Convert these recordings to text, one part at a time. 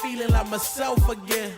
feeling like myself again.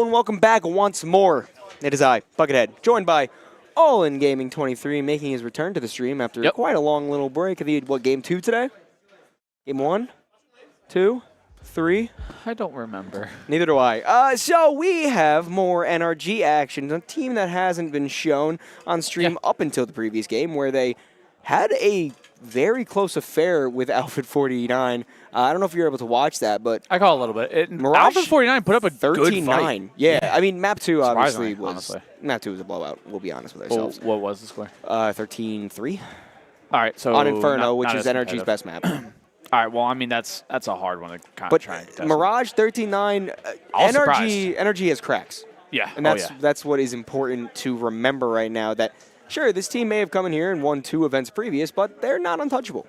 Hello and welcome back once more. It is I, Buckethead, joined by All In Gaming 23, making his return to the stream after quite a long little break. What, game 2 today? Game 1? 2? 3? I don't remember. Neither do I. So we have more NRG action, a team that hasn't been shown on stream up until the previous game, where they had a very close affair with Alfred 49. I don't know if you were able to watch that, but I caught a little bit. Alfred 49 put up a 13-9. good fight. Yeah, I mean, map 2 obviously was honestly. Map 2 was a blowout. We'll be honest with ourselves. What was the score? 13-3 All right, so on Inferno, which not is NRG's best map. All right, well, I mean that's a hard one to kind of try and test. Mirage 13-9, NRG has cracks. Yeah, and that's what is important to remember right now. That sure, this team may have come in here and won 2 events previous, but they're not untouchable.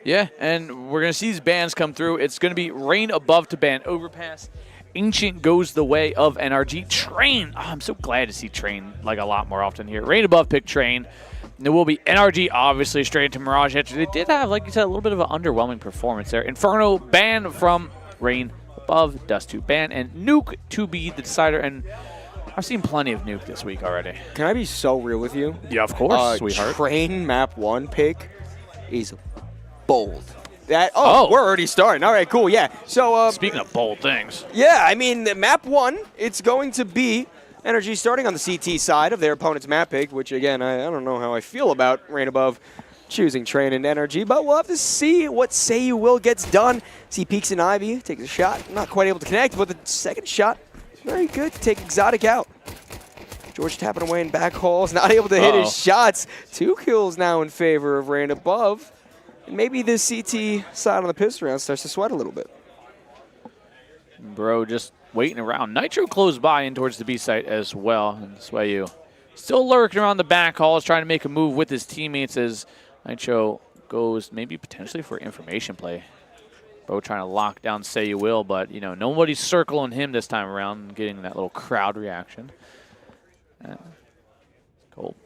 Yeah, and we're going to see these bans come through. It's going to be Rain Above to ban Overpass. Ancient goes the way of NRG. Train. Oh, I'm so glad to see Train like a lot more often here. Rain Above pick Train. And it will be NRG, obviously, straight into Mirage. They did have, like you said, a little bit of an underwhelming performance there. Inferno ban from Rain Above. Dust to ban. And Nuke to be the decider. And I've seen plenty of Nuke this week already. Can I be so real with you? Yeah, of course, sweetheart. Train map 1 pick is bold. We're already starting. All right, cool, yeah. So speaking of bold things. Yeah, I mean, the map 1, it's going to be NRG starting on the CT side of their opponent's map pick, which, again, I don't know how I feel about Rain Above choosing Train and NRG, but we'll have to see what Say You Will gets done. See Peaks and Ivy takes a shot. Not quite able to connect, but the second shot, very good to take Exotic out. George tapping away in back halls, not able to hit his shots. 2 kills now in favor of Rain Above. And maybe this CT side on the pistol round starts to sweat a little bit. Bro, just waiting around. Nitro close by in towards the B site as well. And Swayu still lurking around the back halls, trying to make a move with his teammates as Nitro goes maybe potentially for information play. Bro trying to lock down Say You Will, but, you know, nobody's circling him this time around, getting that little crowd reaction. Cool.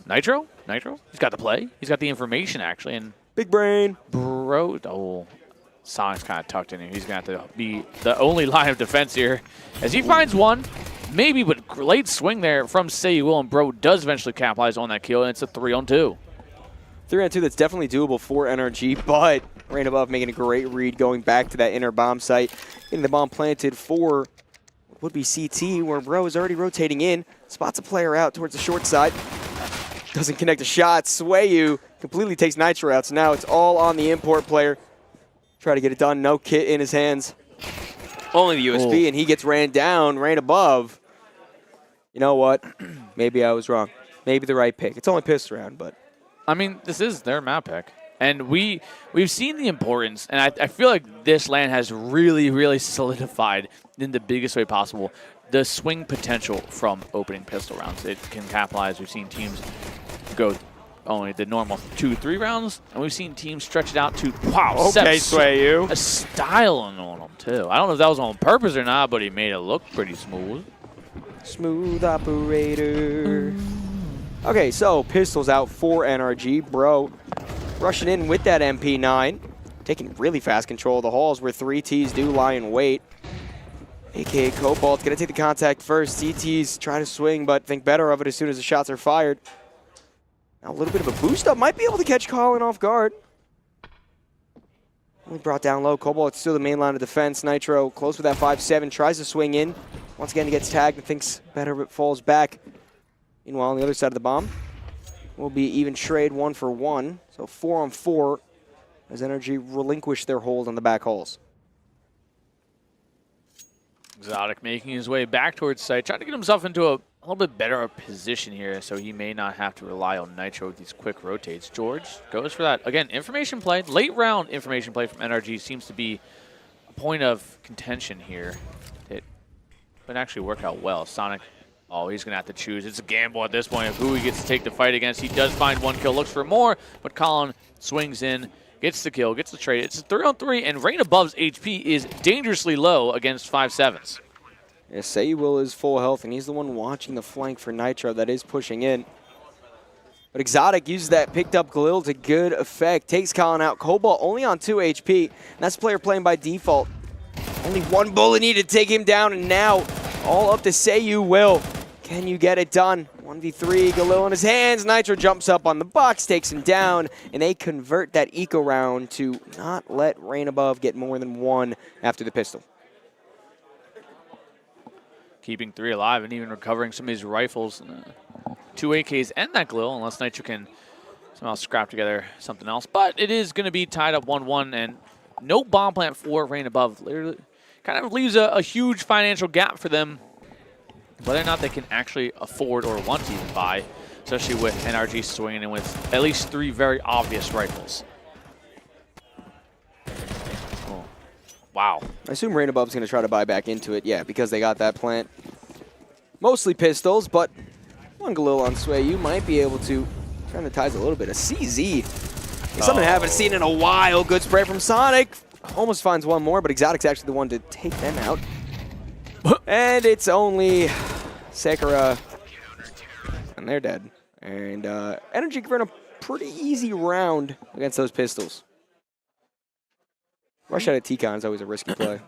Nitro? He's got the play. He's got the information, actually. And big brain. Bro, Sonic's kind of tucked in here. He's going to have to be the only line of defense here. As he finds one, maybe, but late swing there from Say You Will, and Bro does eventually capitalize on that kill, and it's a 3-on-2. 3-on-2 that's definitely doable for NRG, but Rain Above making a great read, going back to that inner bomb site, getting the bomb planted for what would be CT, where Bro is already rotating in, spots a player out towards the short side. Doesn't connect a shot. Swayu completely takes Nitro out, so now it's all on the import player. Try to get it done. No kit in his hands. Only the USB, and he gets ran down. Rain Above. You know what? Maybe I was wrong. Maybe the right pick. It's only pistol round, but. I mean, this is their map pick. And we've seen the importance, and I feel like this LAN has really, really solidified in the biggest way possible the swing potential from opening pistol rounds. It can capitalize. We've seen teams go only the normal 2-3 rounds, and we've seen teams stretch it out to, Swayu. A styling on them, too. I don't know if that was on purpose or not, but he made it look pretty smooth. Smooth operator. Okay, so pistols out for NRG. Bro rushing in with that MP9, taking really fast control of the halls where 3Ts do lie in wait. AKA Cobalt's going to take the contact first. CT's trying to swing, but think better of it as soon as the shots are fired. Now a little bit of a boost up. Might be able to catch Colin off guard. Only brought down low. Cobalt still the main line of defense. Nitro close with that 5-7. Tries to swing in. Once again, he gets tagged and thinks better but falls back. Meanwhile, on the other side of the bomb, will be even trade 1-for-1. So 4-on-4 as NRG relinquish their hold on the back halls. Exotic making his way back towards site, trying to get himself into a little bit better position here, so he may not have to rely on Nitro with these quick rotates. George goes for that. Again, information play. Late round information play from NRG seems to be a point of contention here. It would actually work out well. Sonic, he's going to have to choose. It's a gamble at this point of who he gets to take the fight against. He does find 1 kill, looks for more, but Colin swings in, gets the kill, gets the trade. It's a 3-on-3, and Rain Above's HP is dangerously low against 5-7s. Yeah, Say You Will is full health, and he's the one watching the flank for Nitro that is pushing in. But Exotic uses that picked up Galil to good effect. Takes Colin out. Cobalt only on 2 HP. And that's the player playing by default. Only one bullet needed to take him down, and now all up to Say You Will. Can you get it done? 1v3, Galil in his hands. Nitro jumps up on the box, takes him down, and they convert that eco round to not let Rain Above get more than one after the pistol. Keeping 3 alive and even recovering some of these rifles. 2 AKs and that Galil, unless Nitro can somehow scrap together something else. But it is going to be tied up 1-1, and no bomb plant for Rain Above. Literally kind of leaves a huge financial gap for them. Whether or not they can actually afford or want to even buy, especially with NRG swinging in with at least 3 very obvious rifles. Oh. Wow. I assume Rain Above's going to try to buy back into it, yeah, because they got that plant. Mostly pistols, but one Galil on Sway, you might be able to turn the tides a little bit. A CZ. Something I haven't seen in a while. Good spray from Sonic. Almost finds one more, but Exotic's actually the one to take them out. And it's only Sakura, and they're dead. And Energy can run a pretty easy round against those pistols. Rush out of T-Con is always a risky play.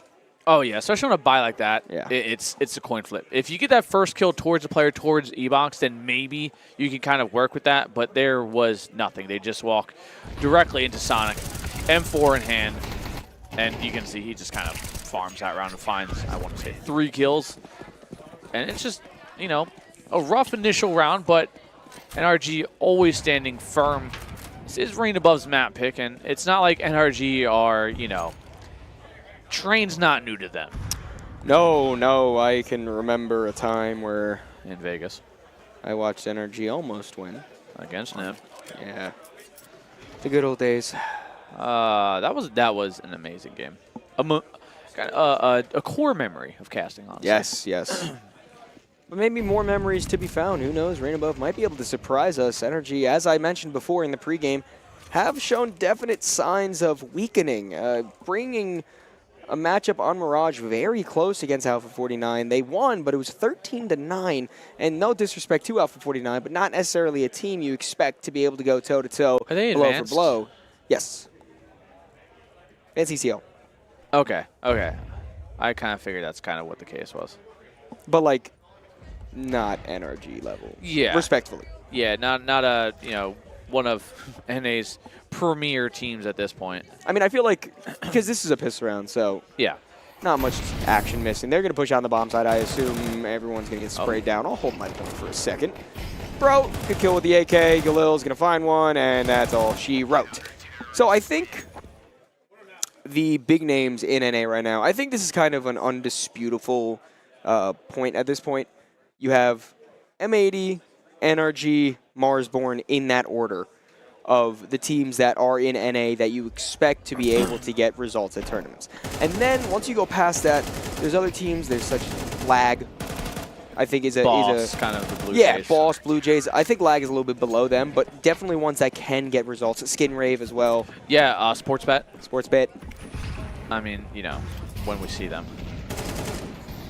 Oh, yeah, especially on a buy like that, yeah. It's a coin flip. If you get that first kill towards the player, towards E-Box, then maybe you can kind of work with that, but there was nothing. They just walk directly into Sonic, M4 in hand, and you can see he just kind of farms that round and finds, I want to say, 3 kills. And it's just, you know, a rough initial round, but NRG always standing firm. This is Rain Above's map pick, and it's not like NRG are, you know, train's not new to them. No, I can remember a time where in Vegas I watched NRG almost win. Against NIP. Yeah. The good old days. That was an amazing game. A core memory of casting, honestly. Yes. But maybe more memories to be found. Who knows? Rain Above might be able to surprise us. Energy, as I mentioned before in the pregame, have shown definite signs of weakening, bringing a matchup on Mirage very close against Alpha 49. They won, but it was 13-9. And no disrespect to Alpha 49, but not necessarily a team you expect to be able to go toe-to-toe, Are they blow advanced? for blow. Yes. And CCL. Okay. I kind of figured that's kind of what the case was. But, like, not NRG level. Yeah. Respectfully. Yeah, not a, you know, one of NA's premier teams at this point. I mean, I feel like, because this is a piss round, so yeah, not much action missing. They're going to push on the bomb side. I assume everyone's going to get sprayed down. I'll hold my point for a second. Bro, good kill with the AK. Galil's going to find one, and that's all she wrote. So I think the big names in NA right now, I think this is kind of an undisputable point at this point. You have M80, NRG, Marsborn in that order of the teams that are in NA that you expect to be able to get results at tournaments. And then once you go past that, there's other teams. There's such Lag, I think is a kind of the Blue Jays. Yeah, Boss, Blue Jays. I think Lag is a little bit below them, but definitely ones that can get results. Skin Rave as well. Yeah, Sportsbet. Sportsbet. I mean, you know, when we see them.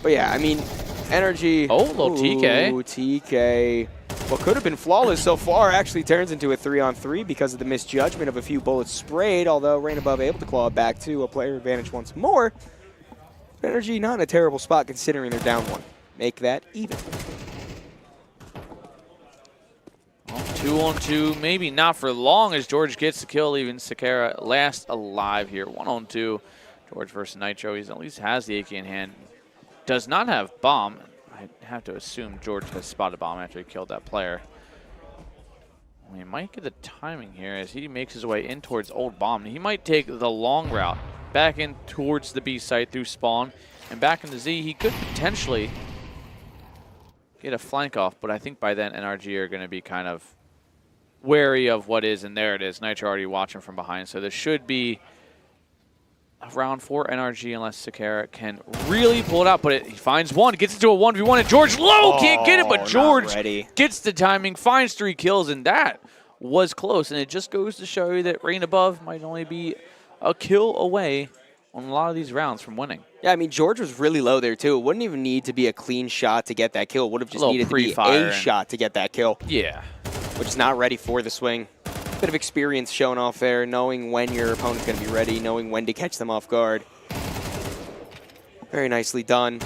But yeah, I mean, Energy. Oh, little TK. Ooh, TK. What could have been flawless so far actually turns into a 3-on-3 because of the misjudgment of a few bullets sprayed, although Rain Above able to claw it back to a player advantage once more. Energy not in a terrible spot considering they're down 1. Make that even. 2-on-2, maybe not for long as George gets the kill, leaving Sakura last alive here. 1-on-2. George versus Nitro. He at least has the AK in hand. Does not have bomb. I have to assume George has spotted bomb after he killed that player. He might get the timing here as he makes his way in towards Old Bomb. He might take the long route back in towards the B site through spawn and back into Z. He could potentially get a flank off, but I think by then NRG are going to be kind of wary of what is, and there it is. Nitro already watching from behind, so this should be round 4 NRG unless Sakura can really pull it out, but he finds one, gets into a 1v1, and George Lowe can't get it, but George gets the timing, finds 3 kills, and that was close, and it just goes to show you that Rain Above might only be a kill away on a lot of these rounds from winning. Yeah, I mean, George was really low there, too. It wouldn't even need to be a clean shot to get that kill. It would have just needed to be a shot to get that kill. Yeah. Which is not ready for the swing. Bit of experience shown off there, knowing when your opponent's going to be ready, knowing when to catch them off guard. Very nicely done.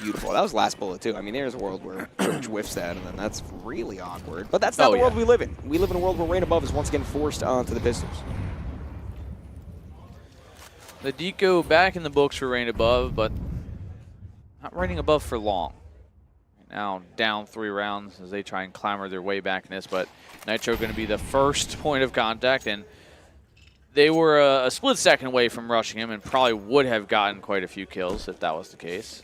Beautiful. That was last bullet, too. I mean, there's a world where George whiffs that, and then that's really awkward. But that's not the world we live in. We live in a world where Rain Above is once again forced onto the pistols. The deco back in the books for Rain Above, but not Raining Above for long. Now down 3 rounds as they try and clamber their way back in this, but Nitro going to be the first point of contact, and they were a split second away from rushing him and probably would have gotten quite a few kills if that was the case.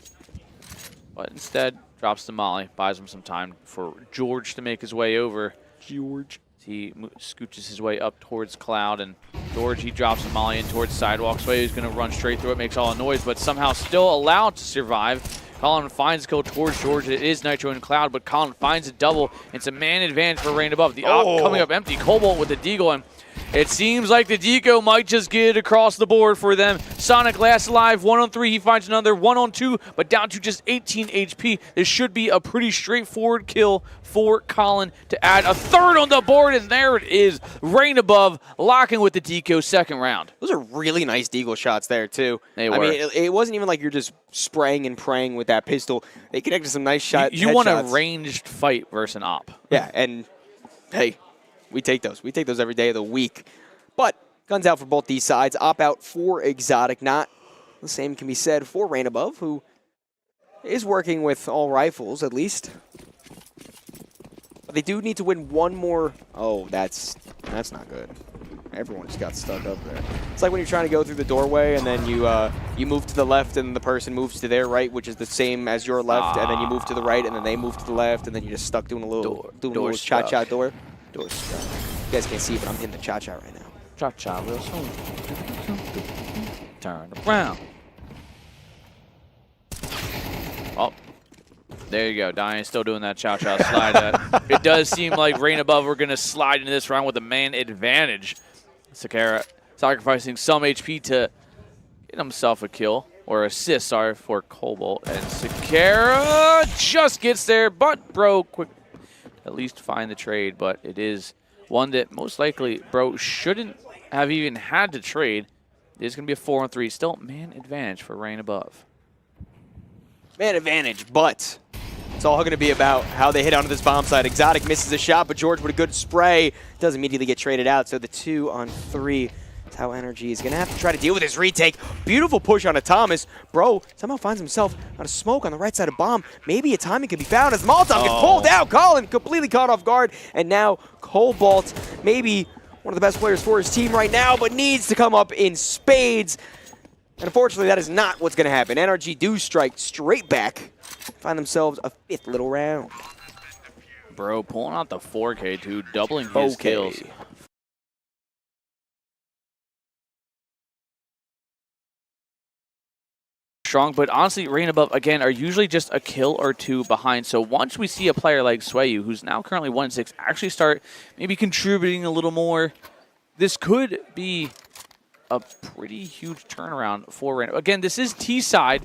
But instead, drops the molly, buys him some time for George to make his way over. George. He scooches his way up towards Cloud, and George, he drops the molly in towards Sidewalk. So he's going to run straight through it, makes all the noise, but somehow still allowed to survive. Colin finds a kill towards George. It is Nitro and Cloud, but Colin finds a double. It's a man advantage for Rain Above. The op coming up empty. Cobalt with the deagle, and it seems like the deco might just get it across the board for them. Sonic last alive, 1-on-3. He finds another 1-on-2, but down to just 18 HP. This should be a pretty straightforward kill for Colin to add a third on the board, and there it is. Rain Above locking with the deco second round. Those are really nice deagle shots there, too. They were. I mean, it wasn't even like you're just spraying and praying with that pistol. They connected some nice shots. You want a ranged fight versus an op. Yeah, and hey, we take those. We take those every day of the week. But guns out for both these sides. Op out for Exotic. Not the same can be said for Rain Above, who is working with all rifles, at least. But they do need to win one more. Oh, that's not good. Everyone just got stuck up there. It's like when you're trying to go through the doorway, and then you move to the left, and the person moves to their right, which is the same as your left, and then you move to the right, and then they move to the left, and then you're just stuck doing a little cha-cha door. Door stuck. You guys can't see, but I'm hitting the cha-cha right now. Cha-cha real soon. Turn around. Oh, there you go. Diane's still doing that cha-cha slide. It does seem like Rain Above we're going to slide into this round with a man advantage. Sakara sacrificing some HP to get himself a kill, or assist, sorry, for Cobalt. And Sakara just gets there, but Bro quick at least find the trade, but it is one that most likely Bro shouldn't have even had to trade. It's going to be a 4-on-3. Still man advantage for Rain Above. Man advantage, but it's all going to be about how they hit onto this bomb site. Exotic misses a shot, but George with a good spray does immediately get traded out. So the 2-on-3 is how Energy is going to have to try to deal with his retake. Beautiful push on a Thomas. Bro somehow finds himself on a smoke on the right side of bomb. Maybe a timing could be found as Molotov gets pulled out. Colin completely caught off guard. And now Cobalt, maybe one of the best players for his team right now, but needs to come up in spades. And unfortunately, that is not what's going to happen. NRG do strike straight back, find themselves a 5th little round. Bro pulling out the 4K too, doubling his kills. Strong, but honestly, Rain Above, again, are usually just a kill or two behind. So once we see a player like Swayu, who's now currently 1-6, actually start maybe contributing a little more, this could be a pretty huge turnaround for Rain Above. Again, this is T-side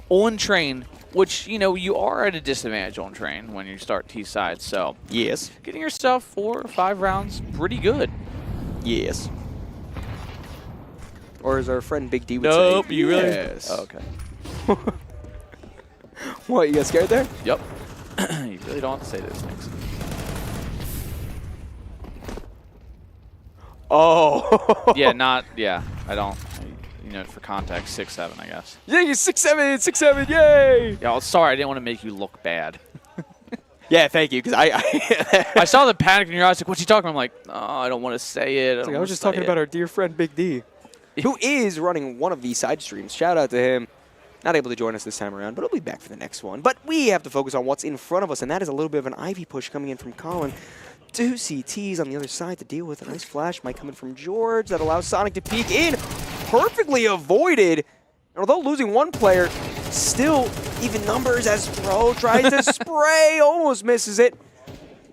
on train, which, you know, you are at a disadvantage on train when you start T-side. So yes, getting yourself 4 or 5 rounds, pretty good. Yes. Or as our friend Big D would nope, say, you really? Yes. Oh, okay. What, you got scared there? Yep. You really don't have to say those things. Oh. Yeah, I don't. You know, for context, 6'7", I guess. Yeah, you're 6'7", 6'7", yay! Yeah, well, sorry, I didn't want to make you look bad. Yeah, thank you, because I saw the panic in your eyes, like, what's he talking about? I'm like, oh, I don't want to say it. I was just talking about our dear friend Big D, who is running one of these side streams. Shout out to him. Not able to join us this time around, but he'll be back for the next one. But we have to focus on what's in front of us, and that is a little bit of an Ivy push coming in from Colin. 2 CTs on the other side to deal with. A nice flash might come in from George that allows Sonic to peek in. Perfectly avoided. And although losing one player, still even numbers as Bro tries to spray. Almost misses it.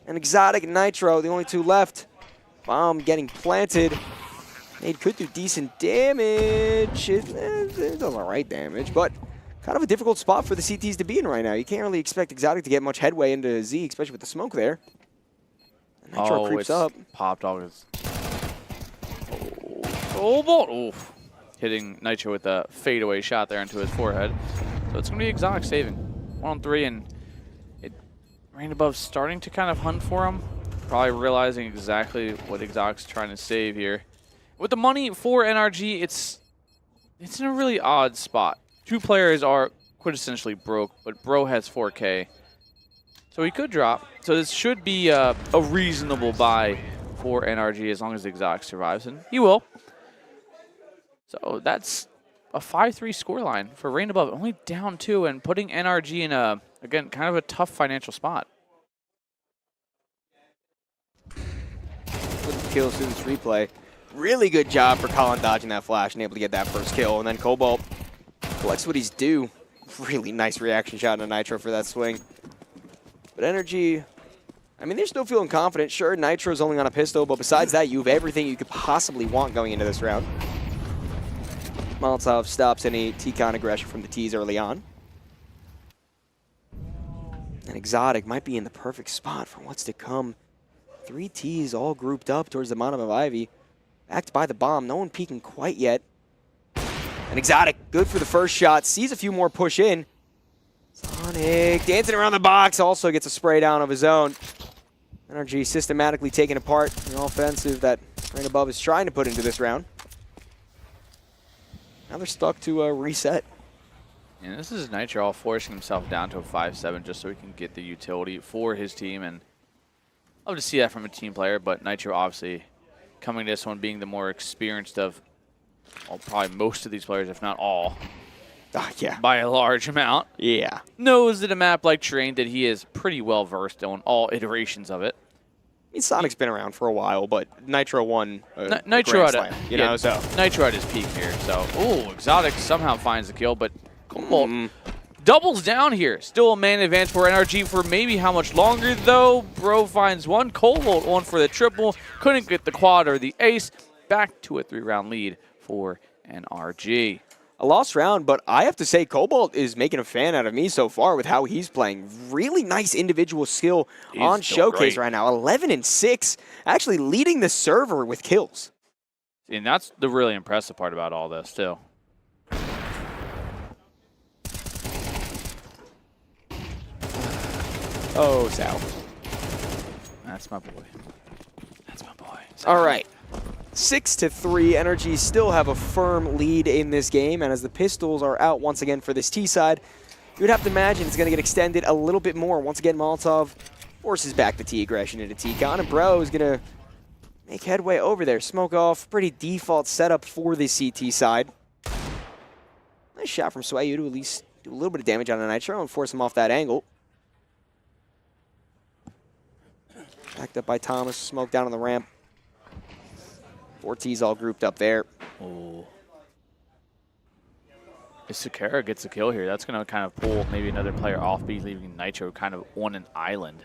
And Exotic and Nitro, the only 2 left. Bomb getting planted. Nade could do decent damage. It does all right damage, but kind of a difficult spot for the CTs to be in right now. You can't really expect Exotic to get much headway into Z, especially with the smoke there. And Nitro creeps up. Popped off his... Oh, bolt. Oof. hitting Nitro with a fadeaway shot there into his forehead. So it's going to be Exotic saving. 1-on-3, and Rain Above starting to kind of hunt for him. Probably realizing exactly what Exotic's trying to save here. With the money for NRG, it's in a really odd spot. Two players are quintessentially broke, but Bro has 4K. So he could drop. So this should be a reasonable buy for NRG as long as Exotic survives, and he will. So that's a 5-3 scoreline for Rain Above, only down 2 and putting NRG in a, again, kind of a tough financial spot. With the kills through this replay. Really good job for Colin dodging that flash and able to get that first kill. And then Cobalt collects what he's due. Really nice reaction shot on Nitro for that swing. But NRG, I mean, they're still feeling confident. Sure, Nitro's only on a pistol, but besides that, you have everything you could possibly want going into this round. Molotov stops any T-Con aggression from the T's early on. And Exotic might be in the perfect spot for what's to come. 3 T's all grouped up towards the bottom of Ivy. Backed by the bomb, no one peeking quite yet. And Exotic, good for the first shot, sees a few more push in. Sonic dancing around the box, also gets a spray down of his own. NRG systematically taking apart the offensive that Rain Above is trying to put into this round. Now they're stuck to a reset. And this is Nitro all forcing himself down to a 5-7 just so he can get the utility for his team. And love to see that from a team player, but Nitro obviously coming to this one being the more experienced of, well, probably most of these players, if not all. Yeah. By a large amount. Yeah. Knows that a map like Terrain that he is pretty well versed on all iterations of it. I mean, Sonic's been around for a while, but Nitro won Nitro Grand Slam, you know, so. Nitro at his peak here. So, ooh, Exotic somehow finds the kill, but Cobalt doubles down here. Still a man advance for NRG for maybe how much longer, though. Bro finds one. Cobalt on for the triple. Couldn't get the quad or the ace. Back to a 3-round lead for NRG. A lost round, but I have to say Cobalt is making a fan out of me so far with how he's playing. Really nice individual skill on Showcase right now. 11 and 6, actually leading the server with kills. And that's the really impressive part about all this, too. Oh, Sal. That's my boy. That's my boy. All right. 6-3, NRG still have a firm lead in this game, and as the pistols are out once again for this T side, you would have to imagine it's going to get extended a little bit more. Once again, Molotov forces back the T aggression into T-Con, and Bro is going to make headway over there. Smoke off, pretty default setup for the CT side. Nice shot from Swayu to at least do a little bit of damage on a Nitro and force him off that angle. Backed up by Thomas, smoke down on the ramp. 4 T's all grouped up there. Oh. If Sakara gets a kill here, that's going to kind of pull maybe another player off B, leaving Nitro kind of on an island.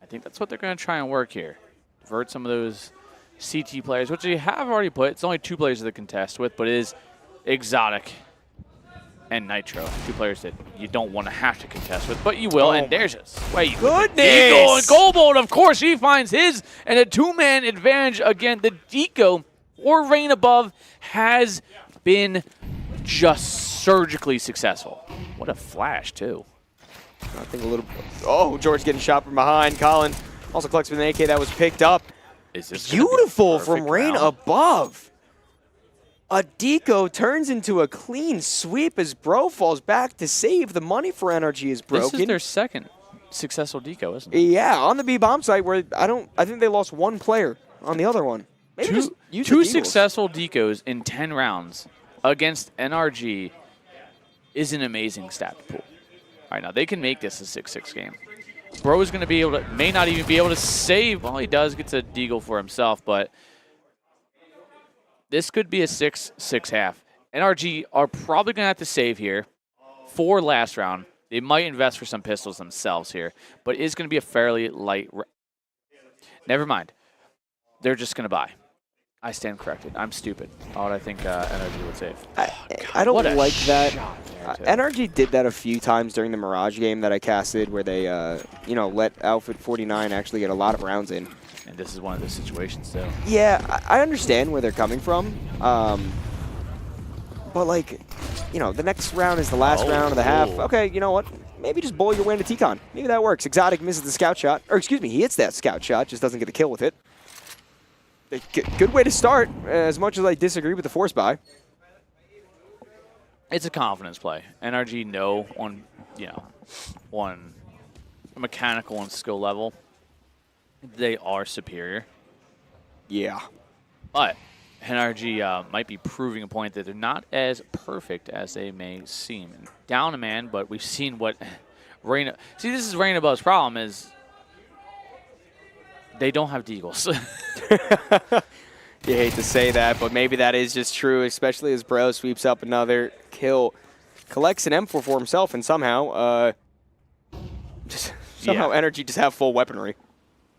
I think that's what they're going to try and work here. Divert some of those CT players, which they have already put. It's only 2 players to contest with, but it is Exotic and Nitro. 2 players that you don't want to have to contest with, but you will. Oh, and there's a Sway. Goodness! Deco and Cobalt, of course, he finds his, and a 2-man advantage again. The Deco or Rain Above has been just surgically successful. What a flash, too. I think a little. Oh, George getting shot from behind. Colin also collects with an AK that was picked up. Is this beautiful from Rain round? Above. A deco turns into a clean sweep as Bro falls back to save. The money for NRG is broken. This is their second successful deco, isn't it? Yeah, on the B bomb site where I think they lost 1 player on the other one. Maybe just use two the deagles. successful decos in 10 rounds against NRG is an amazing stat to pull. All right, now they can make this a 6-6 game. Bro is going to be able to, may not even be able to save. Well, he does, gets a deagle for himself, but this could be a 6-6 half. NRG are probably going to have to save here for last round. They might invest for some pistols themselves here, but it's going to be a fairly light. Never mind. They're just going to buy. I stand corrected. I'm stupid. Why would I think NRG would save? I don't like that. There, NRG did that a few times during the Mirage game that I casted where they, let Outfit 49 actually get a lot of rounds in. And this is one of those situations, too. Yeah, I understand where they're coming from. but like, you know, the next round is the last round of the half. Okay, you know what? Maybe just bowl your way into T-Con. Maybe that works. Exotic misses the scout shot. Or excuse me, he hits that scout shot, just doesn't get the kill with it. Good way to start, as much as I disagree with the force buy. It's a confidence play. NRG know on, you know, on a mechanical and skill level, they are superior. Yeah. But NRG might be proving a point that they're not as perfect as they may seem. And down a man, but we've seen what Rain. See, this is Rain Above's problem is they don't have deagles. You hate to say that, but maybe that is just true, especially as Bro sweeps up another kill, collects an M4 for himself, and somehow, NRG just have full weaponry.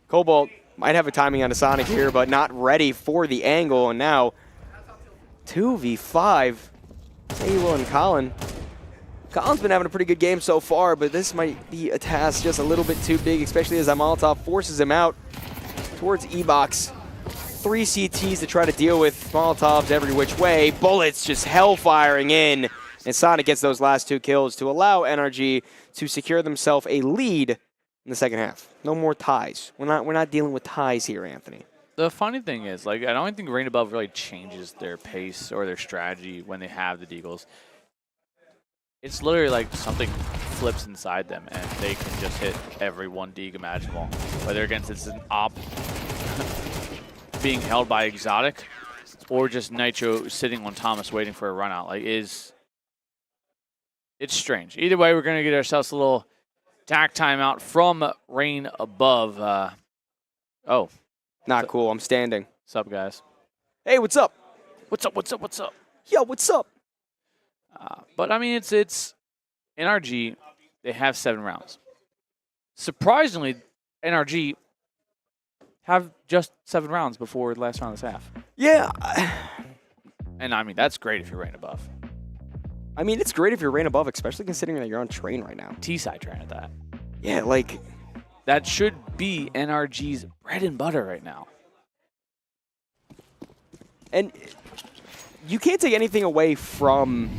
Cobalt might have a timing on a Sonic here, but not ready for the angle, and now 2v5. Sayuel and Colin. Colin's been having a pretty good game so far, but this might be a task just a little bit too big, especially as that Molotov forces him out towards E-Box. 3 CTs to try to deal with. Molotovs every which way. Bullets just hell-firing in. And Sonic gets those last 2 kills to allow NRG to secure themselves a lead in the second half. No more ties. We're not dealing with ties here, Anthony. The funny thing is, like, I don't think Rain Above really changes their pace or their strategy when they have the deagles. It's literally like something flips inside them, and they can just hit every 1 deag imaginable. Whether against it's an op being held by Exotic, or just Nitro sitting on Thomas waiting for a run out. Like, it's strange. Either way, we're going to get ourselves a little tack timeout from Rain Above. Oh. Not cool. I'm standing. What's up, guys? Hey, what's up? What's up, what's up, what's up? Yo, what's up? But, I mean, it's NRG, they have 7 rounds. Surprisingly, NRG have just 7 rounds before the last round of this half. Yeah. And, I mean, that's great if you're Rain Above. I mean, it's great if you're Rain Above, especially considering that you're on train right now. T-side train at that. Yeah, like... That should be NRG's bread and butter right now. And you can't take anything away from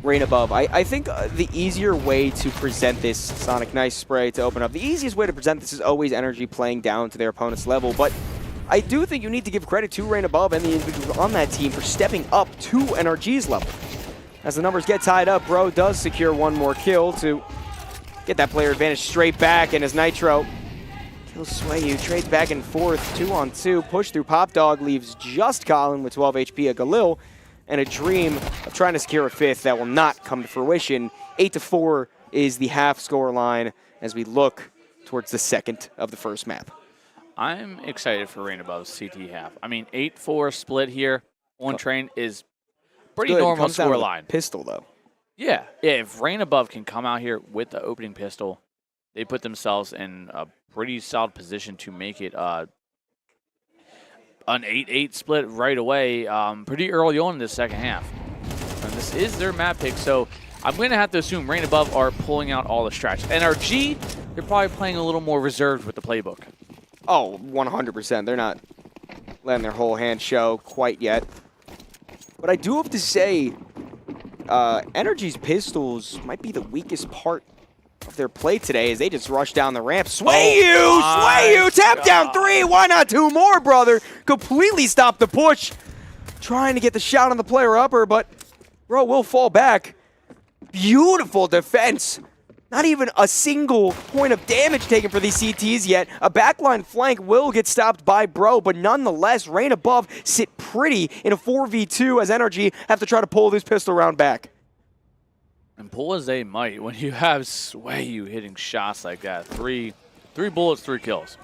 Rain Above. I think the easier way to present this, Sonic, nice spray to open up, the easiest way to present this is always NRG playing down to their opponent's level. But I do think you need to give credit to Rain Above and the individuals on that team for stepping up to NRG's level. As the numbers get tied up, Bro does secure 1 more kill to get that player advantage straight back, and as Nitro kills Swayu, trades back and forth, 2-on-2, push through Pop Dog, leaves just Colin with 12 HP, a Galil, and a dream of trying to secure a 5th that will not come to fruition. 8-4 is the half score line as we look towards the second of the first map. I'm excited for Rain Above's CT half. I mean, 8-4 split here on train is pretty normal score line. Pistol, though. Yeah, if Rain Above can come out here with the opening pistol, they put themselves in a pretty solid position to make it an 8-8 split right away pretty early on in the second half. And this is their map pick, so I'm going to have to assume Rain Above are pulling out all the strats. NRG, they're probably playing a little more reserved with the playbook. Oh, 100%. They're not letting their whole hand show quite yet. But I do have to say, NRG's pistols might be the weakest part of their play today as they just rush down the ramp. Swayu, tap down 3. Why not 2 more, brother? Completely stop the push. Trying to get the shot on the player upper, but Bro will fall back. Beautiful defense. Not even a single point of damage taken for these CTs yet. A backline flank will get stopped by Bro, but nonetheless, Rain Above sit pretty in a 4v2 as NRG have to try to pull this pistol round back. And pull as they might, when you have Swayu hitting shots like that, three bullets, 3 kills.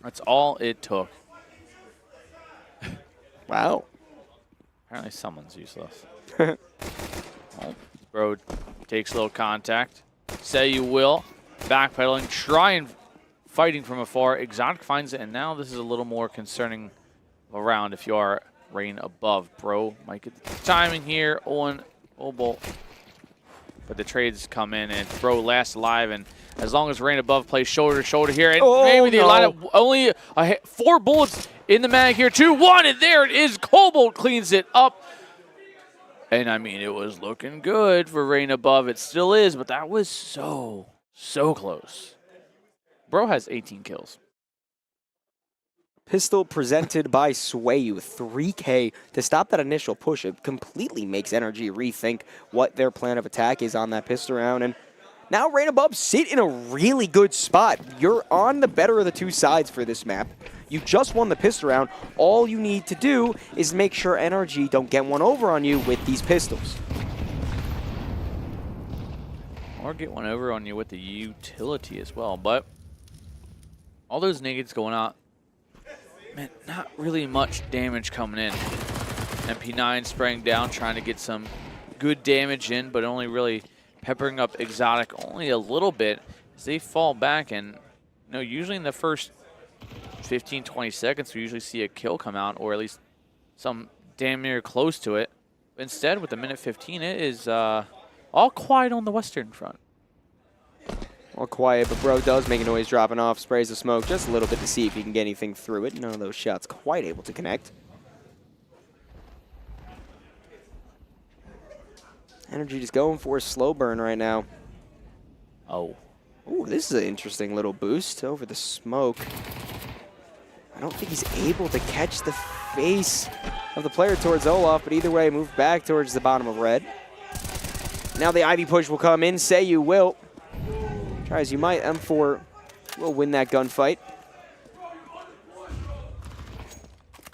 That's all it took. Wow. Apparently someone's useless. Well, Bro takes a little contact. Say you will. Backpedaling, trying, fighting from afar. Exotic finds it, and now this is a little more concerning around if you are Rain Above. Bro might get the timing here on Obol. But the trades come in, and Bro lasts alive, and as long as Rain Above plays shoulder to shoulder here, and maybe they line up only 4 bullets in the mag here, 2-1, and there it is. Cobalt cleans it up. And, I mean, it was looking good for Rain Above. It still is, but that was so close. Bro has 18 kills. Pistol presented by Swayu, 3K to stop that initial push. It completely makes NRG rethink what their plan of attack is on that pistol round. And now Rain Above sit in a really good spot. You're on the better of the two sides for this map. You just won the pistol round. All you need to do is make sure NRG don't get one over on you with these pistols. Or get one over on you with the utility as well. But all those nades going out, man, not really much damage coming in. MP9 spraying down, trying to get some good damage in, but only really peppering up Exotic only a little bit as they fall back. And you know, usually in the first 15, 20 seconds, we usually see a kill come out, or at least some damn near close to it. Instead, with the minute 15, it is all quiet on the Western front. All quiet, but Bro does make a noise dropping off, sprays the smoke just a little bit to see if he can get anything through it. None of those shots quite able to connect. Energy just going for a slow burn right now. Oh. Ooh, this is an interesting little boost over the smoke. I don't think he's able to catch the face of the player towards Olaf, but either way, move back towards the bottom of red. Now the Ivy push will come in. Say you will. Try as you might, M4 will win that gunfight.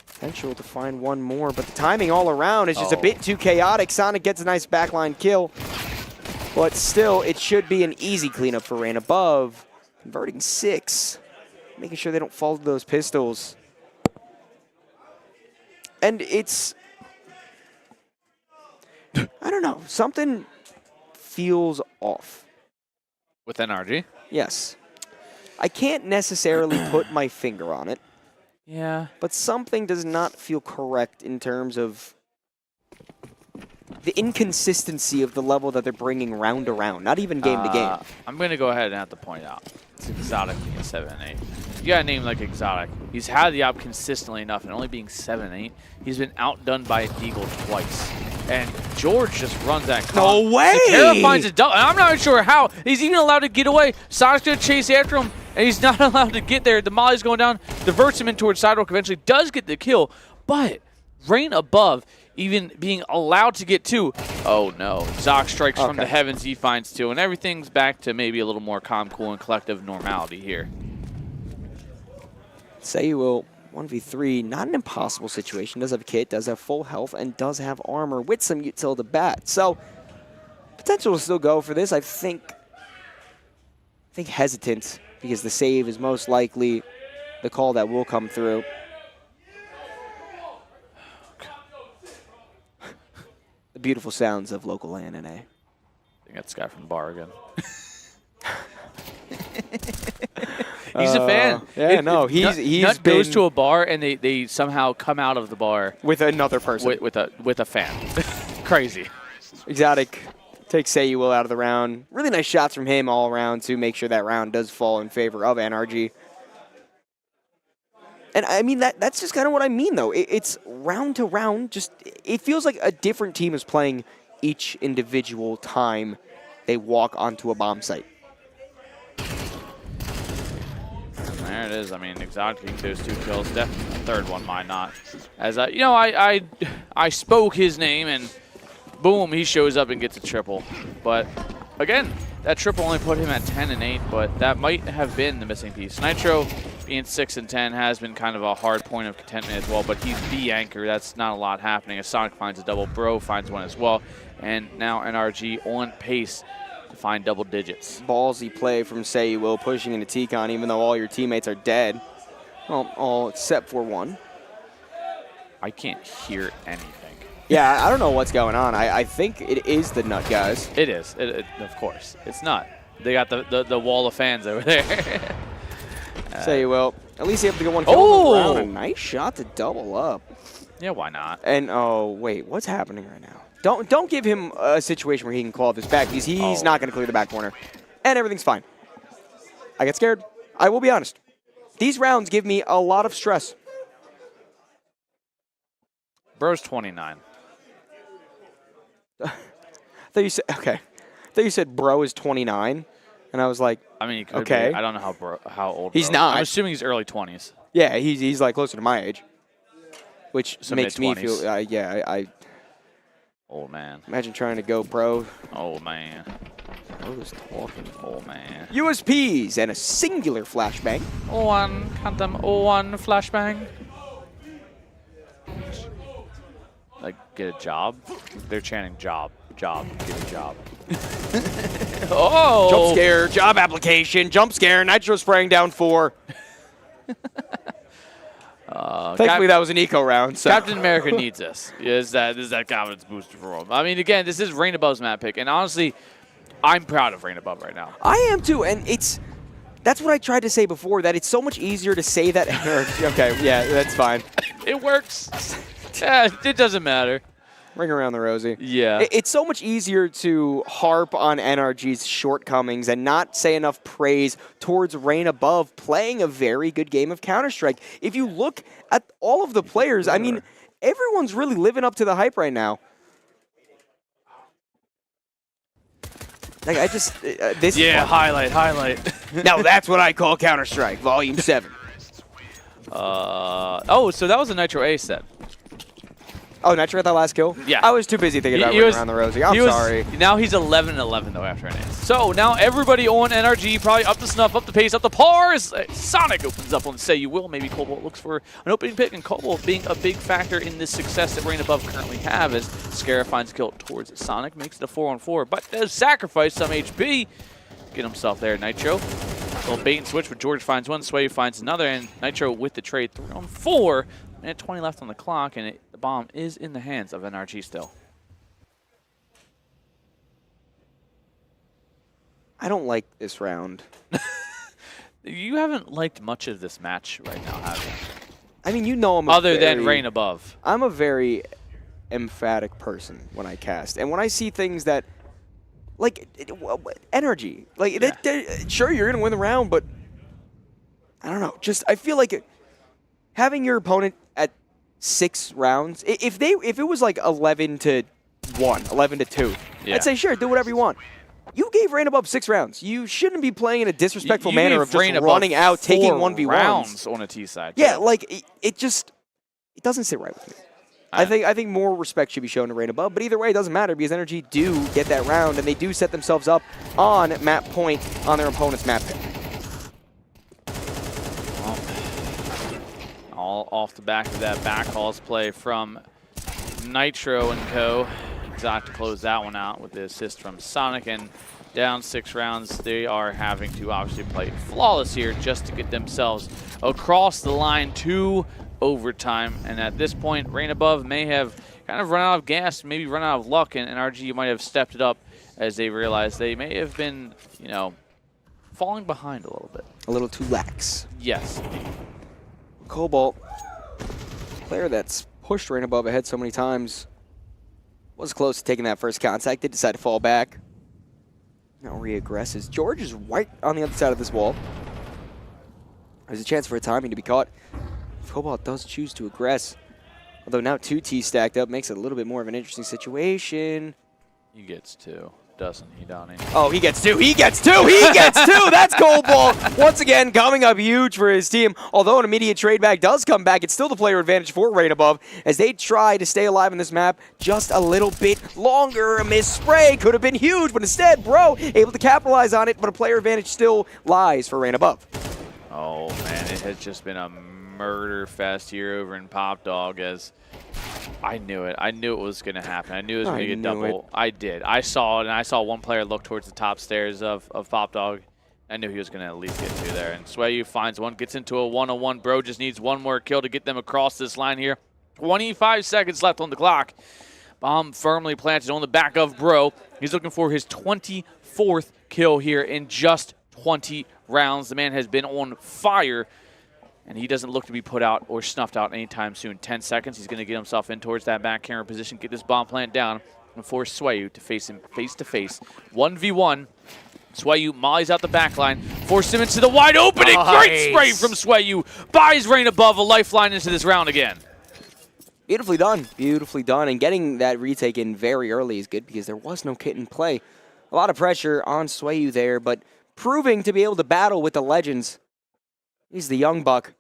Potential to find one more, but the timing all around is just a bit too chaotic. Sonic gets a nice backline kill, but still, it should be an easy cleanup for Rain Above. Converting 6, making sure they don't fall to those pistols. And it's, I don't know, something feels off. With NRG? Yes. I can't necessarily put my finger on it. Yeah. But something does not feel correct in terms of the inconsistency of the level that they're bringing round to round, not even game to game. I'm going to go ahead and have to point out, it's Exotic being 7-8. You got a name like Exotic. He's had the op consistently enough, and only being 7-8, he's been outdone by Deagle twice. And George just runs that. No way! Sakara finds a double, and I'm not sure how he's even allowed to get away. Sonic's going to chase after him, and he's not allowed to get there. The molly's going down, diverts him in towards Sidewalk, eventually does get the kill, but Rain Above even being allowed to get 2. Oh no, Zoc strikes from the heavens, he finds 2, and everything's back to maybe a little more calm, cool, and collective normality here. Say you will 1v3, not an impossible situation. Does have a kit, does have full health, and does have armor with some util to bat. So potential to still go for this. I think hesitant because the save is most likely the call that will come through. The beautiful sounds of local ANNA. I think that's the guy from the bar again. He's a fan. Yeah, no, he's Nut been goes to a bar and they somehow come out of the bar with another person with a fan. Crazy. Exotic takes Say You Will out of the round. Really nice shots from him all around to make sure that round does fall in favor of NRG. And I mean that's just kind of what I mean though. It's round to round. Just it feels like a different team is playing each individual time they walk onto a bomb site. There it is. I mean, Exotic getting those 2 kills. Definitely the third one might not. As I spoke his name and boom, he shows up and gets a triple. But again, that triple only put him at 10-8, but that might have been the missing piece. Nitro being 6-10 has been kind of a hard point of contentment as well, but he's the anchor. That's not a lot happening. As Sonic finds a double, Bro finds one as well, and now NRG on pace to find double digits. Ballsy play from Say You Will, pushing into T-Con even though all your teammates are dead. Well, all except for one. I can't hear anything. Yeah, I don't know what's going on. I think it is the Nut guys. It is. Of course. It's not. They got the wall of fans over there. Say You Will. At least you have to get one kill on the round. A nice shot to double up. Yeah, why not? And, oh, wait, what's happening right now? Don't give him a situation where he can claw this back because he's not going to clear the back corner. And everything's fine. I get scared. I will be honest. These rounds give me a lot of stress. Bro's 29. I thought you said, okay. I thought you said bro is 29, and I was like, I mean, he could okay. be. I don't know how old He's Bro is. not. I'm assuming he's early 20s. Yeah, he's like closer to my age, which So makes me mid-20s. feel, I Old man. imagine trying to go pro. Old man. Bro's talking. Old man. USPs and a singular flashbang. One, count them. One flashbang. Like, get a job? They're chanting job. Job. Get a job. Oh! Jump scare, job application, jump scare, nitro spraying down 4. Thankfully, that was an eco round. So. Captain America needs this. Is that confidence booster for him? I mean, again, this is Rain Above's map pick, and honestly, I'm proud of Rain Above right now. I am too, and that's what I tried to say before, that it's so much easier to say that. Okay, yeah, that's fine. It works. Yeah, it doesn't matter. Ring around the rosy. Yeah. It's so much easier to harp on NRG's shortcomings and not say enough praise towards Rain Above playing a very good game of Counter-Strike. If you look at all of the players, I mean, everyone's really living up to the hype right now. Like, I just, this Yeah, is fun. highlight. Now that's what I call Counter-Strike, Volume 7. Oh, so that was a Nitro A set. Oh, Nitro got that last kill? Yeah. I was too busy thinking about ring around the rosy. I'm sorry. Now he's 11-11 though after an ace. So now everybody on NRG probably up the snuff, up the pace, up the pars. Sonic opens up on Say You Will. Maybe Cobalt looks for an opening pick, and Cobalt being a big factor in this success that Rain Above currently have as Scara finds a kill towards Sonic, makes it a 4-on-4, but does sacrifice some HP. Get himself there, Nitro. A little bait and switch, but George finds one, Sway finds another, and Nitro with the trade 3-on-4. Minute 20 left on the clock, and the bomb is in the hands of NRG still. I don't like this round. You haven't liked much of this match right now, have you? I mean, you know I'm Other than Rain Above. I'm a very emphatic person when I cast. And when I see things that, like, energy. Like, sure, you're going to win the round, but I don't know. Just, I feel like having your opponent at 6 rounds, if it was like 11-1, 11-2, yeah. I'd say, sure, do whatever you want. You gave Rain Above 6 rounds. You shouldn't be playing in a disrespectful manner of just running out, taking 1v1s. Rounds on a T side. Yeah, like it doesn't sit right with me. I think more respect should be shown to Rain Above, but either way, it doesn't matter because NRG do get that round and they do set themselves up on map point on their opponent's map pick. All off the back of that backhauls play from Nitro and co. Got to close that one out with the assist from Sonic, and down 6 rounds, they are having to obviously play flawless here just to get themselves across the line to overtime. And at this point, Rain Above may have kind of run out of gas, maybe run out of luck, and NRG might have stepped it up as they realized they may have been, you know, falling behind a little bit. A little too lax. Yes. Cobalt, player that's pushed Rain Above ahead so many times, was close to taking that first contact. Did decide to fall back. Now re-aggresses. George is right on the other side of this wall. There's a chance for a timing to be caught. Cobalt does choose to aggress. Although now 2 T's stacked up makes it a little bit more of an interesting situation. He gets 2. Doesn't he, Donnie? Oh, he gets 2. He gets 2. He gets 2. That's Cobalt. Once again, coming up huge for his team. Although an immediate trade back does come back, it's still the player advantage for Rain Above as they try to stay alive in this map just a little bit longer. A missed spray could have been huge, but instead, Bro able to capitalize on it, but a player advantage still lies for Rain Above. Oh, man, it has just been a murder fest here over in Pop Dog as I knew it. I knew it was going to happen. I knew it was going to get double. I did. I saw it, and I saw one player look towards the top stairs of Pop Dog. I knew he was going to at least get 2 there. And Swayu finds one, gets into a 1-on-1. Bro just needs one more kill to get them across this line here. 25 seconds left on the clock. Bomb firmly planted on the back of Bro. He's looking for his 24th kill here in just 20 rounds. The man has been on fire, and he doesn't look to be put out or snuffed out anytime soon. 10 seconds. He's going to get himself in towards that back camera position, get this bomb plant down, and force Swayu to face him face-to-face. 1v1. Swayu mollies out the back line, force him into the wide opening. Great spray from Swayu. Buys Rain Above a lifeline into this round again. Beautifully done. Beautifully done. And getting that retake in very early is good because there was no kit in play. A lot of pressure on Swayu there, but proving to be able to battle with the legends. He's the young buck.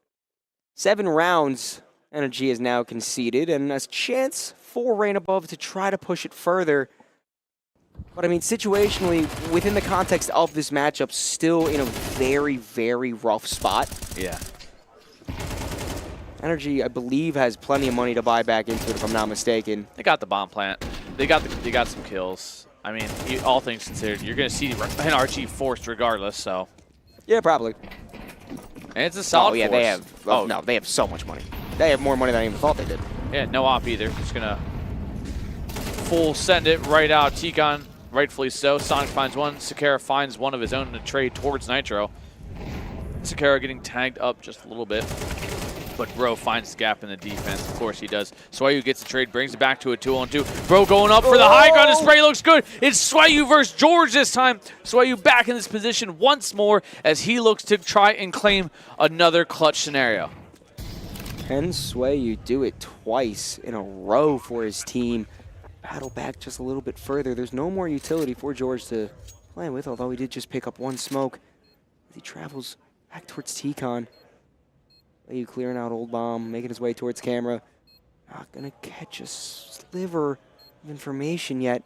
7 rounds. Energy is now conceded, and a chance for Rain Above to try to push it further. But I mean, situationally, within the context of this matchup, still in a very, very rough spot. Yeah. Energy, I believe, has plenty of money to buy back into it, if I'm not mistaken. They got the bomb plant. They got some kills. I mean, all things considered, you're going to see NRG forced regardless, so. Yeah, probably. And it's a solid Oh, yeah, force. they have. Oh, no, they have so much money. They have more money than I even thought they did. Yeah, no op either. Just going to full send it right out. Tikon, rightfully so. Sonic finds one. Sakara finds one of his own in a trade towards Nitro. Sakara getting tagged up just a little bit. But Bro finds the gap in the defense. Of course he does. Swayu gets the trade, brings it back to a 2-on-2. Bro going up for the high ground. The spray looks good. It's Swayu versus George this time. Swayu back in this position once more as he looks to try and claim another clutch scenario. Can Swayu do it twice in a row for his team? Battle back just a little bit further. There's no more utility for George to play with, although he did just pick up one smoke as he travels back towards Tikon. Swayu clearing out Old Bomb, making his way towards camera. Not gonna catch a sliver of information yet.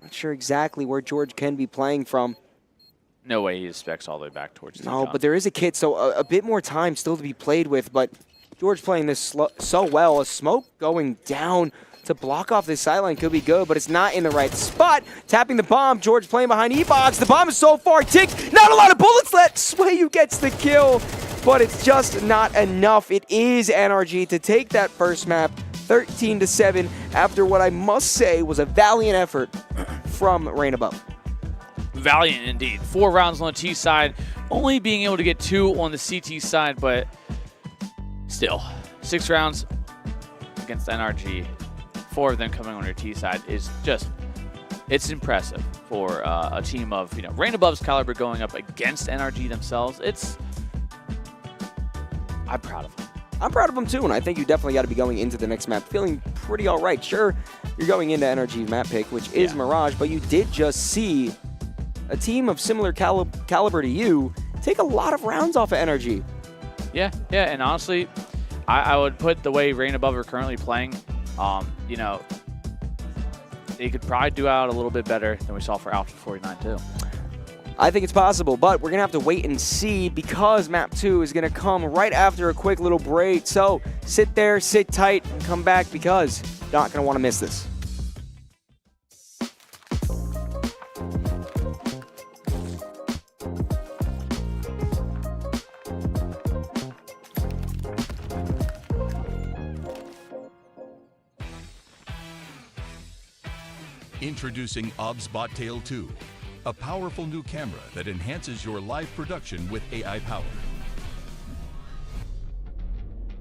Not sure exactly where George can be playing from. No way he specs all the way back towards No, Tikon. but there is a kit, so a bit more time still to be played with, but George playing this so well. A smoke going down to block off this sideline could be good, but it's not in the right spot. Tapping the bomb, George playing behind E-Box. The bomb is so far ticked, not a lot of bullets left. Swayu gets the kill, but it's just not enough. It is NRG to take that first map, 13-7, after what I must say was a valiant effort from Rain Above. Valiant indeed. 4 rounds on the T side, only being able to get 2 on the CT side, but still, 6 rounds against NRG. 4 of them coming on your T side is just, it's impressive for a team of, Rain Above's caliber going up against NRG themselves. I'm proud of them. I'm proud of them too, and I think you definitely got to be going into the next map feeling pretty all right. Sure, you're going into NRG map pick, which is Mirage, but you did just see a team of similar caliber to you take a lot of rounds off of NRG. Yeah, and honestly, I would put the way Rain Above are currently playing, they could probably do out a little bit better than we saw for Alpha 49 too. I think it's possible, but we're going to have to wait and see because map 2 is going to come right after a quick little break. So sit there, sit tight, and come back because you're not going to want to miss this. Introducing OBSBot Tail 2, a powerful new camera that enhances your live production with AI power.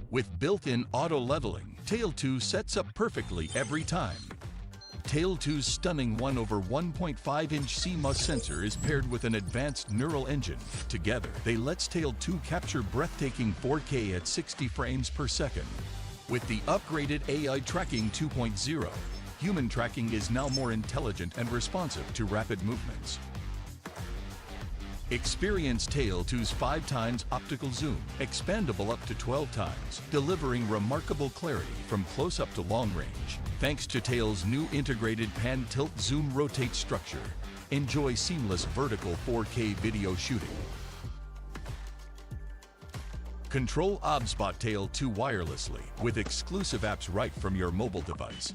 With built-in auto leveling, Tail 2 sets up perfectly every time. Tail 2's stunning 1/1.5-inch CMOS sensor is paired with an advanced neural engine. Together, they lets Tail 2 capture breathtaking 4K at 60 frames per second. With the upgraded AI Tracking 2.0, human tracking is now more intelligent and responsive to rapid movements. Experience Tail 2's 5x optical zoom, expandable up to 12 times, delivering remarkable clarity from close-up to long range. Thanks to Tail's new integrated pan-tilt-zoom-rotate structure, enjoy seamless vertical 4K video shooting. Control OBSBot Tail 2 wirelessly with exclusive apps right from your mobile device.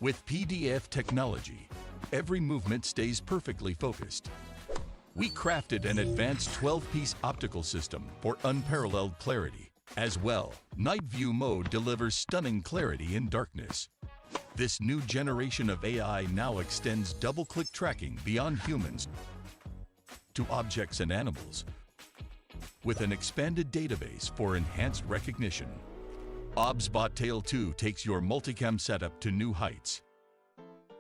With PDF technology, every movement stays perfectly focused. We crafted an advanced 12-piece optical system for unparalleled clarity. As well, Night View mode delivers stunning clarity in darkness. This new generation of AI now extends double-click tracking beyond humans to objects and animals, with an expanded database for enhanced recognition. OBSBot Tail 2 takes your multicam setup to new heights.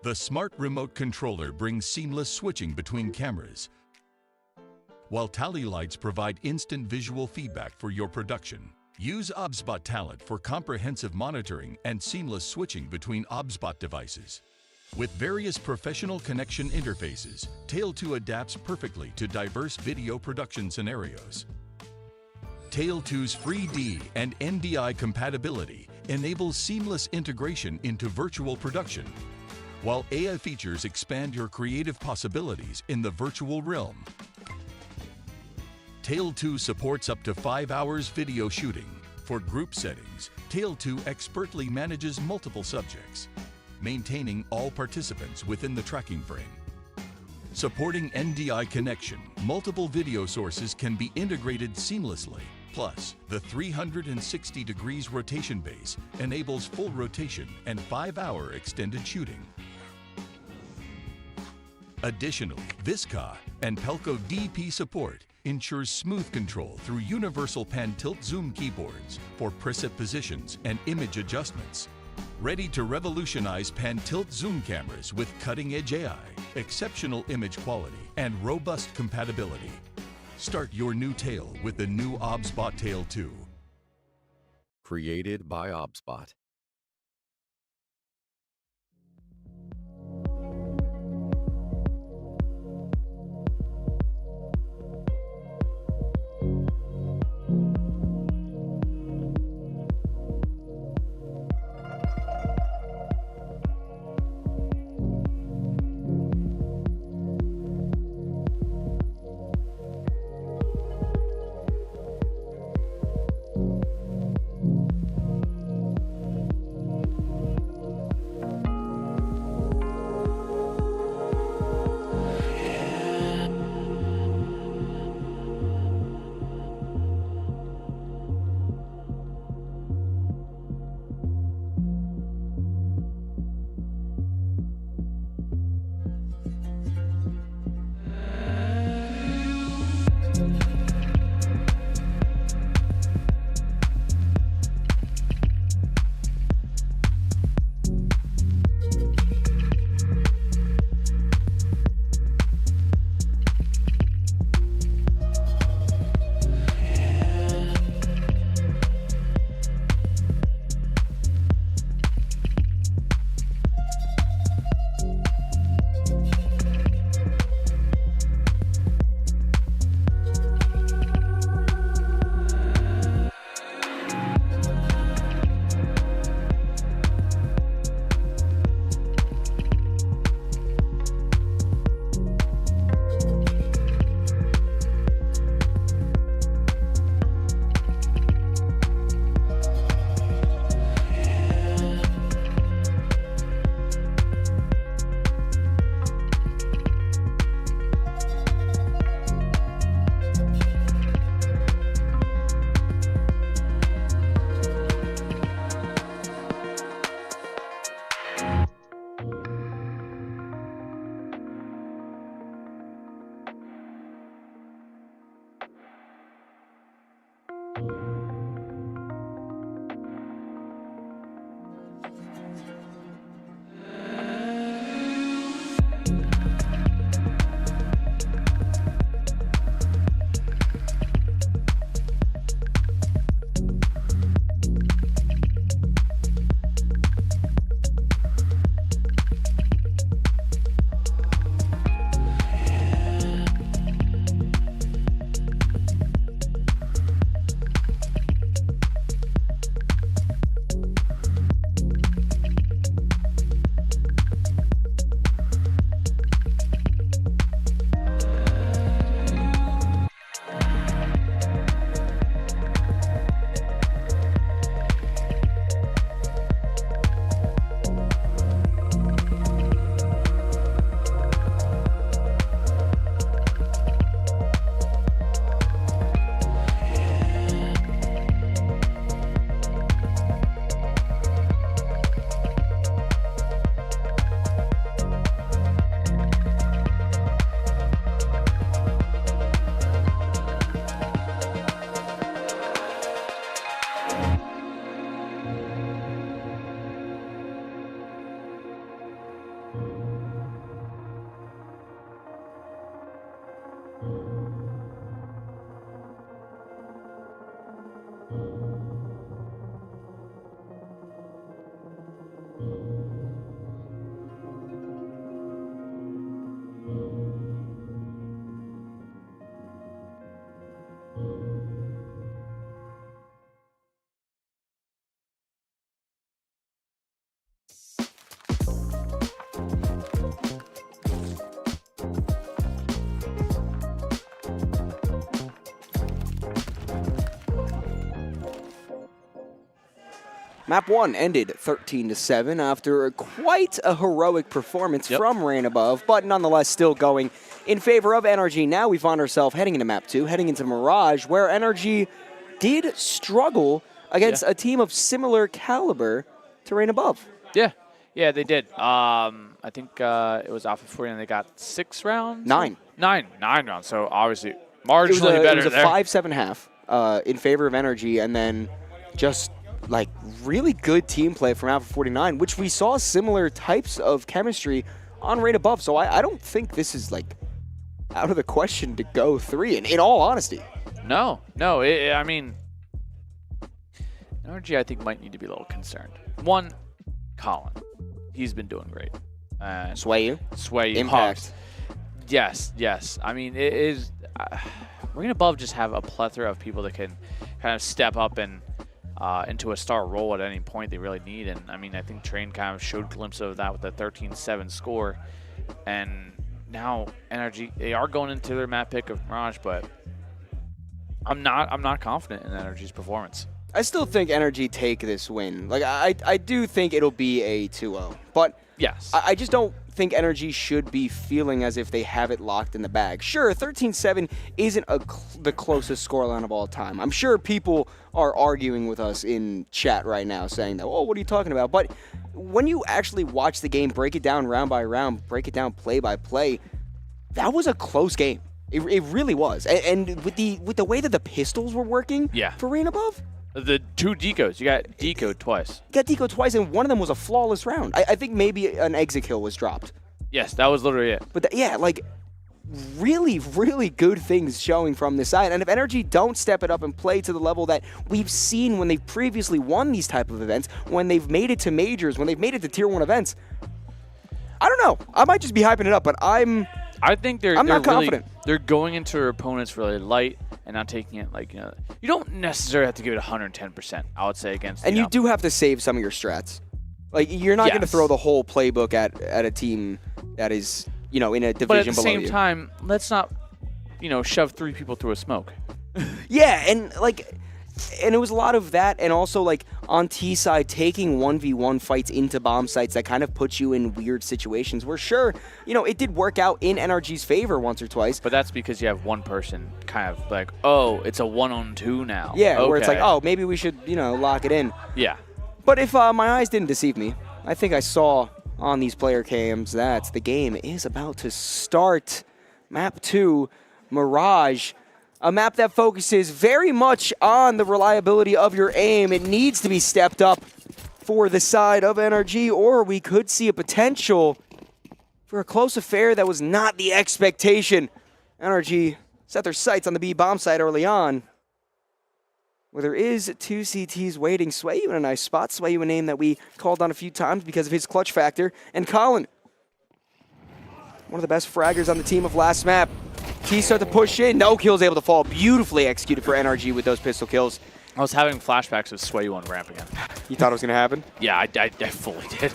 The smart remote controller brings seamless switching between cameras, while tally lights provide instant visual feedback for your production. Use OBSBot Talent for comprehensive monitoring and seamless switching between OBSBot devices. With various professional connection interfaces, Tail 2 adapts perfectly to diverse video production scenarios. Tail 2's free D and NDI compatibility enables seamless integration into virtual production, while AI features expand your creative possibilities in the virtual realm. Tail 2 supports up to 5 hours video shooting. For group settings, Tail 2 expertly manages multiple subjects, maintaining all participants within the tracking frame. Supporting NDI connection, multiple video sources can be integrated seamlessly. Plus, the 360 degrees rotation base enables full rotation and 5-hour extended shooting. Additionally, Visca and Pelco DP support ensures smooth control through universal pan-tilt zoom keyboards for preset positions and image adjustments. Ready to revolutionize pan-tilt zoom cameras with cutting-edge AI, exceptional image quality, and robust compatibility. Start your new Tail with the new OBSBot Tail 2. Created by OBSBot. Map 1 ended 13-7 after quite a heroic performance from Rain Above, but nonetheless still going in favor of NRG. Now we find ourselves heading into Map 2, heading into Mirage, where NRG did struggle against a team of similar caliber to Rain Above. Yeah, they did. I think it was Alpha 40 and they got 6 rounds? 9. 9 rounds, so obviously marginally better. It was a 5-7 half in favor of NRG, and then just like really good team play from Alpha 49, which we saw similar types of chemistry on Rain Above. So I don't think this is like out of the question to go 3, in all honesty. No. I mean, NRG I think might need to be a little concerned. One, Colin. He's been doing great. Sway Impact. Hawks. Yes. I mean, it is. Rain Above just have a plethora of people that can kind of step up and into a star role at any point they really need. And I mean, I think Train kind of showed glimpses of that with the 13-7 score. And now NRG, they are going into their map pick of Mirage, but I'm not confident in NRG's performance. I still think NRG take this win. Like I do think it'll be a 2-0, but yes, I just don't think NRG should be feeling as if they have it locked in the bag. Sure, 13-7 isn't the closest scoreline of all time. I'm sure people are arguing with us in chat right now saying that, oh, what are you talking about? But when you actually watch the game, break it down round by round, break it down play by play, that was a close game. It really was. And with the way that the pistols were working for Rain Above, the 2 decos. You got decoed twice. You got decoed twice, and one of them was a flawless round. I think maybe an exit kill was dropped. Yes, that was literally it. But like really, really good things showing from this side. And if NRG don't step it up and play to the level that we've seen when they've previously won these type of events, when they've made it to majors, when they've made it to tier 1 events, I don't know. I might just be hyping it up, but I think they're not confident. They're going into their opponents really light and not taking it like, you don't necessarily have to give it 110%, I would say, against. And you do have to save some of your strats. Like, you're not going to throw the whole playbook at a team that is, in a division below you. But at the same time, let's not, shove 3 people through a smoke. Yeah, and it was a lot of that, and also like on T side taking 1v1 fights into bomb sites that kind of puts you in weird situations where sure, it did work out in NRG's favor once or twice. But that's because you have one person kind of like, oh, it's a 1-on-2 now. Yeah, okay. Where it's like, oh, maybe we should, lock it in. Yeah. But if my eyes didn't deceive me, I think I saw on these player cams that the game is about to start. Map 2, Mirage. A map that focuses very much on the reliability of your aim. It needs to be stepped up for the side of NRG, or we could see a potential for a close affair that was not the expectation. NRG set their sights on the B bomb site early on, where there is 2 CTs waiting. Swayu in a nice spot. Swayu, a name that we called on a few times because of his clutch factor. And Colin, one of the best fraggers on the team of last map. T start to push in. No kills able to fall. Beautifully executed for NRG with those pistol kills. I was having flashbacks of Swayu on ramp again. You thought it was going to happen? Yeah, I fully did.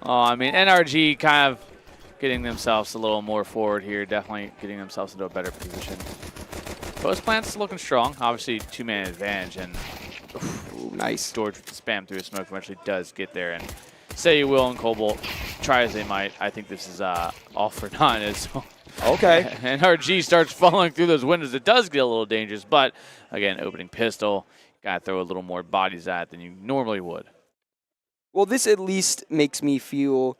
I mean, NRG kind of getting themselves a little more forward here. Definitely getting themselves into a better position. Post plant's looking strong. Obviously, 2-man advantage. And ooh, nice. George with the spam through the smoke eventually does get there. And say you will and Cobalt, try as they might, I think this is all for none. Okay. NRG starts falling through those windows. It does get a little dangerous, but again, opening pistol, gotta throw a little more bodies at it than you normally would. Well, this at least makes me feel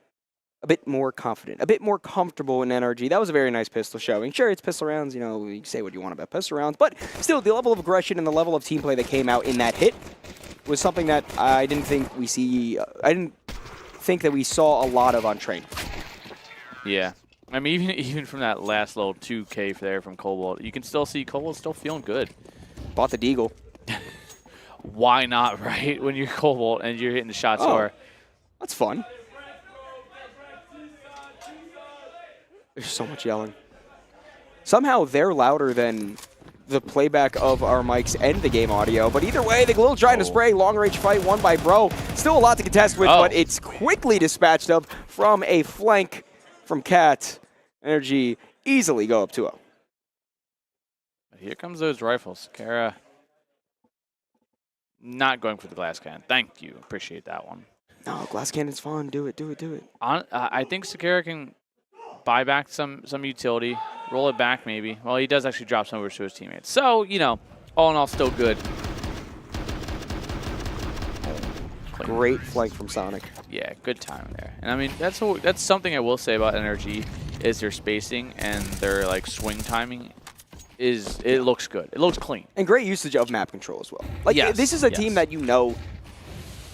a bit more confident, a bit more comfortable in NRG. That was a very nice pistol showing. Sure, it's pistol rounds, you can say what you want about pistol rounds, but still, the level of aggression and the level of team play that came out in that hit was something that I didn't think that we saw a lot of on Train. Yeah. I mean, even from that last little 2K there from Cobalt, you can still see Cobalt still feeling good. Bought the Deagle. Why not, right? When you're Cobalt and you're hitting the shots hard. That's fun. There's so much yelling. Somehow they're louder than the playback of our mics and the game audio. But either way, the little trying to spray, long-range fight won by Bro. Still a lot to contest with, but it's quickly dispatched up from a flank from Cat. NRG easily go up 2-0. Here comes those rifles. Kara Not going for the glass cannon. Thank you. Appreciate that one. No, glass cannon's fun. Do it. I think Sakura can buy back some utility, roll it back maybe. Well, he does actually drop some over to his teammates. So, you know, all in all, still good. Great flank from Sonic. Yeah, good timing there. And I mean, that's something I will say about NRG is their spacing and their like swing timing it looks good. It looks clean. And great usage of map control as well. Like Yes, this is a team that you know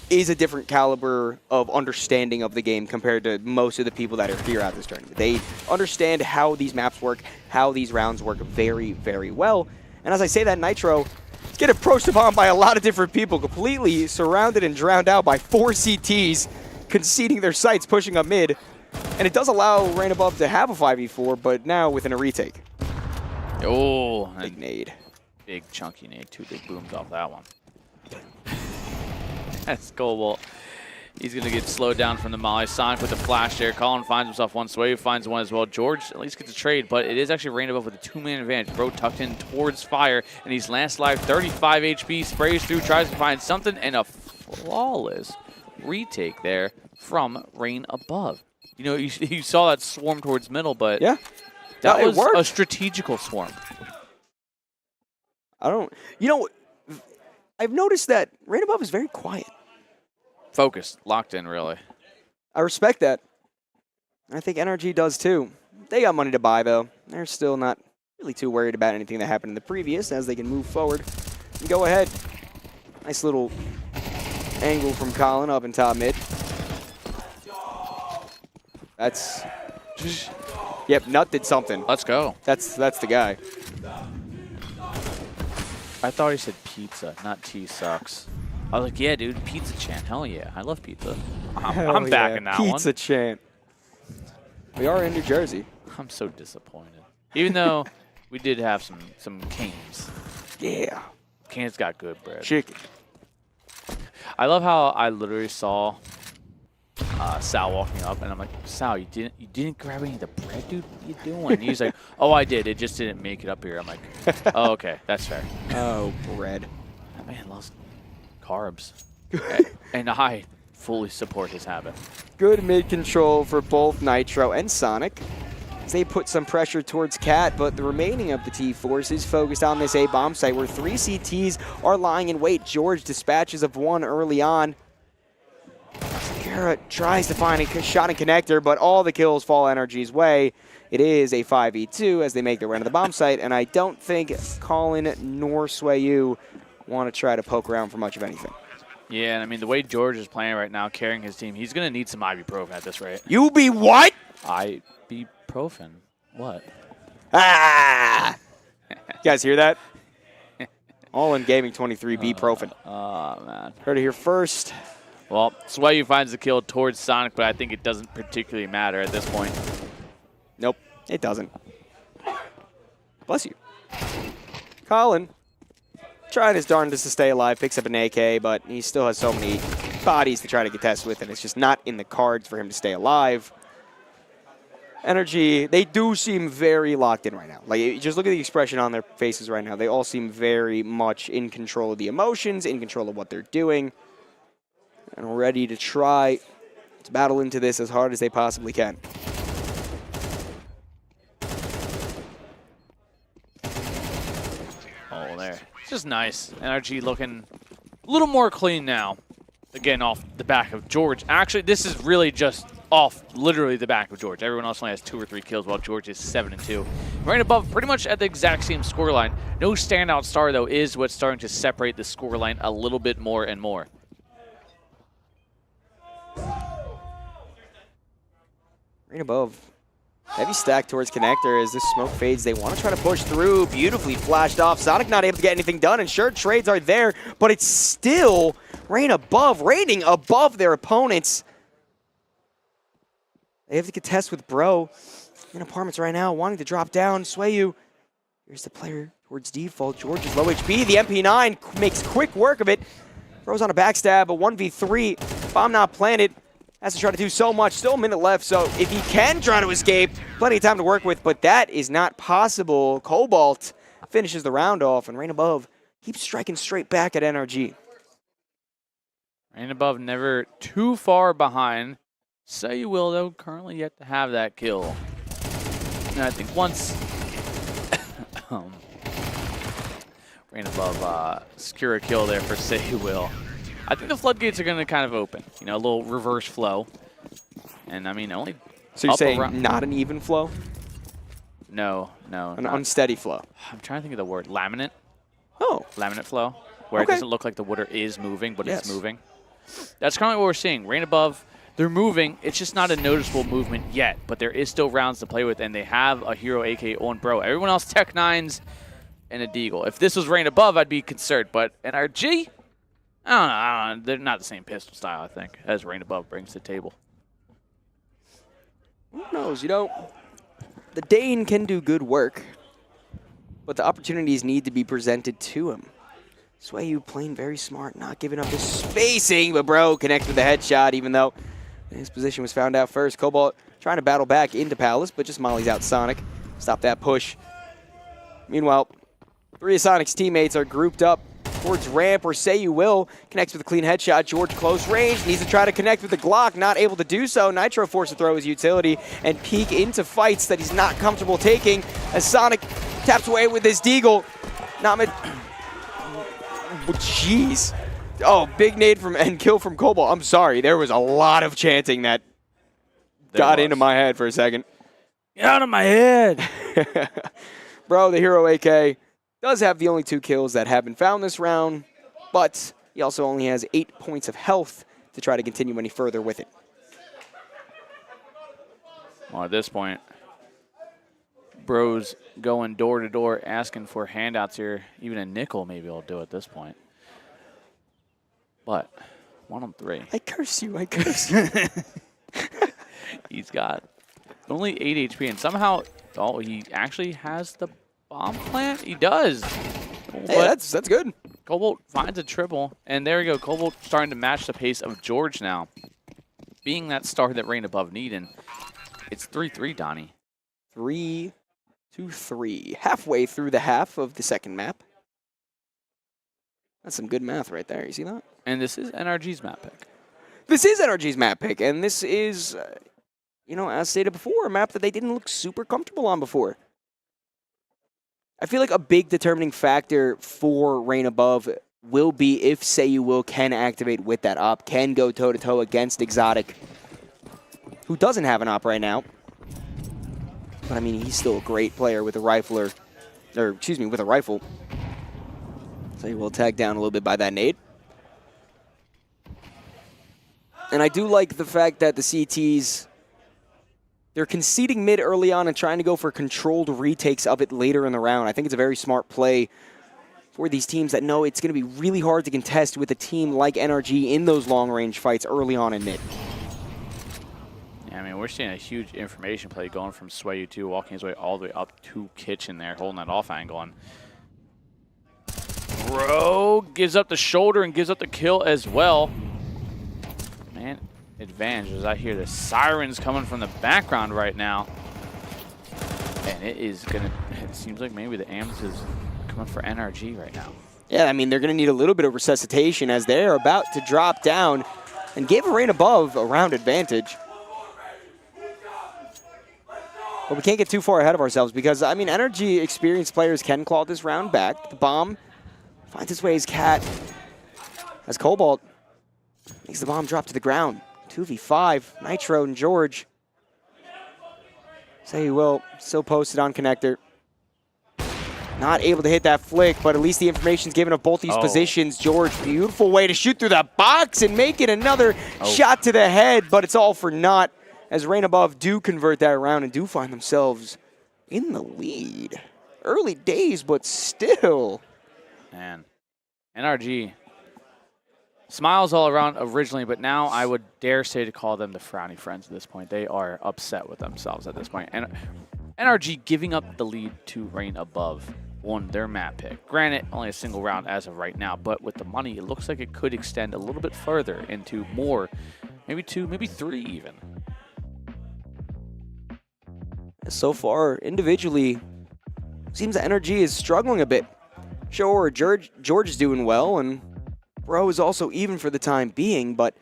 is a different caliber of understanding of the game compared to most of the people that are here at this tournament. They understand how these maps work, how these rounds work very, very well. And as I say that, Nitro get approached upon by a lot of different people, completely surrounded and drowned out by 4 CTs, conceding their sights, pushing up mid. And it does allow Rain Above to have a 5v4, but now within a retake. Oh, Big nade. Big chunky nade, 2 big booms off that one. That's Cobalt. He's going to get slowed down from the molly. Sonic with the flash there. Colin finds himself one. Sway finds one as well. George at least gets a trade, but it is actually Rain Above with a 2-man advantage. Bro tucked in towards fire, and he's last live, 35 HP, sprays through, tries to find something, and a flawless retake there from Rain Above. You know, you saw that swarm towards middle, but yeah, that was a strategical swarm. You know, I've noticed that Rain Above is very quiet. Focused, locked in, really. I respect that. I think NRG does too. They got money to buy, though. They're still not really too worried about anything that happened in the previous, as they can move forward and go ahead. Nice little angle from Colin up in top mid. That's... Yep, Nut did something. Let's go. That's the guy. I thought he said pizza, not tea sucks. I was like, yeah, dude, pizza chant. Hell yeah. I love pizza. I'm backing that one. Pizza chant. We are in New Jersey. I'm so disappointed. Even though we did have some Canes. Yeah. Canes got good bread. Chicken. I love how I literally saw Sal walking up, and I'm like, Sal, you didn't grab any of the bread, dude? What are you doing? And he's like, oh, I did. It just didn't make it up here. I'm like, oh, okay, that's fair. Oh, bread. That man loves carbs. And I fully support his habit. Good mid control for both Nitro and Sonic. They put some pressure towards Cat, but the remaining of the T-Force is focused on this A-bomb site where 3 CTs are lying in wait. George dispatches of 1 early on. Sakura tries to find a shot and connector, but all the kills fall NRG's way. It is a 5v2 as they make their way to the bomb site, and I don't think Colin nor Swayu want to try to poke around for much of anything. Yeah, and I mean, the way George is playing right now, carrying his team, he's going to need some ibuprofen at this rate. You be what? Ibuprofen. What? Ah! You guys hear that? All in Gaming 23, Profen. Oh, man. Heard it here first. Well, Swayu finds the kill towards Sonic, but I think it doesn't particularly matter at this point. Nope, it doesn't. Bless you. Colin, trying his darndest to stay alive, picks up an AK, but he still has so many bodies to try to contest with, and it's just not in the cards for him to stay alive. NRG, they do seem very locked in right now. Like, just look at the expression on their faces right now. They all seem very much in control of the emotions, in control of what they're doing, and ready to try to battle into this as hard as they possibly can. Oh, there. It's just nice. NRG looking a little more clean now. Again, off the back of George. Actually, this is really just off literally the back of George. Everyone else only has 2 or 3 kills while George is 7-2. Right above, pretty much at the exact same scoreline. No standout star, though, is what's starting to separate the scoreline a little bit more and more. Right above. Heavy stack towards connector as this smoke fades. They want to try to push through. Beautifully flashed off. Sonic not able to get anything done, and sure, trades are there, but it's still Rain Above, rating above their opponents. They have to contest with Bro in apartments right now, wanting to drop down. Swayu, here's the player towards default. George is low HP. The MP9 makes quick work of it. Bro's on a backstab, a 1v3. Bomb not planted. Has to try to do so much. Still a minute left, so if he can try to escape, plenty of time to work with, but that is not possible. Cobalt finishes the round off, and Rain Above keeps striking straight back at NRG. Rain above, never too far behind. Say you will, though, currently yet to have that kill. And I think once Rain above secure a kill there for Say You Will, I think the floodgates are going to kind of open. You know, a little reverse flow. And I mean, only. So you're saying not an even flow? No. An unsteady flow. I'm trying to think of the word. Laminate? Oh. Laminate flow, where it doesn't look like the water is moving, but it's moving. That's currently what we're seeing. Rain above, they're moving. It's just not a noticeable movement yet, but there is still rounds to play with, and they have a hero AK on Bro. Everyone else Tech 9s and a Deagle. If this was Rain above, I'd be concerned, but NRG, I don't know. They're not the same pistol style, I think, as Rain above brings to the table. Who knows? You know, the Dane can do good work, but the opportunities need to be presented to him. Swayu playing very smart, not giving up his spacing, but Bro connects with the headshot, even though his position was found out first. Cobalt trying to battle back into Palace, but just mollies out Sonic. Stop that push. Meanwhile, 3 of Sonic's teammates are grouped up towards ramp, where Say You Will connects with a clean headshot. George close range, needs to try to connect with the Glock, not able to do so. Nitro forced to throw his utility and peek into fights that he's not comfortable taking as Sonic taps away with his Deagle. Jeez. Oh, big nade from and kill from Cobalt. I'm sorry, there was a lot of chanting that got into my head for a second. Get out of my head! Bro, the hero AK does have the only 2 kills that have been found this round, but he also only has 8 points of health to try to continue any further with it. Well, at this point, Bro's going door to door asking for handouts here. Even a nickel maybe will do at this point. But 1 on 3. I curse you, I curse you. He's got only 8 HP, and somehow, he actually has the bomb plant? He does. Hey, that's good. Cobalt finds a triple, and there we go. Cobalt starting to match the pace of George now, being that star that Rain above need, and it's 3-3, Donnie. 3-3. Halfway through the half of the second map. That's some good math right there. You see that? And this is NRG's map pick. This is NRG's map pick, and this is, you know, as stated before, a map that they didn't look super comfortable on before. I feel like a big determining factor for Rain above will be if Say You Will can activate with that op, can go toe-to-toe against Exotic, who doesn't have an op right now. But, I mean, he's still a great player with a rifle, with a rifle. So he will tag down a little bit by that nade. And I do like the fact that the CTs, they're conceding mid early on and trying to go for controlled retakes of it later in the round. I think it's a very smart play for these teams that know it's going to be really hard to contest with a team like NRG in those long-range fights early on in mid. Yeah, I mean, we're seeing a huge information play going from Swayu 2, walking his way all the way up to Kitchen there, holding that off angle. And Bro gives up the shoulder and gives up the kill as well. Man, advantage as I hear the sirens coming from the background right now. And it seems like maybe the ambulance is coming for NRG right now. Yeah, I mean, they're going to need a little bit of resuscitation as they're about to drop down and give Rain above a round advantage. But we can't get too far ahead of ourselves because, I mean, NRG experienced players can claw this round back. The bomb finds its way as Cat. As Cobalt makes the bomb drop to the ground. 2v5, Nitro and George. Say You Will, still posted on connector. Not able to hit that flick, but at least the information's given of both these positions. George, beautiful way to shoot through the box and make it another shot to the head, but it's all for naught as Rain above do convert that round and do find themselves in the lead. Early days, but still. Man, NRG smiles all around originally, but now I would dare say to call them the frowny friends at this point. They are upset with themselves at this point. And NRG giving up the lead to Rain above on their map pick. Granted, only a single round as of right now, but with the money, it looks like it could extend a little bit further into more, maybe 2, maybe 3 even. So far, individually, seems that NRG is struggling a bit. Sure, George is doing well, and Bro is also even for the time being, but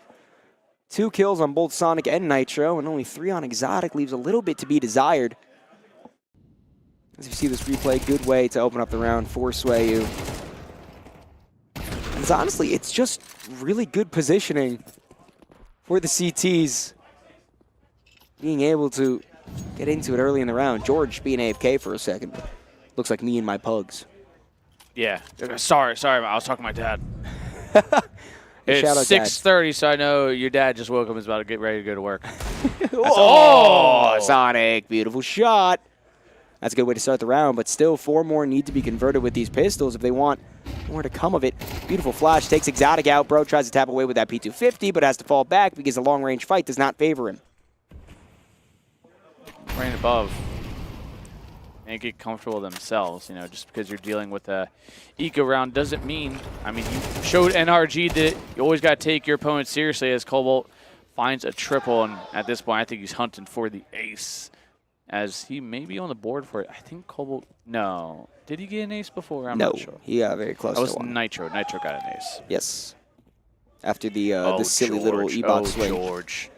2 kills on both Sonic and Nitro, and only 3 on Exotic leaves a little bit to be desired. As you see this replay, good way to open up the round for Swayu. And honestly, it's just really good positioning for the CTs. Being able to get into it early in the round. George being AFK for a second. Looks like me and my pugs. Yeah. Sorry. I was talking to my dad. It's Shout out, 6:30, so I know your dad just woke up and is about to get ready to go to work. Oh, Sonic, beautiful shot. That's a good way to start the round, but still 4 more need to be converted with these pistols if they want more to come of it. Beautiful flash, takes Exotic out. Bro tries to tap away with that P250, but has to fall back because the long-range fight does not favor him. Right above. And get comfortable themselves, you know, just because you're dealing with a eco round doesn't mean, I mean, you showed NRG that you always got to take your opponent seriously as Cobalt finds a triple, and at this point I think he's hunting for the ace as he may be on the board for it. I think Cobalt, no. Did he get an ace before? I'm not sure. He got very close to one. That was Nitro. Nitro got an ace. Yes. After the silly little E-box swing. George.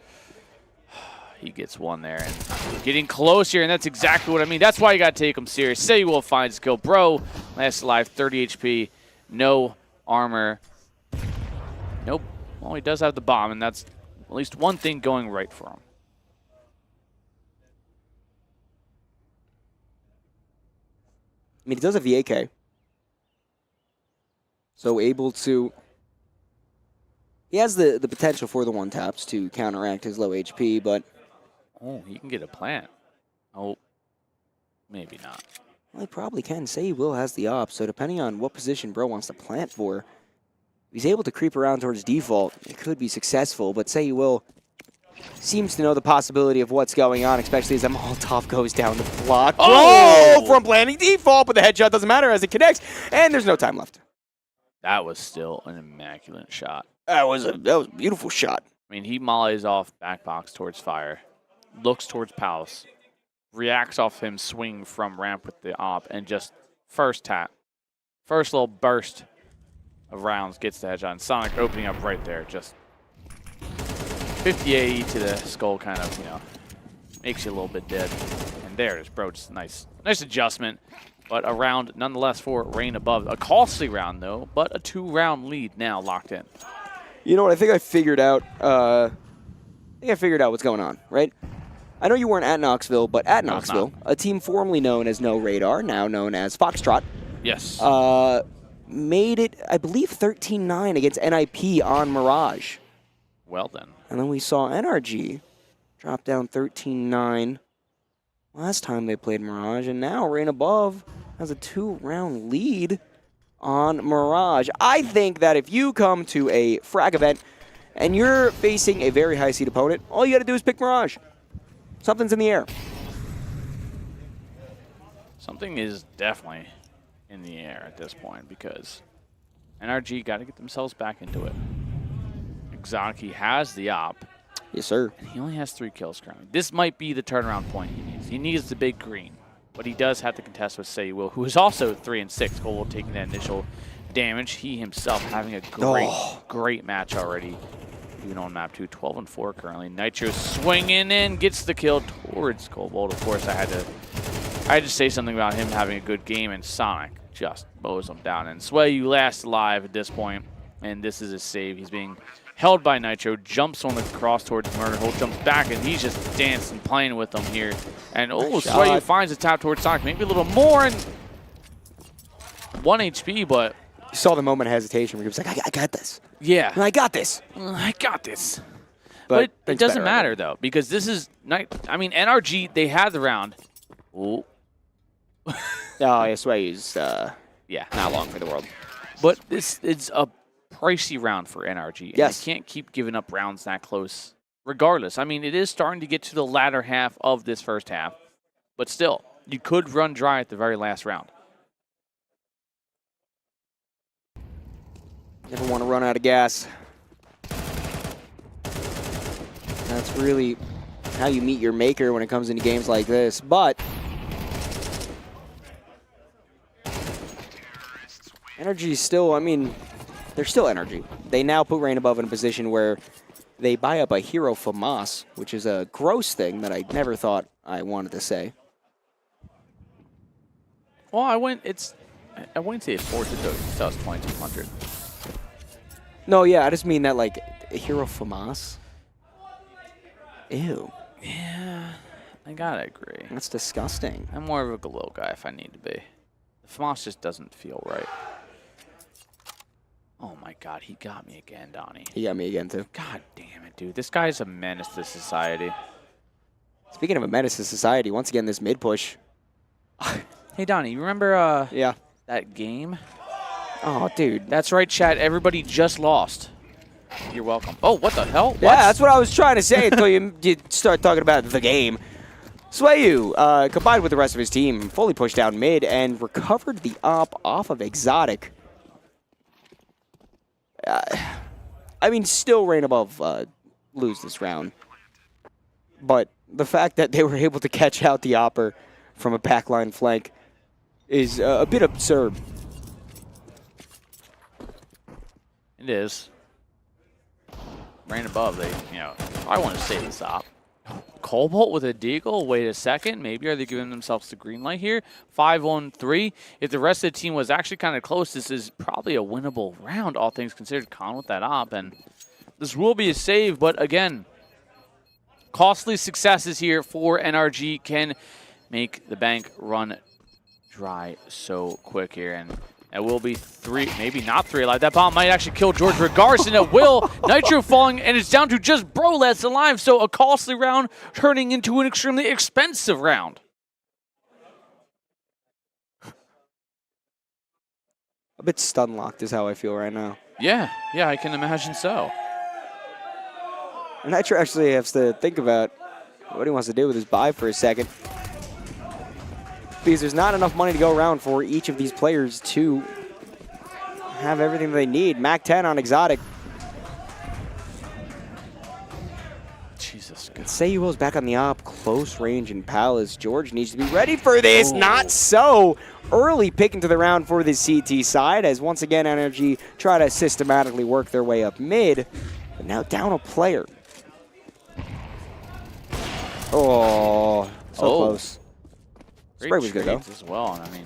He gets one there and getting close here, and that's exactly what I mean. That's why you got to take him serious. Say you will find his kill. Bro, last alive, 30 HP, no armor. Nope. Well, he does have the bomb, and that's at least one thing going right for him. I mean, he does have the AK. So able to... He has the potential for the one-taps to counteract his low HP, but... Oh, he can get a plant. Oh, maybe not. Well, he probably can. Say he will has the op, so depending on what position Bro wants to plant for, if he's able to creep around towards default, it could be successful, but Say he will seems to know the possibility of what's going on, especially as that Molotov goes down the block. Oh! From planting default, but the headshot doesn't matter as it connects, and there's no time left. That was still an immaculate shot. That was a beautiful shot. I mean, he mollies off back box towards fire, looks towards Palace, reacts off him swing from ramp with the op, and just first tap, first little burst of rounds gets the headshot. And Sonic opening up right there, just 50 AE to the skull, kind of, you know, makes you a little bit dead. And there it is, bro. Just nice adjustment. But a round nonetheless for Rain Above. A costly round though, but a 2-round lead now locked in. You know what? I think I figured out. What's going on, right? I know you weren't at Knoxville, but at Knoxville, a team formerly known as No Radar, now known as Foxtrot, yes, made it, I believe, 13-9 against NIP on Mirage. Well then. And then we saw NRG drop down 13-9 last time they played Mirage, and now Rain Above has a 2-round lead on Mirage. I think that if you come to a Frag event and you're facing a very high seed opponent, all you got to do is pick Mirage. Something's in the air. Something is definitely in the air at this point because NRG got to get themselves back into it. Exotic has the op. Yes, sir. And he only has 3 kills currently. This might be the turnaround point he needs. He needs the big green. But he does have to contest with Say Will, who is also 3-6. Cole taking that initial damage. He himself having a great match already. Even on map 2, 12-4 currently. Nitro swinging in, gets the kill towards Cobalt. Of course, I had to say something about him having a good game, and Sonic just mows him down. And Swayu last alive at this point, and this is a save. He's being held by Nitro, jumps on the cross towards Murder Hole, jumps back, and he's just dancing, playing with them here. And Swayu finds a tap towards Sonic, maybe a little more, and 1 HP, but... You saw the moment of hesitation where he was like, I got this. Yeah. I got this. I got this. But it doesn't matter, though, because this is... I mean, NRG, they had the round. Ooh. Swayu's yeah, not long for the world. But this is a pricey round for NRG. And yes. You can't keep giving up rounds that close. Regardless, I mean, it is starting to get to the latter half of this first half. But still, you could run dry at the very last round. Never want to run out of gas. That's really how you meet your maker when it comes into games like this. But NRG still, I mean, they're still energy. They now put Rain Above in a position where they buy up a hero FAMAS, which is a gross thing that I never thought I wanted to say. Well, I wouldn't say it's forced it though. That was 2200. No, yeah, I just mean that, like, a hero FAMAS. Ew. Yeah, I gotta agree. That's disgusting. I'm more of a Galil guy if I need to be. The FAMAS just doesn't feel right. Oh my god, he got me again, Donnie. He got me again, too. God damn it, dude. This guy's a menace to society. Speaking of a menace to society, once again, this mid push. Hey, Donnie, you remember Yeah. that game? Oh, dude. That's right, chat. Everybody just lost. You're welcome. Oh, what the hell? Yeah, that's what I was trying to say until you start talking about the game. Swayu, combined with the rest of his team, fully pushed down mid and recovered the op off of Exotic. I mean, still Rain Above lose this round. But the fact that they were able to catch out the Opper from a backline flank is a bit absurd. It is. Rain Above, I want to say this op. Cobalt with a deagle. Wait a second. Maybe are they giving themselves the green light here? 5-on-3. If the rest of the team was actually kind of close, this is probably a winnable round, all things considered. Con with that op, and this will be a save. But again, costly successes here for NRG can make the bank run dry so quick here, and it will be 3, maybe not 3 alive. That bomb might actually kill George regardless, and it will. Nitro falling, and it's down to just Bro that's alive, so a costly round turning into an extremely expensive round. A bit stun-locked is how I feel right now. Yeah, I can imagine so. Nitro actually has to think about what he wants to do with his buy for a second. Because there's not enough money to go around for each of these players to have everything they need. Mac 10 on Exotic. Jesus. Say Will's back on the op, close range in Palace. George needs to be ready for this. Oh. Not so. Early pick into the round for the CT side as once again NRG try to systematically work their way up mid. But now down a player. Oh, so close. Spray was good, though. As well, and I mean,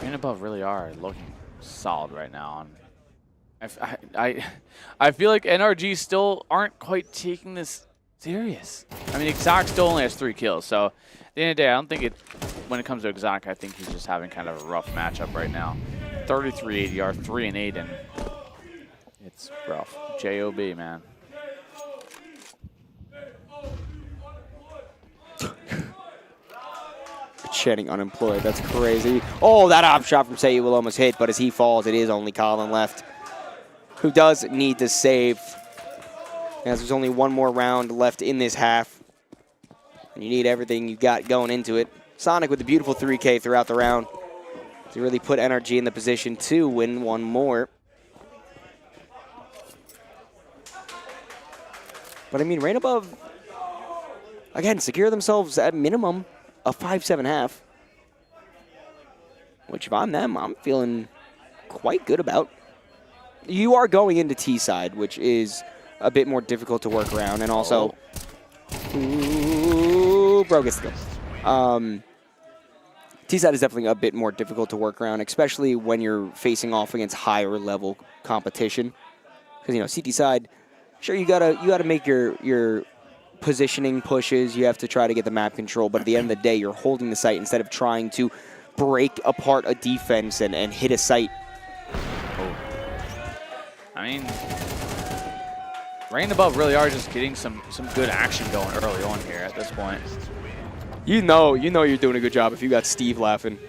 Rain Above really are looking solid right now. And I feel like NRG still aren't quite taking this serious. I mean, Exotic still only has 3 kills, so at the end of the day, I don't think when it comes to Exotic, I think he's just having kind of a rough matchup right now. 33 ADR, 3 and 8, and it's rough. JOB, man. Chanting unemployed. That's crazy. Oh, that op shot from Say will almost hit, but as he falls, it is only Colin left, who does need to save. As there's only one more round left in this half, and you need everything you got going into it. Sonic with the beautiful 3K throughout the round to really put NRG in the position to win one more. But I mean, Rain Above, again, secure themselves at minimum a 5-7 half, which if I'm them, I'm feeling quite good about. You are going into T-side, which is a bit more difficult to work around, and also, ooh, Bro gets the kill. T-side is definitely a bit more difficult to work around, especially when you're facing off against higher level competition. Because CT side, sure you gotta make your positioning pushes, you have to try to get the map control, but at the end of the day, you're holding the site instead of trying to break apart a defense and hit a site. Oh. I mean, Rain Above really are just getting some good action going early on here at this point. You know you're doing a good job if you got Steve laughing.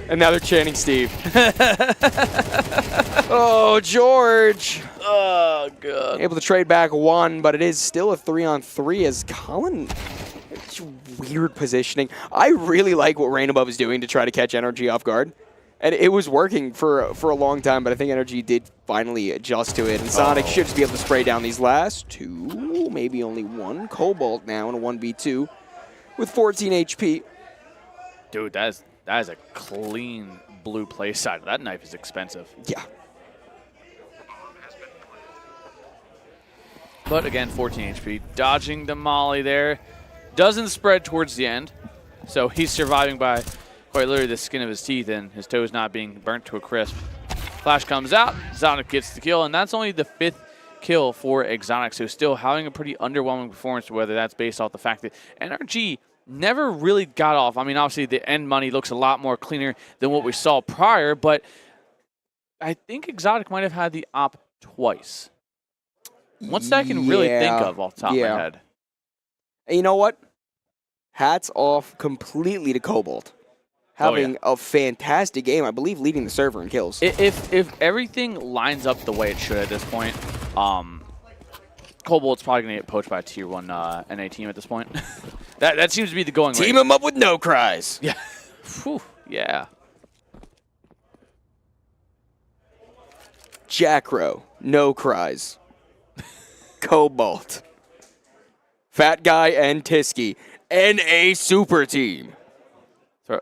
And now they're chanting Steve. Oh, George. Oh, God. Able to trade back 1, but it is still a 3-on-3 as Colin, weird positioning. I really like what Rain Above is doing to try to catch NRG off guard. And it was working for a long time, but I think NRG did finally adjust to it. And Sonic should just be able to spray down these last 2, maybe only 1. Cobalt now in a 1v2 with 14 HP. Dude, that is a clean blue play side. That knife is expensive. Yeah. But again, 14 HP. Dodging the molly there. Doesn't spread towards the end. So he's surviving by quite literally the skin of his teeth and his toes not being burnt to a crisp. Flash comes out. Exotic gets the kill. And that's only the 5th kill for Exotic. So still having a pretty underwhelming performance, whether that's based off the fact that NRG never really got off. I mean, obviously the end money looks a lot more cleaner than what we saw prior. But I think Exotic might have had the op twice. Once that I can really think of off the top of my head. And you know what? Hats off completely to Cobalt. Having a fantastic game, I believe leading the server in kills. If everything lines up the way it should at this point, Cobalt's probably going to get poached by a Tier 1 NA team at this point. that seems to be the going rate. Team him up with no cries. Yeah. Whew, yeah. Jackro, no cries. Cobalt. Fat Guy and Tisky. NA super team.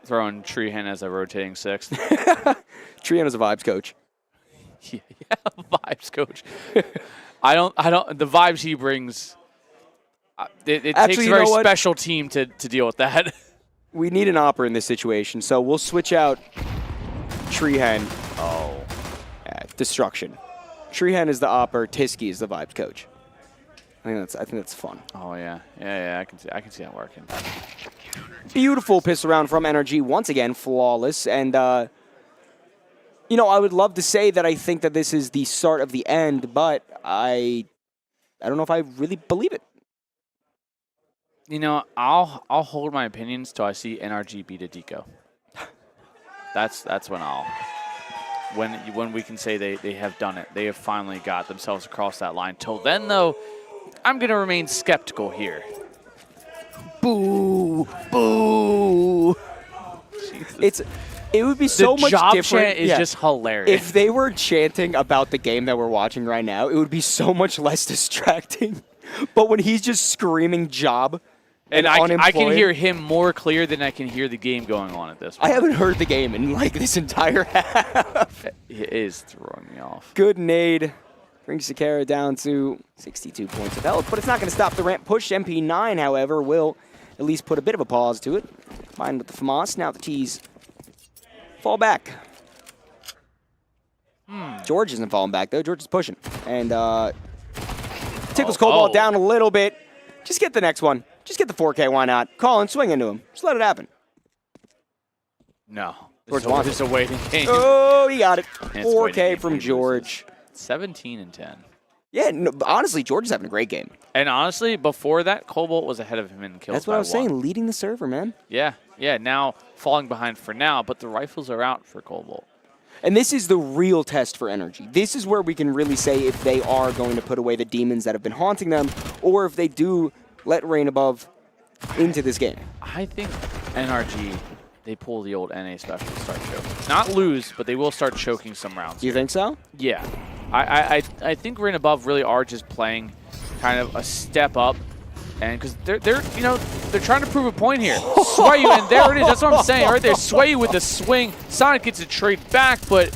Throwing Treehan as a rotating 6th. Treehan is a vibes coach. Yeah, vibes coach. I don't. The vibes he brings. It takes a very special team to deal with that. We need an opera in this situation, so we'll switch out Treehan. Oh. Destruction. Treehan is the opera. Tisky is the vibes coach. I think that's fun. Oh yeah. I can see that working. Beautiful piss around from NRG once again, flawless. And you know, I would love to say that I think that this is the start of the end, but I don't know if I really believe it. You know, I'll hold my opinions till I see NRG beat a Deco. That's when we can say they have done it. They have finally got themselves across that line. Till then, though, I'm going to remain skeptical here. Boo! Boo! It would be so much different. The job chant is just hilarious. If they were chanting about the game that we're watching right now, it would be so much less distracting. But when he's just screaming job and I can hear him more clear than I can hear the game going on at this point. I haven't heard the game in like this entire half. It is throwing me off. Good nade. Brings Sakara down to 62 points of health, but it's not going to stop the ramp push. MP9, however, will at least put a bit of a pause to it. Fine with the FAMAS. Now the T's fall back. George isn't falling back, though. George is pushing. And tickles Cobalt down a little bit. Just get the next one. Just get the 4K. Why not? Call and swing into him. Just let it happen. No. George wants it. It's a waiting game. Oh, he got it. 4K from George. 17 and 10. Yeah, no, honestly, George is having a great game. And honestly, before that, Cobalt was ahead of him in kills. That's what I was saying, leading the server, man. Yeah, now falling behind for now, but the rifles are out for Cobalt. And this is the real test for energy. This is where we can really say if they are going to put away the demons that have been haunting them, or if they do let Reign Above into this game. I think NRG, they pull the old NA special to start choking. Not lose, but they will start choking some rounds. Do you think so? Yeah. I think Reign Above really are just playing kind of a step up, and because they're trying to prove a point here. Sway you, and there it is. That's what I'm saying right there. Sway you with the swing. Sonic gets a trade back, but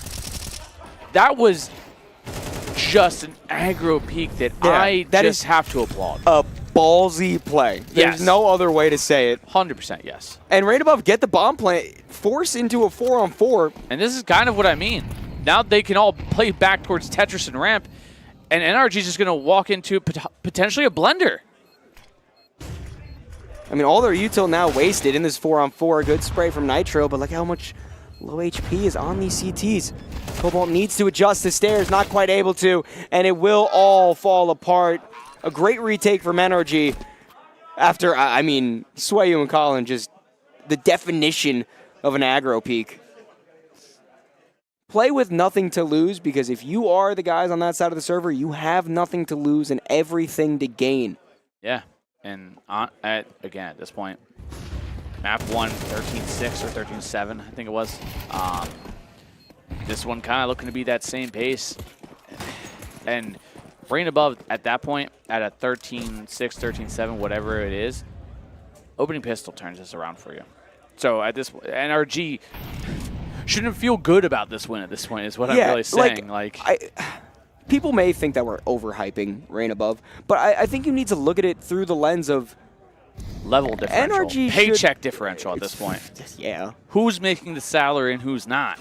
that was just an aggro peak that I just have to applaud. A ballsy play. There's no other way to say it. 100% yes. And Reign Above get the bomb plant, force into a 4-on-4. And this is kind of what I mean. Now they can all play back towards Tetris and ramp, and NRG is just going to walk into potentially a blender. I mean, all their util now wasted in this 4-on-4. Good spray from Nitro, but look how much low HP is on these CTs. Cobalt needs to adjust the stairs, not quite able to, and it will all fall apart. A great retake from NRG after, I mean, Swayu and Colin, just the definition of an aggro peak. Play with nothing to lose, because if you are the guys on that side of the server, you have nothing to lose and everything to gain. Yeah, and again, at this point, map 1, 13-6 or 13-7, I think it was. This one kind of looking to be that same pace. And Reign Above, at that point, at a 13-6, 13-7, whatever it is, opening pistol turns this around for you. So at this NRG, shouldn't feel good about this win at this point is what I'm really saying. People may think that we're overhyping Rain Above, but I think you need to look at it through the lens of level differential, NRG paycheck differential at this point. Yeah. Who's making the salary and who's not?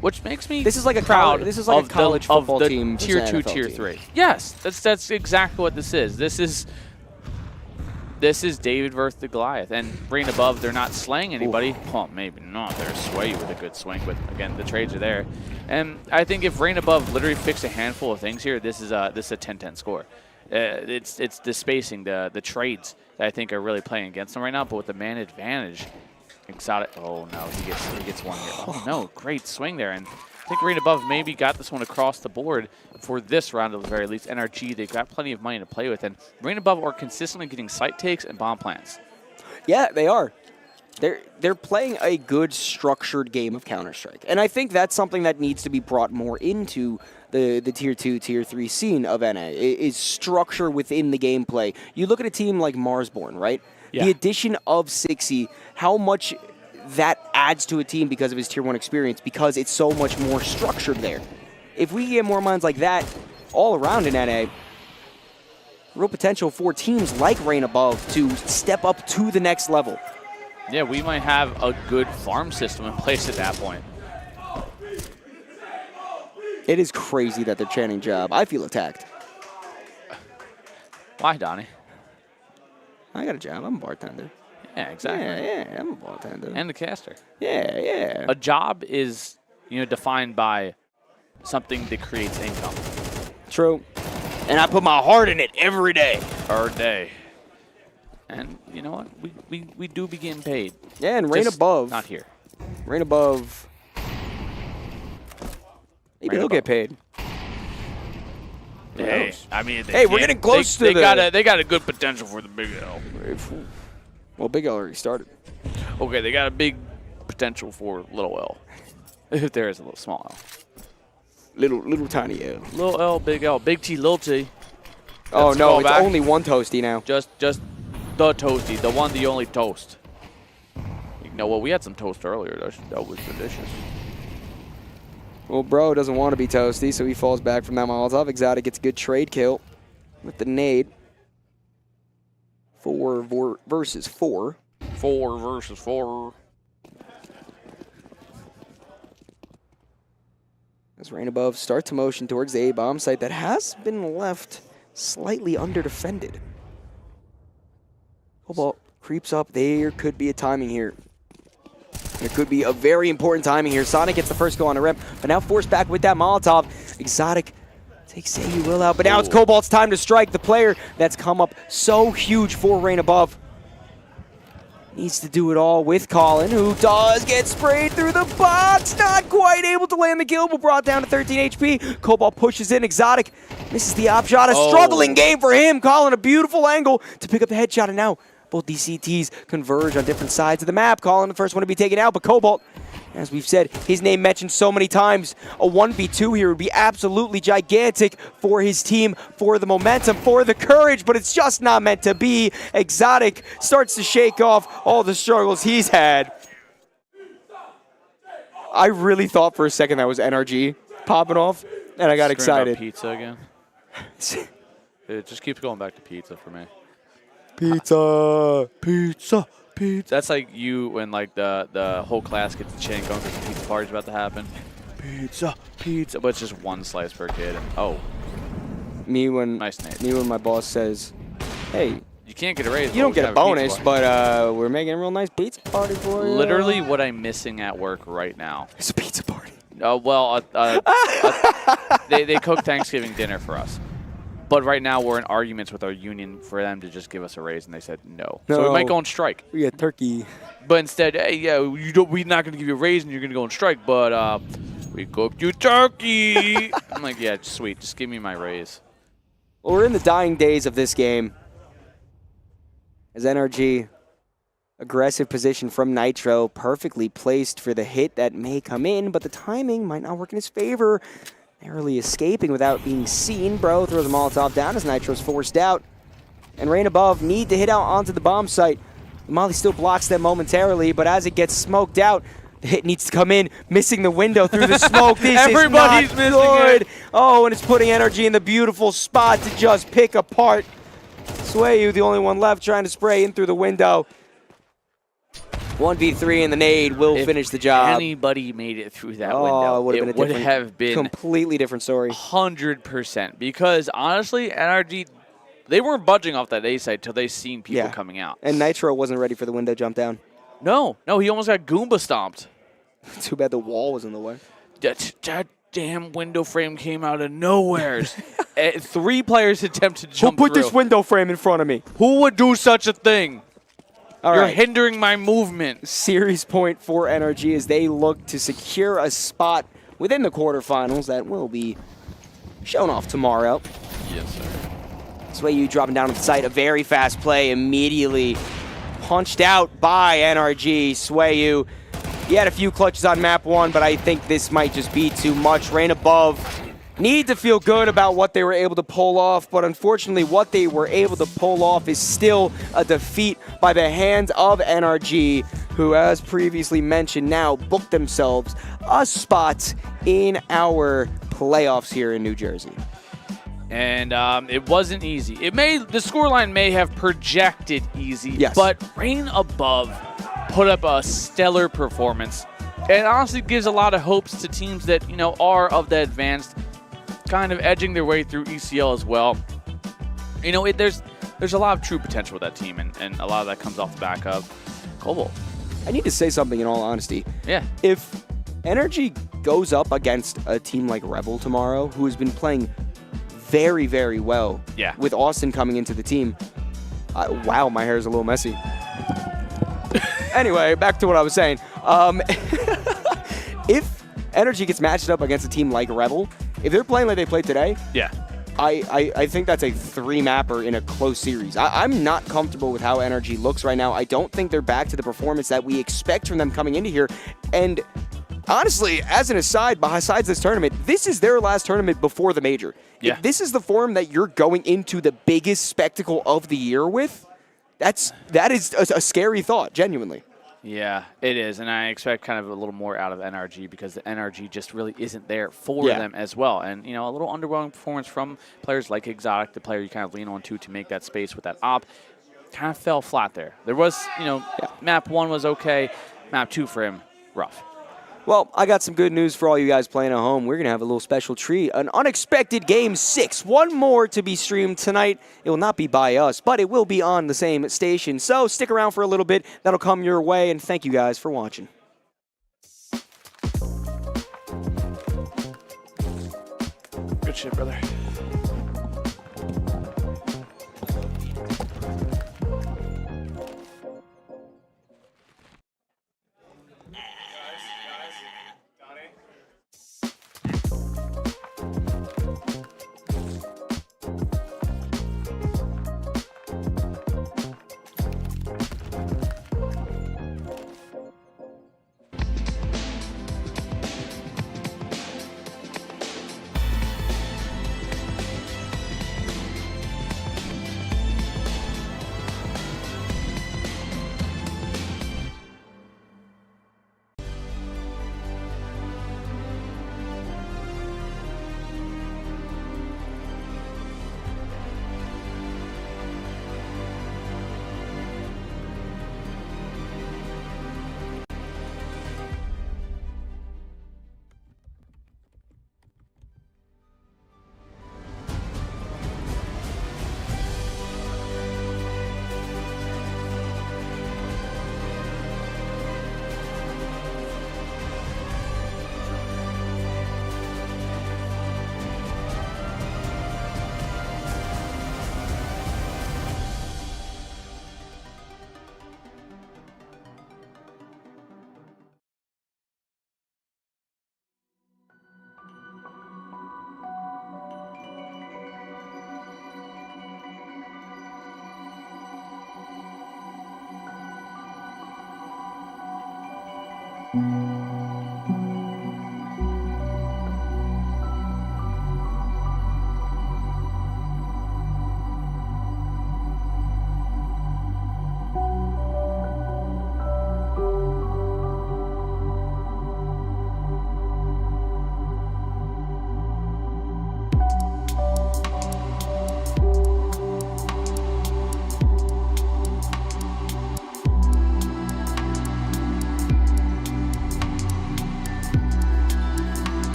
Which makes me this is like a proud. This is like a college football team, tier 2, tier 3. Yes, that's exactly what this is. This is David versus the Goliath, and Rain Above, they're not slaying anybody. Ooh. Well, maybe not. They're sway you with a good swing, but again, the trades are there. And I think if Rain Above literally fixed a handful of things here, this is a 10-10 score. It's the spacing, the trades that I think are really playing against them right now. But with the man advantage, Exotic. Oh no, he gets one here. Oh no, great swing there. And I think Rain Above maybe got this one across the board for this round at the very least. NRG, they've got plenty of money to play with, and Rain Above are consistently getting site takes and bomb plants. Yeah, they are. They're playing a good structured game of Counter-Strike, and I think that's something that needs to be brought more into the tier 2, tier 3 scene of NA, is structure within the gameplay. You look at a team like Marsborn, right? Yeah. The addition of Sixy, how much that adds to a team because of his tier 1 experience, because it's so much more structured there. If we get more minds like that all around in NA, real potential for teams like Rain Above to step up to the next level. Yeah, we might have a good farm system in place at that point. It is crazy that they're chanting job. I feel attacked. Why, Donnie? I got a job. I'm a bartender. Yeah, exactly. Yeah, I'm a bartender. And a caster. Yeah. A job is, defined by something that creates income. True. And I put my heart in it every day. Every day. And you know what? We do be getting paid. Yeah, and Rain Above. Not here. Rain Above. Maybe he'll get paid. Hey, I mean, we're getting close to they got a good potential for the Big L. Well, Big L already started. Okay, they got a big potential for Little L. If there is a little small L. Little tiny L. Little L, Big L, Big T, Little T. Oh no, it's only one Toasty now. Just the Toasty, the one, the only toast. Well, we had some toast earlier. That was delicious. Well, bro doesn't want to be Toasty, so he falls back from that Molotov. Exotic gets a good trade kill with the nade. 4 versus 4. 4 versus 4. As Rain Above starts to motion towards the A-bomb site that has been left slightly underdefended. Cobalt creeps up. There could be a timing here. There could be a very important timing here. Sonic gets the first go on the rim, but now forced back with that Molotov. Exotic takes Say You Will out, but now it's Cobalt's time to strike. The player that's come up so huge for Rain Above needs to do it all with Colin, who does get sprayed through the box. Not quite able to land the kill, but brought down to 13 HP. Cobalt pushes in. Exotic misses the op shot. A struggling game for him. Colin, a beautiful angle to pick up the headshot, and now both these CTs converge on different sides of the map. Colin, the first one to be taken out, but Cobalt, as we've said, his name mentioned so many times, a 1v2 here would be absolutely gigantic for his team, for the momentum, for the courage, but it's just not meant to be. Exotic starts to shake off all the struggles he's had. I really thought for a second that was NRG popping off, and I got excited. Pizza again. It just keeps going back to pizza for me. Pizza. That's like you when the whole class gets chanting going because the pizza party's about to happen. Pizza. But it's just one slice per kid. Me when my boss says, "Hey, you can't get a raise. You don't get a bonus, but we're making a real nice pizza party for you." Literally, what I'm missing at work right now is a pizza party. They cook Thanksgiving dinner for us. But right now we're in arguments with our union for them to just give us a raise, and they said no. So we might go on strike. We got turkey. But instead, hey, yeah, we're not going to give you a raise, and you're going to go on strike, but we cooked you turkey. I'm like, yeah, sweet. Just give me my raise. Well, we're in the dying days of this game. As NRG, aggressive position from Nitro, perfectly placed for the hit that may come in, but the timing might not work in his favor. Narrowly escaping without being seen. Bro throws a Molotov down as Nitro's forced out. And Rain Above need to hit out onto the bomb site. Molly still blocks them momentarily, but as it gets smoked out, The hit needs to come in, missing the window through the smoke. This Everybody's is not missing good. it. Oh, and it's putting Energy in the beautiful spot to just pick apart. Swayu, the only one left, trying to spray in through the window. 1v3 and the nade will finish the job. Anybody made it through that window, it would have been completely different story. 100%. Because honestly, NRG, they weren't budging off that A side till they seen people coming out. And Nitro wasn't ready for the window jump down. No, he almost got Goomba stomped. Too bad the wall was in the way. That damn window frame came out of nowhere. 3 players attempted to jump Who put through. this window frame in front of me? Who would do such a thing? All You're right. hindering my movement. Series point for NRG as they look to secure a spot within the quarterfinals that will be shown off tomorrow. Yes, sir. Swayu dropping down to the site. A very fast play immediately punched out by NRG. Swayu, he had a few clutches on map 1, but I think this might just be too much. Rain above need to feel good about what they were able to pull off, but unfortunately what they were able to pull off is still a defeat by the hands of NRG, who, as previously mentioned, now booked themselves a spot in our playoffs here in New Jersey. And it wasn't easy. The scoreline may have projected easy, yes, but Rain Above put up a stellar performance. And honestly gives a lot of hopes to teams that, are of the advanced, kind of edging their way through ECL as well. There's a lot of true potential with that team, and a lot of that comes off the back of Global. I need to say something in all honesty. Yeah. If Energy goes up against a team like Rebel tomorrow, who has been playing very, very well, with Austin coming into the team, wow, my hair is a little messy. Anyway, back to what I was saying. If Energy gets matched up against a team like Rebel, if they're playing like they played today, I think that's a 3-mapper in a close series. I'm not comfortable with how Energy looks right now. I don't think they're back to the performance that we expect from them coming into here. And honestly, as an aside, besides this tournament, this is their last tournament before the major. Yeah. If this is the form that you're going into the biggest spectacle of the year with, that is a scary thought, genuinely. Yeah, it is, and I expect kind of a little more out of NRG because the NRG just really isn't there for them as well. And, a little underwhelming performance from players like Exotic, the player you kind of lean on to make that space with that op, kind of fell flat there. There was, map 1 was okay, map 2 for him, rough. Well, I got some good news for all you guys playing at home. We're going to have a little special treat, an unexpected Game 6. One more to be streamed tonight. It will not be by us, but it will be on the same station. So stick around for a little bit. That'll come your way, and thank you guys for watching. Good shit, brother.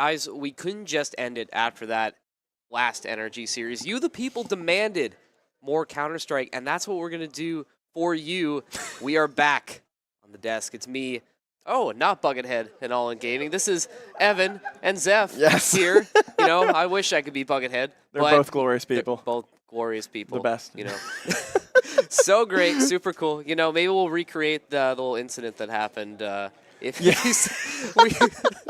Guys, we couldn't just end it after that last NRG series. You, the people, demanded more Counter-Strike, and that's what we're going to do for you. We are back on the desk. It's me. Oh, not Buckethead and All In Gaming. This is Evan and Zeph here. You know, I wish I could be Buckethead. They're both glorious people. Both glorious people. The best. You know. So great, super cool. You know, maybe we'll recreate the little incident that happened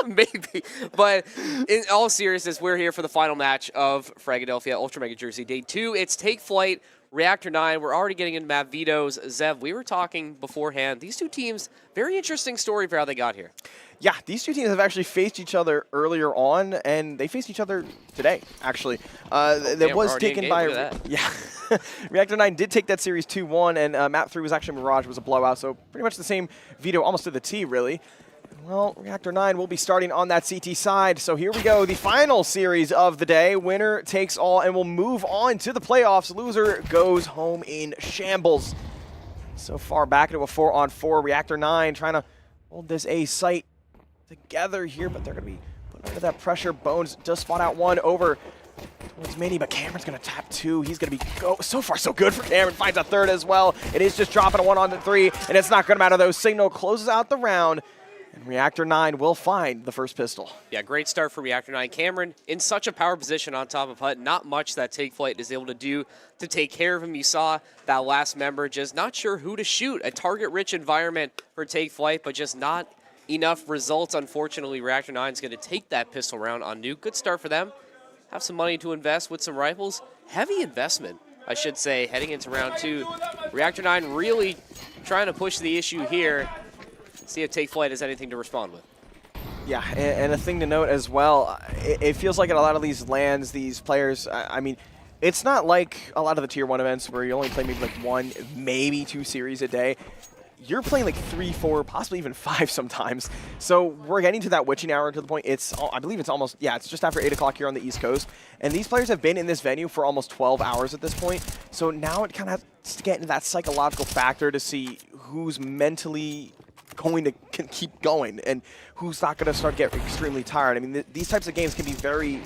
maybe. But in all seriousness, we're here for the final match of Fragadelphia Ultra Mega Jersey Day 2. It's Take Flight, Reactor 9. We're already getting into map vetoes. Zev, we were talking beforehand. These two teams, very interesting story for how they got here. Yeah, these two teams have actually faced each other earlier on, and they faced each other today, actually. That was taken by... Yeah. Reactor 9 did take that series 2-1, and map 3 was actually Mirage, was a blowout, so pretty much the same veto almost to the T, really. Well, Reactor 9 will be starting on that CT side, so here we go, the final series of the day. Winner takes all, and we'll move on to the playoffs. Loser goes home in shambles. So far back into a 4-on-4. Reactor 9 trying to hold this A site together here, but they're going to be put under that pressure. Bones just spot out one over towards Mini, but Cameron's going to tap 2. He's going to be so far so good for Cameron. Finds a 3rd as well. It is just dropping a 1-on-3, and it's not going to matter though. Signal closes out the round, and Reactor 9 will find the first pistol. Yeah, great start for Reactor 9. Cameron in such a power position on top of Hut. Not much that Take Flight is able to do to take care of him. You saw that last member just not sure who to shoot. A target-rich environment for Take Flight, but just not enough results. Unfortunately, Reactor 9 is going to take that pistol round on Nuke. Good start for them. Have some money to invest with some rifles. Heavy investment, I should say, heading into round 2. Reactor 9 really trying to push the issue here. See if Take Flight has anything to respond with. Yeah, and a thing to note as well, it feels like in a lot of these LANs, these players, I mean, it's not like a lot of the Tier 1 events where you only play maybe like 1, maybe 2 series a day. You're playing like 3, 4, possibly even 5 sometimes. So we're getting to that witching hour to the point. I believe it's almost, yeah, it's just after 8 o'clock here on the East Coast. And these players have been in this venue for almost 12 hours at this point. So now it kind of has to get into that psychological factor to see who's mentally going to keep going and who's not going to start to get extremely tired. I mean, these types of games can be very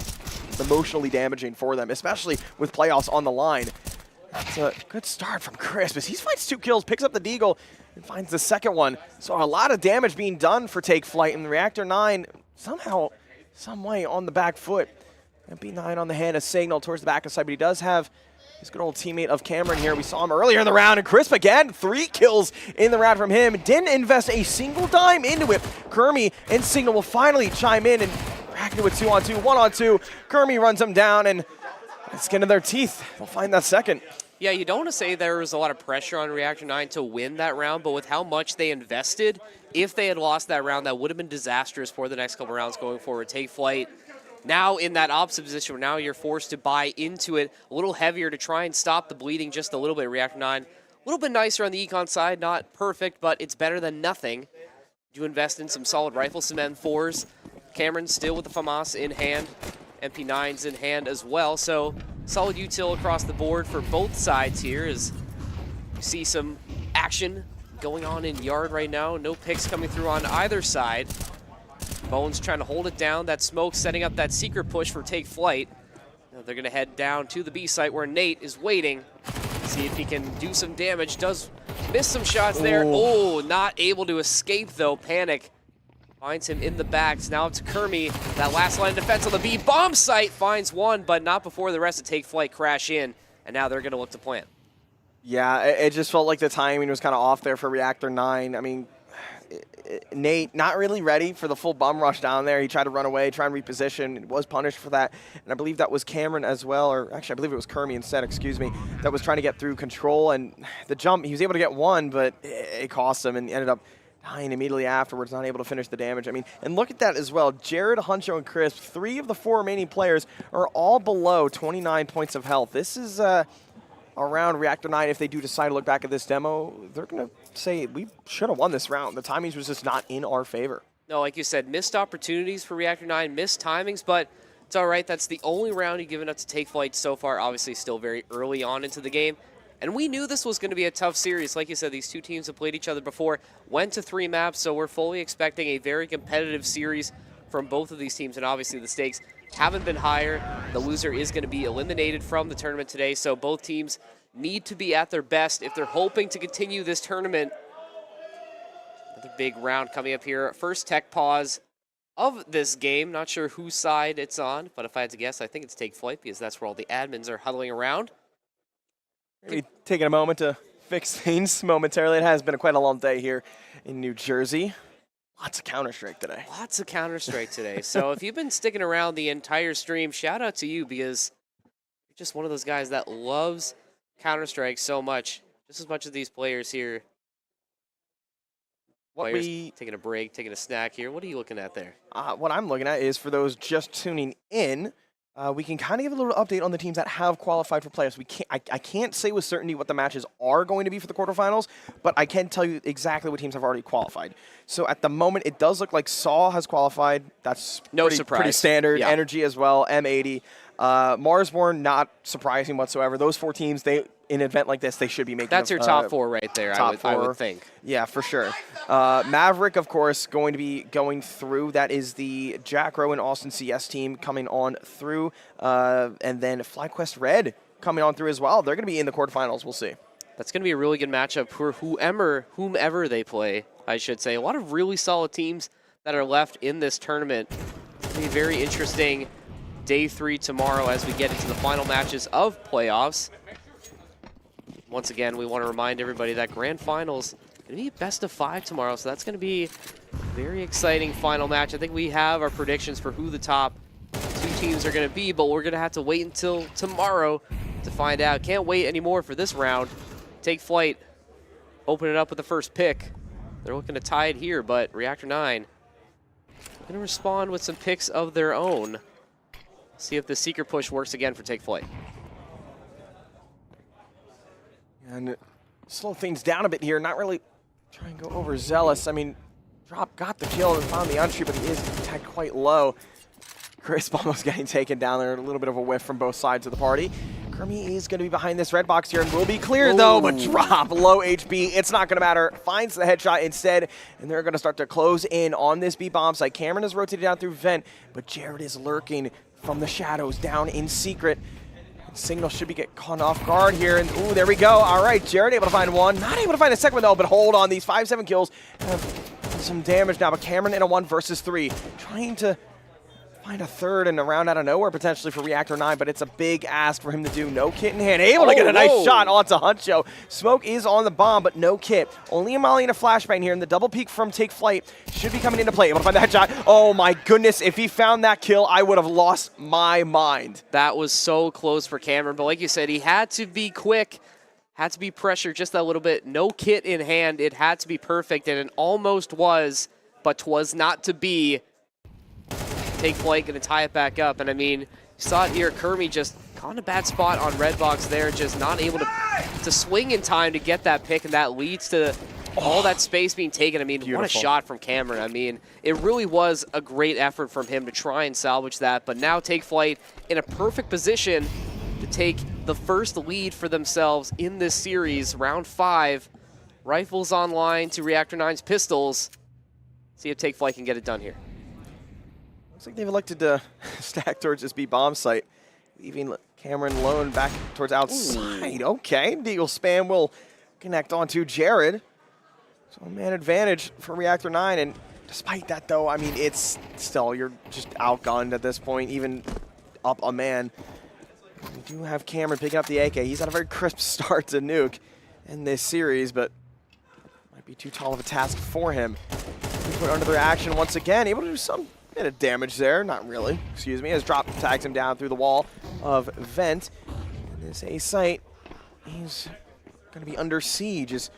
emotionally damaging for them, especially with playoffs on the line. That's a good start from Chris. He finds 2 kills, picks up the Deagle, and finds the second one. So a lot of damage being done for Take Flight, and Reactor 9 somehow, some way on the back foot. MP9 on the hand, a signal towards the back of the side, but he does have his good old teammate of Cameron here. We saw him earlier in the round, and Crisp again, 3 kills in the round from him. Didn't invest a single dime into it. Kermi and Signal will finally chime in and crack it with 2-on-2, 1-on-2. Kermi runs him down, and skin of their teeth, they'll find that second. Yeah, you don't want to say there was a lot of pressure on Reactor 9 to win that round, but with how much they invested, if they had lost that round, that would have been disastrous for the next couple rounds going forward. Take Flight now in that opposite position where now you're forced to buy into it a little heavier to try and stop the bleeding just a little bit. Reactor 9, a little bit nicer on the econ side, not perfect, but it's better than nothing. Do invest in some solid rifles, some M4s. Cameron still with the FAMAS in hand. MP9's in hand as well, so solid util across the board for both sides here as you see some action going on in yard right now. No picks coming through on either side. Bones trying to hold it down. That smoke setting up that secret push for Take Flight. Now they're going to head down to the B site where Nate is waiting. See if he can do some damage. Does miss some shots there. Oh, not able to escape though. Panic finds him in the backs. Now up to Kermi. That last line of defense on the B bomb site finds one, but not before the rest of Take Flight crash in. And now they're going to look to plant. Yeah, it just felt like the timing was kind of off there for Reactor 9. I mean, Nate not really ready for the full bum rush down there. He tried to run away, try and reposition. Was punished for that. And I believe that was Cameron as well, or actually I believe it was Kermi instead, excuse me, that was trying to get through control. And the jump, he was able to get one, but it cost him and he ended up dying immediately afterwards, not able to finish the damage. I mean, and look at that as well. Jared, Huncho, and Crisp, 3 of the 4 remaining players are all below 29 points of health. This is around Reactor 9. If they do decide to look back at this demo, they're going to say, we should have won this round. The timings was just not in our favor. No, like you said, missed opportunities for Reactor 9, missed timings, but it's all right. That's the only round you've given up to Take Flight so far. Obviously still very early on into the game. And we knew this was going to be a tough series. Like you said, these two teams have played each other before, went to 3 maps, so we're fully expecting a very competitive series from both of these teams, and obviously the stakes haven't been higher. The loser is going to be eliminated from the tournament today, so both teams need to be at their best if they're hoping to continue this tournament. Another big round coming up here. First tech pause of this game. Not sure whose side it's on, but if I had to guess, I think it's Take Flight because that's where all the admins are huddling around. Maybe taking a moment to fix things momentarily. It has been quite a long day here in New Jersey. Lots of Counter-Strike today. Lots of Counter-Strike today. So if you've been sticking around the entire stream, shout out to you because you're just one of those guys that loves Counter-Strike so much. Just as much as these players here. Taking a break, taking a snack here. What are you looking at there? What I'm looking at is for those just tuning in, we can kind of give a little update on the teams that have qualified for playoffs. I can't say with certainty what the matches are going to be for the quarterfinals, but I can tell you exactly what teams have already qualified. So at the moment, it does look like Saw has qualified. That's pretty standard. Yeah. Energy as well, M80. Marsborn, not surprising whatsoever. Those 4 teams, in an event like this, they should be making. That's your top 4 right there. I would think. Yeah, for sure. Maverick, of course, going to be going through. That is the Jack Rowe and Austin CS team coming on through, and then FlyQuest Red coming on through as well. They're going to be in the quarterfinals. We'll see. That's going to be a really good matchup for whomever they play, I should say. A lot of really solid teams that are left in this tournament. It's going to be very interesting. Day 3 tomorrow as we get into the final matches of playoffs. Once again, we want to remind everybody that grand finals going to be best of 5 tomorrow, so that's going to be a very exciting final match. I think we have our predictions for who the top 2 teams are going to be, but we're going to have to wait until tomorrow to find out. Can't wait anymore for this round. Take Flight, open it up with the first pick. They're looking to tie it here, but Reactor 9 going to respond with some picks of their own. See if the secret push works again for Take Flight. And slow things down a bit here. Not really trying to go overzealous. I mean, Drop got the kill and found the unshoot, but he is tagged quite low. Crisp almost getting taken down there. A little bit of a whiff from both sides of the party. Kermie is going to be behind this red box here and will be clear though, but Drop, low HP. It's not going to matter. Finds the headshot instead, and they're going to start to close in on this B bomb site. Cameron is rotated down through vent, but Jared is lurking from the shadows down in secret. Signal should be get caught off guard here, and ooh, there we go. All right, Jared able to find one. Not able to find a second one though, but hold on. These 5-7 kills have some damage now, but Cameron in a 1 versus 3. Trying to find a third and a round out of nowhere potentially for Reactor 9, but it's a big ask for him to do. No kit in hand. Able to get a nice shot onto Huncho. Smoke is on the bomb, but no kit. Only a molly and a flashbang here, and the double peek from Take Flight should be coming into play. Able to find the headshot. Oh my goodness, if he found that kill, I would have lost my mind. That was so close for Cameron, but like you said, he had to be quick, had to be pressured just a little bit. No kit in hand. It had to be perfect, and it almost was, but 'twas not to be. Take Flight going to tie it back up, and I mean, you saw it here. Kermie just caught in a bad spot on red box there, just not able to swing in time to get that pick, and that leads to all that space being taken. I mean, Beautiful. What a shot from Cameron. I mean, it really was a great effort from him to try and salvage that, but now Take Flight in a perfect position to take the first lead for themselves in this series, round 5. Rifles online to Reactor 9's pistols. See if Take Flight can get it done here. Looks like they've elected to stack towards this B bomb site, leaving Cameron alone back towards outside. Ooh. Okay, Deagle spam will connect onto Jared. So man advantage for Reactor 9, and despite that though, I mean, it's still, you're just outgunned at this point, even up a man. We do have Cameron picking up the AK. He's had a very crisp start to nuke in this series, but might be too tall of a task for him. Put under their action once again, able to do some bit of damage there, not really, excuse me, as Drop tags him down through the wall of vent. And this A site, he's going to be under siege as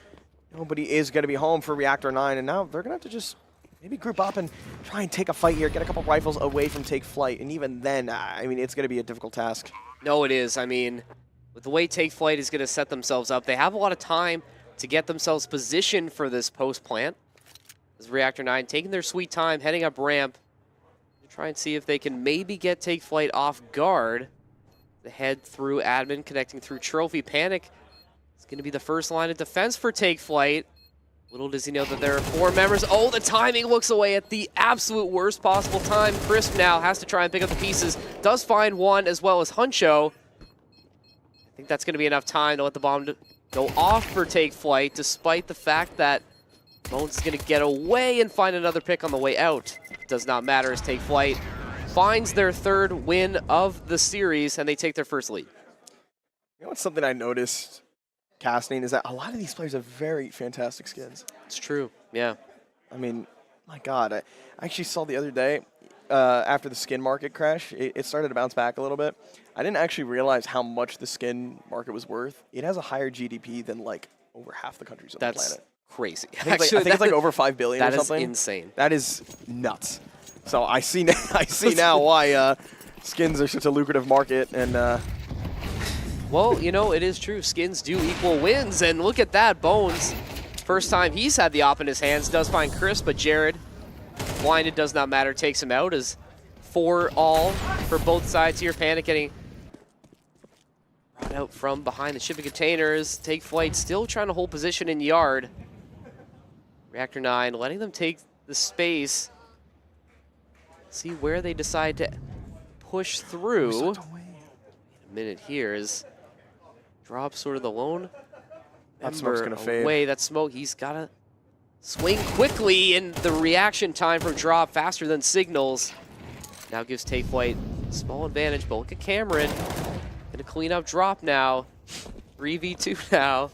nobody is going to be home for Reactor 9, and now they're going to have to just maybe group up and try and take a fight here, get a couple rifles away from Take Flight, and even then, I mean, it's going to be a difficult task. No, it is. I mean, with the way Take Flight is going to set themselves up, they have a lot of time to get themselves positioned for this post plant. As Reactor 9 taking their sweet time, heading up ramp, to try and see if they can maybe get Take Flight off guard. The head through admin, connecting through Trophy. Panic is going to be the first line of defense for Take Flight. Little does he know that there are 4 members. Oh, the timing looks away at the absolute worst possible time. Crisp now has to try and pick up the pieces. Does find one as well as Huncho. I think that's going to be enough time to let the bomb go off for Take Flight, despite the fact that Bones is going to get away and find another pick on the way out. Does not matter as Take Flight finds their 3rd win of the series, and they take their first lead. You know what's something I noticed casting is that a lot of these players have very fantastic skins. It's true, yeah. I mean, my God, I actually saw the other day, after the skin market crash, it started to bounce back a little bit. I didn't actually realize how much the skin market was worth. It has a higher GDP than like over half the countries on the planet. Crazy. I think it's like over 5 billion or something. That is insane. That is nuts. So I see now why skins are such a lucrative market. And well, you know, it is true. Skins do equal wins, and look at that. Bones, first time he's had the op in his hands, does find Chris, but Jared, blinded, does not matter, takes him out as 4-all for both sides here. Panic getting brought out from behind the shipping containers. Take Flight still trying to hold position in yard. Reactor 9 letting them take the space. See where they decide to push through. A minute here is Drop sort of the lone that smoke's gonna fade. away. That smoke, he's got to swing quickly, and the reaction time from Drop faster than Signals. Now gives Take Flight a small advantage, but look at Cameron. Gonna clean up Drop now. 3v2 now.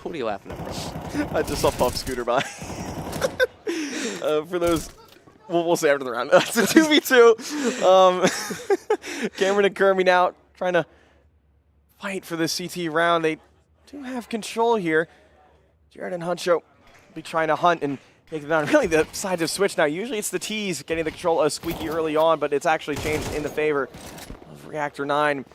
What are you laughing at? I just saw Puff scooter by. For those, we'll say after the round. It's a 2v2. Cameron and Kermie now trying to fight for the CT round. They do have control here. Jared and Huncho be trying to hunt and take it down. Really, the sides have switched now. Usually it's the T's getting the control of Squeaky early on, but it's actually changed in the favor of Reactor 9.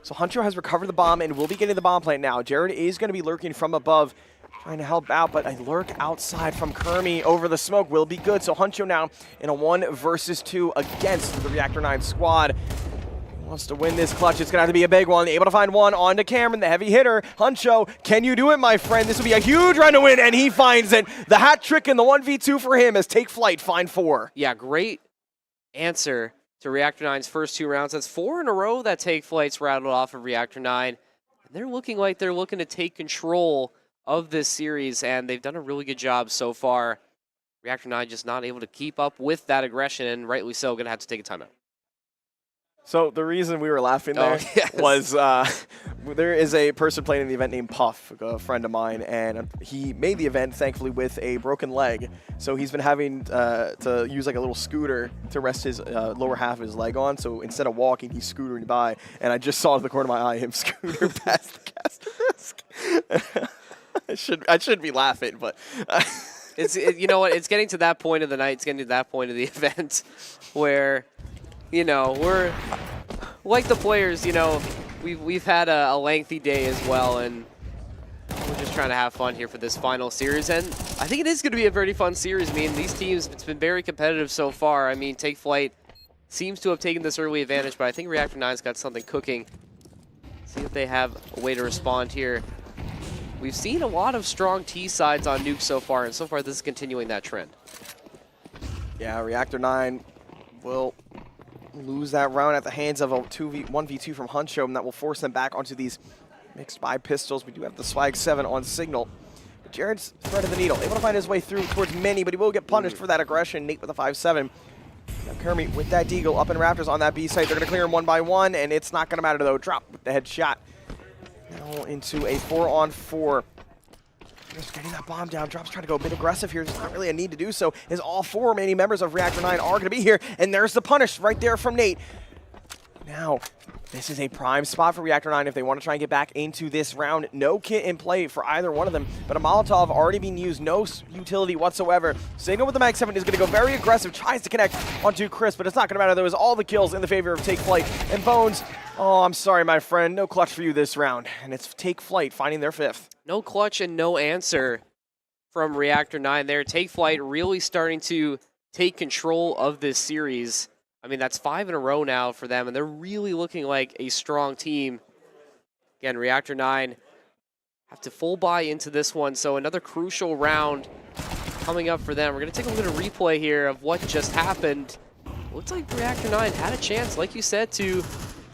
So Huncho has recovered the bomb and will be getting the bomb plant now. Jared is going to be lurking from above, trying to help out, but a lurk outside from Kermie over the smoke will be good. So Huncho now in a 1 versus 2 against the Reactor 9 squad. He wants to win this clutch. It's going to have to be a big one. Able to find one onto Cameron, the heavy hitter. Huncho, can you do it, my friend? This will be a huge run to win, and he finds it. The hat trick in the 1v2 for him as Take Flight find 4. Yeah, great answer to Reactor 9's first 2 rounds. That's 4 in a row that Take Flight's rattled off of Reactor 9. And they're looking like they're looking to take control of this series, and they've done a really good job so far. Reactor 9 just not able to keep up with that aggression, and rightly so, going to have to take a timeout. So the reason we were laughing there was there is a person playing in the event named Puff, a friend of mine, and he made the event, thankfully, with a broken leg. So he's been having to use like a little scooter to rest his lower half of his leg on. So instead of walking, he's scootering by, and I just saw to the corner of my eye him scooter past the caster risk. I should be laughing, but You know what? It's getting to that point of the night. It's getting to that point of the event where, you know, we're like the players. You know, we've had a lengthy day as well, and we're just trying to have fun here for this final series. And I think it is going to be a very fun series. I mean, these teams, it's been very competitive so far. I mean, Take Flight seems to have taken this early advantage, but I think Reactor 9's got something cooking. See if they have a way to respond here. We've seen a lot of strong T sides on Nuke so far, and so far this is continuing that trend. Yeah, Reactor 9 will lose that round at the hands of a 1v2 from Huncho, and that will force them back onto these mixed by pistols. We do have the Swag 7 on Signal. But Jared's threaded the needle, able to find his way through towards Mini, but he will get punished for that aggression. Nate with a 5-7. Now Kermie with that Deagle up in Raptors on that B site. They're going to clear him 1 by 1, and it's not going to matter though. Drop with the headshot. Now into a 4-on-4. Just getting that bomb down. Drop's trying to go a bit aggressive here. There's not really a need to do so, as all 4 remaining members of Reactor 9 are going to be here. And there's the punish right there from Nate. Now, this is a prime spot for Reactor 9 if they want to try and get back into this round. No kit in play for either one of them, but a Molotov already being used. No utility whatsoever. Signal with the Mag 7 is going to go very aggressive. Tries to connect onto Chris, but it's not going to matter. There was all the kills in the favor of Take Flight. And Bones, oh, I'm sorry, my friend. No clutch for you this round. And it's Take Flight finding their 5th. No clutch and no answer from Reactor 9 there. Take Flight really starting to take control of this series. I mean, that's 5 in a row now for them, and they're really looking like a strong team. Again, Reactor 9 have to full buy into this one. So another crucial round coming up for them. We're going to take a look at a replay here of what just happened. Looks like Reactor 9 had a chance, like you said, to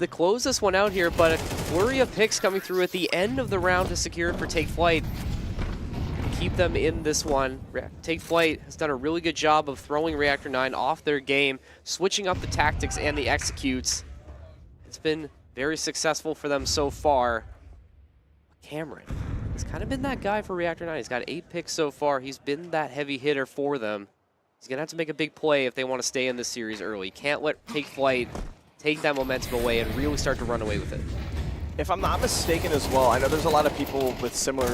close this one out here, but a flurry of picks coming through at the end of the round to secure it for Take Flight. Keep them in this one. Take Flight has done a really good job of throwing Reactor 9 off their game, switching up the tactics and the executes. It's been very successful for them so far. Cameron has kind of been that guy for Reactor 9. He's got 8 picks so far. He's been that heavy hitter for them. He's going to have to make a big play if they want to stay in this series early. Can't let Take Flight take that momentum away and really start to run away with it. If I'm not mistaken as well, I know there's a lot of people with similar,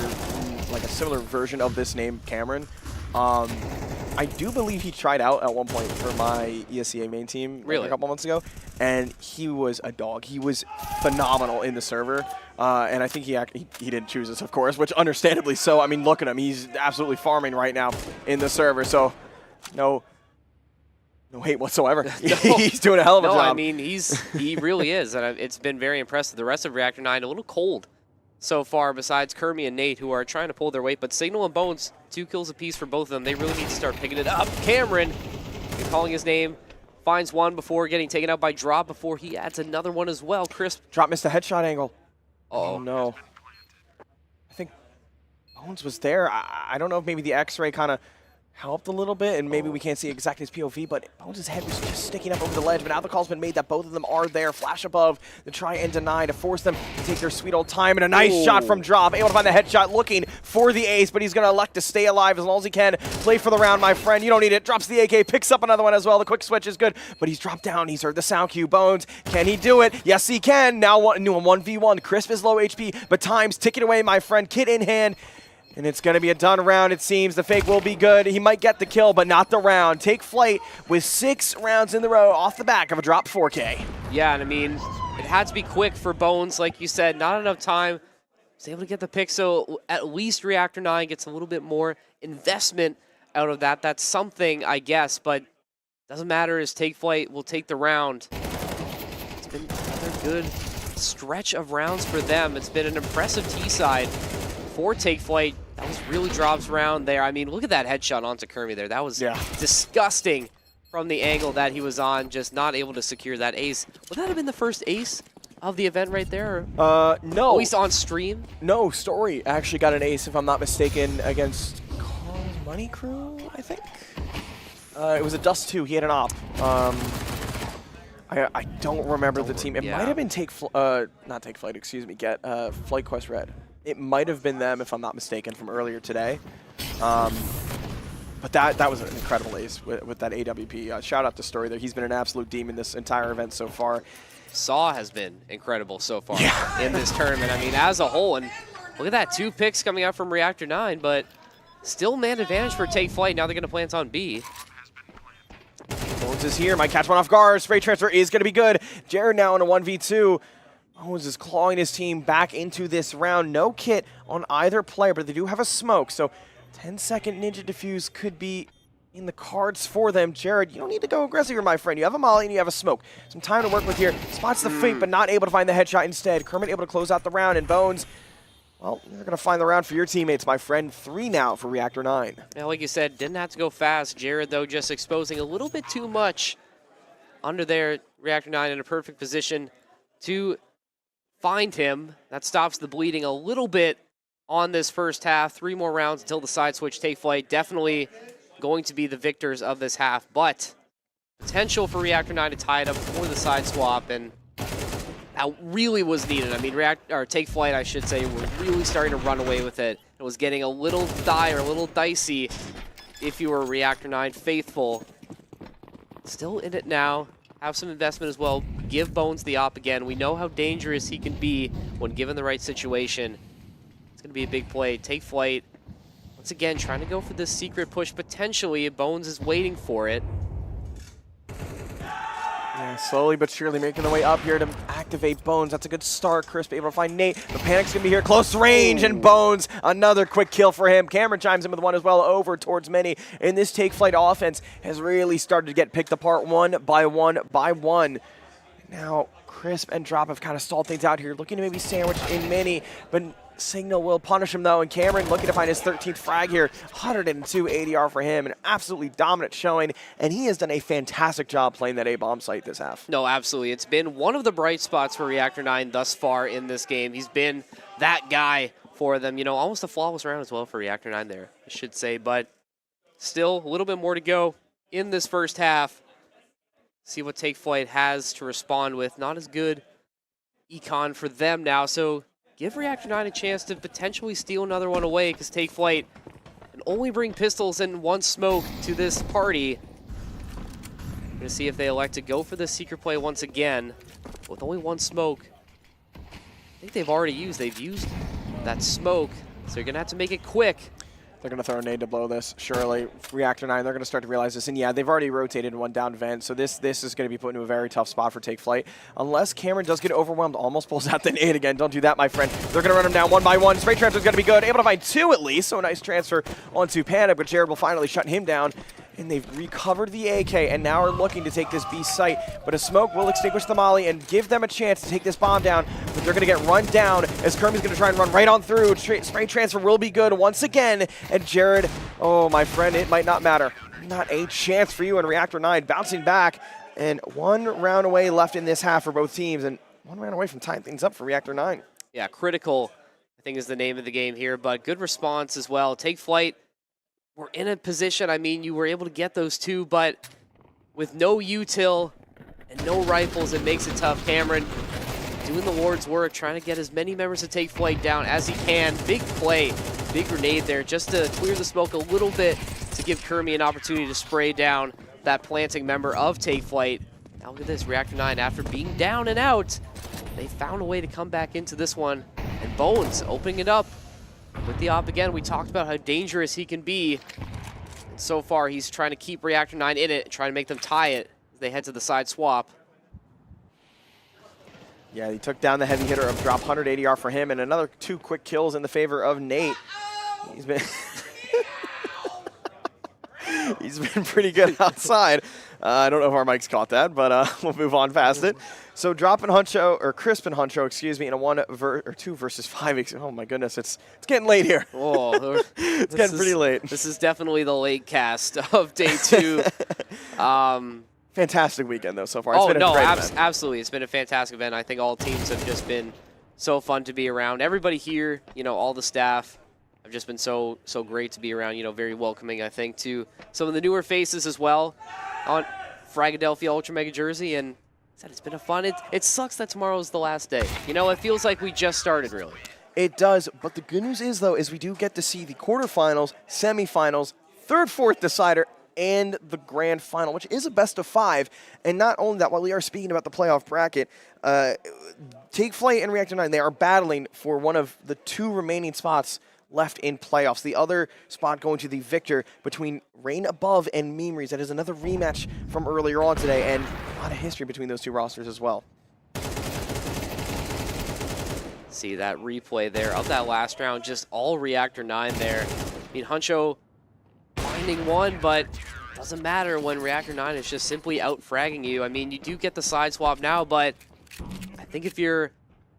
like a similar version of this name, Cameron. I do believe he tried out at one point for my ESEA main team really? A couple months ago, and he was a dog. He was phenomenal in the server, and I think he didn't choose us, of course, which understandably so. I mean, look at him. He's absolutely farming right now in the server, so no hate whatsoever. No. He's doing a hell of a job. I mean, he really is, and it's been very impressive. The rest of Reactor 9 a little cold so far, besides Kermie and Nate, who are trying to pull their weight, but Signal and Bones, 2 kills apiece for both of them. They really need to start picking it up. Cameron, calling his name, finds one before getting taken out by Drop before he adds another one as well. Crisp. Drop missed a headshot angle. Uh-oh. Oh, no. I think Bones was there. I don't know if maybe the X-ray kind of helped a little bit, and maybe we can't see exactly his POV, but Bones' head was just sticking up over the ledge. But now the call's been made that both of them are there. Flash above to try and deny, to force them to take their sweet old time. And a nice shot from Drop, able to find the headshot, looking for the ace, but he's going to elect to stay alive as long as he can. Play for the round, my friend. You don't need it. Drops the AK, picks up another one as well. The quick switch is good, but he's dropped down. He's heard the sound cue. Bones, can he do it? Yes, he can. Now new 1v1. Crisp is low HP, but time's ticking away, my friend. Kit in hand. And it's going to be a done round, it seems. The fake will be good. He might get the kill, but not the round. Take Flight with 6 rounds in the row off the back of a drop 4K. Yeah, and I mean, it had to be quick for Bones, like you said. Not enough time. Was able to get the pick, so at least Reactor 9 gets a little bit more investment out of that. That's something, I guess, but doesn't matter as Take Flight will take the round. It's been another good stretch of rounds for them. It's been an impressive T-side for Take Flight. That was really Drop's round there. I mean, look at that headshot onto Kermie there. That was disgusting from the angle that he was on, just not able to secure that ace. Would that have been the first ace of the event right there? No. At least on stream? No, Story actually got an ace, if I'm not mistaken, against Carl's Money Crew, I think? It was a Dust 2. He had an op. I don't remember the team. It might have been not Take Flight, excuse me, Flight Quest Red. It might have been them, if I'm not mistaken, from earlier today. But that was an incredible ace with that AWP. Shout out to Story there. He's been an absolute demon this entire event so far. Saw has been incredible so far in this tournament. I mean, as a whole, and look at that, 2 picks coming out from Reactor 9, but still man advantage for Take Flight. Now they're going to plant on B. Bones is here. Might catch one off guard. Spray transfer is going to be good. Jared now in a 1v2. Bones is clawing his team back into this round. No kit on either player, but they do have a smoke. So 10-second Ninja Defuse could be in the cards for them. Jared, you don't need to go aggressive here, my friend. You have a molly and you have a smoke. Some time to work with here. Spots the fake, but not able to find the headshot instead. Kermit able to close out the round, and Bones, well, you're going to find the round for your teammates, my friend. 3 now for Reactor 9. Now, like you said, didn't have to go fast. Jared, though, just exposing a little bit too much under there. Reactor 9 in a perfect position to find him. That stops the bleeding a little bit on this first half. 3 more rounds until the side switch. Take Flight definitely going to be the victors of this half, but potential for Reactor 9 to tie it up before the side swap, and that really was needed. I mean, Take Flight, I should say, were really starting to run away with it. It was getting a little dire, a little dicey if you were Reactor 9 faithful. Still in it now. Have some investment as well. Give Bones the op again. We know how dangerous he can be when given the right situation. It's going to be a big play. Take Flight, once again, trying to go for this secret push potentially. Bones is waiting for it. Yeah, slowly but surely making their way up here to activate Bones. That's a good start. Crisp able to find Nate. The Panic's going to be here. Close range, and Bones, another quick kill for him. Cameron chimes in with one as well over towards Mini. And this Take Flight offense has really started to get picked apart one by one by one. Now, Crisp and Drop have kind of stalled things out here, looking to maybe sandwich in Mini, but Signal will punish him, though, and Cameron looking to find his 13th frag here. 102 ADR for him, an absolutely dominant showing, and he has done a fantastic job playing that A-bomb site this half. No, absolutely. It's been one of the bright spots for Reactor 9 thus far in this game. He's been that guy for them. You know, almost a flawless round as well for Reactor 9 there, I should say, but still a little bit more to go in this first half. See what Take Flight has to respond with. Not as good econ for them now, so give Reactor 9 a chance to potentially steal another one away, because Take Flight can only bring pistols and one smoke to this party. We're going to see if they elect to go for the secret play once again. With only one smoke, I think they've used that smoke, so you're going to have to make it quick. They're going to throw a nade to blow this, surely. Reactor 9, they're going to start to realize this. And yeah, they've already rotated one down vent, so this is going to be put into a very tough spot for Take Flight. Unless Cameron does get overwhelmed, almost pulls out the nade again. Don't do that, my friend. They're going to run him down one by one. Spray transfer is going to be good. Able to find two at least, so a nice transfer onto Panic, but Jared will finally shut him down. And they've recovered the AK and now are looking to take this B site. But a smoke will extinguish the molly and give them a chance to take this bomb down. But they're going to get run down as Kermie's going to try and run right on through. Spray transfer will be good once again. And Jared, oh, my friend, it might not matter. Not a chance for you in Reactor 9. Bouncing back. And 1 round away left in this half for both teams. And 1 round away from tying things up for Reactor 9. Yeah, critical, I think, is the name of the game here. But good response as well. Take Flight. We're in a position, I mean, you were able to get those two, but with no util and no rifles, it makes it tough. Cameron doing the Lord's work, trying to get as many members of Take Flight down as he can. Big play, big grenade there, just to clear the smoke a little bit to give Kermie an opportunity to spray down that planting member of Take Flight. Now look at this, Reactor 9, after being down and out, they found a way to come back into this one. And Bones opening it up with the op again. We talked about how dangerous he can be. And so far, he's trying to keep Reactor 9 in it, trying to make them tie it as they head to the side swap. Yeah, he took down the heavy hitter of drop 100 ADR for him, and another 2 quick kills in the favor of Nate. He's been he's been pretty good outside. I don't know if our mics caught that, but we'll move on past it. So Drop and Huncho, or Crisp and Huncho, excuse me, in a 2 versus 5. Oh my goodness, it's getting late here. Oh, it's getting pretty late. This is definitely the late cast of day 2. Fantastic weekend though so far. It's been a great event. Absolutely, it's been a fantastic event. I think all teams have just been so fun to be around. Everybody here, you know, all the staff have just been so great to be around. You know, very welcoming, I think, to some of the newer faces as well on Fragadelphia Ultra Mega Jersey, and it's been a fun. It sucks that tomorrow's the last day. You know, it feels like we just started, really. It does, but the good news is, though, is we do get to see the quarterfinals, semifinals, third, fourth decider, and the grand final, which is a best of 5. And not only that, while we are speaking about the playoff bracket, Take Flight and Reactor 9, they are battling for one of the 2 remaining spots left in playoffs. The other spot going to the victor between Reign Above and Memories. That is another rematch from earlier on today, and a lot of history between those 2 rosters as well. See that replay there of that last round, just all Reactor 9 there. I mean, Huncho finding one, but doesn't matter when Reactor 9 is just simply out-fragging you. I mean, you do get the side swap now, but I think if you're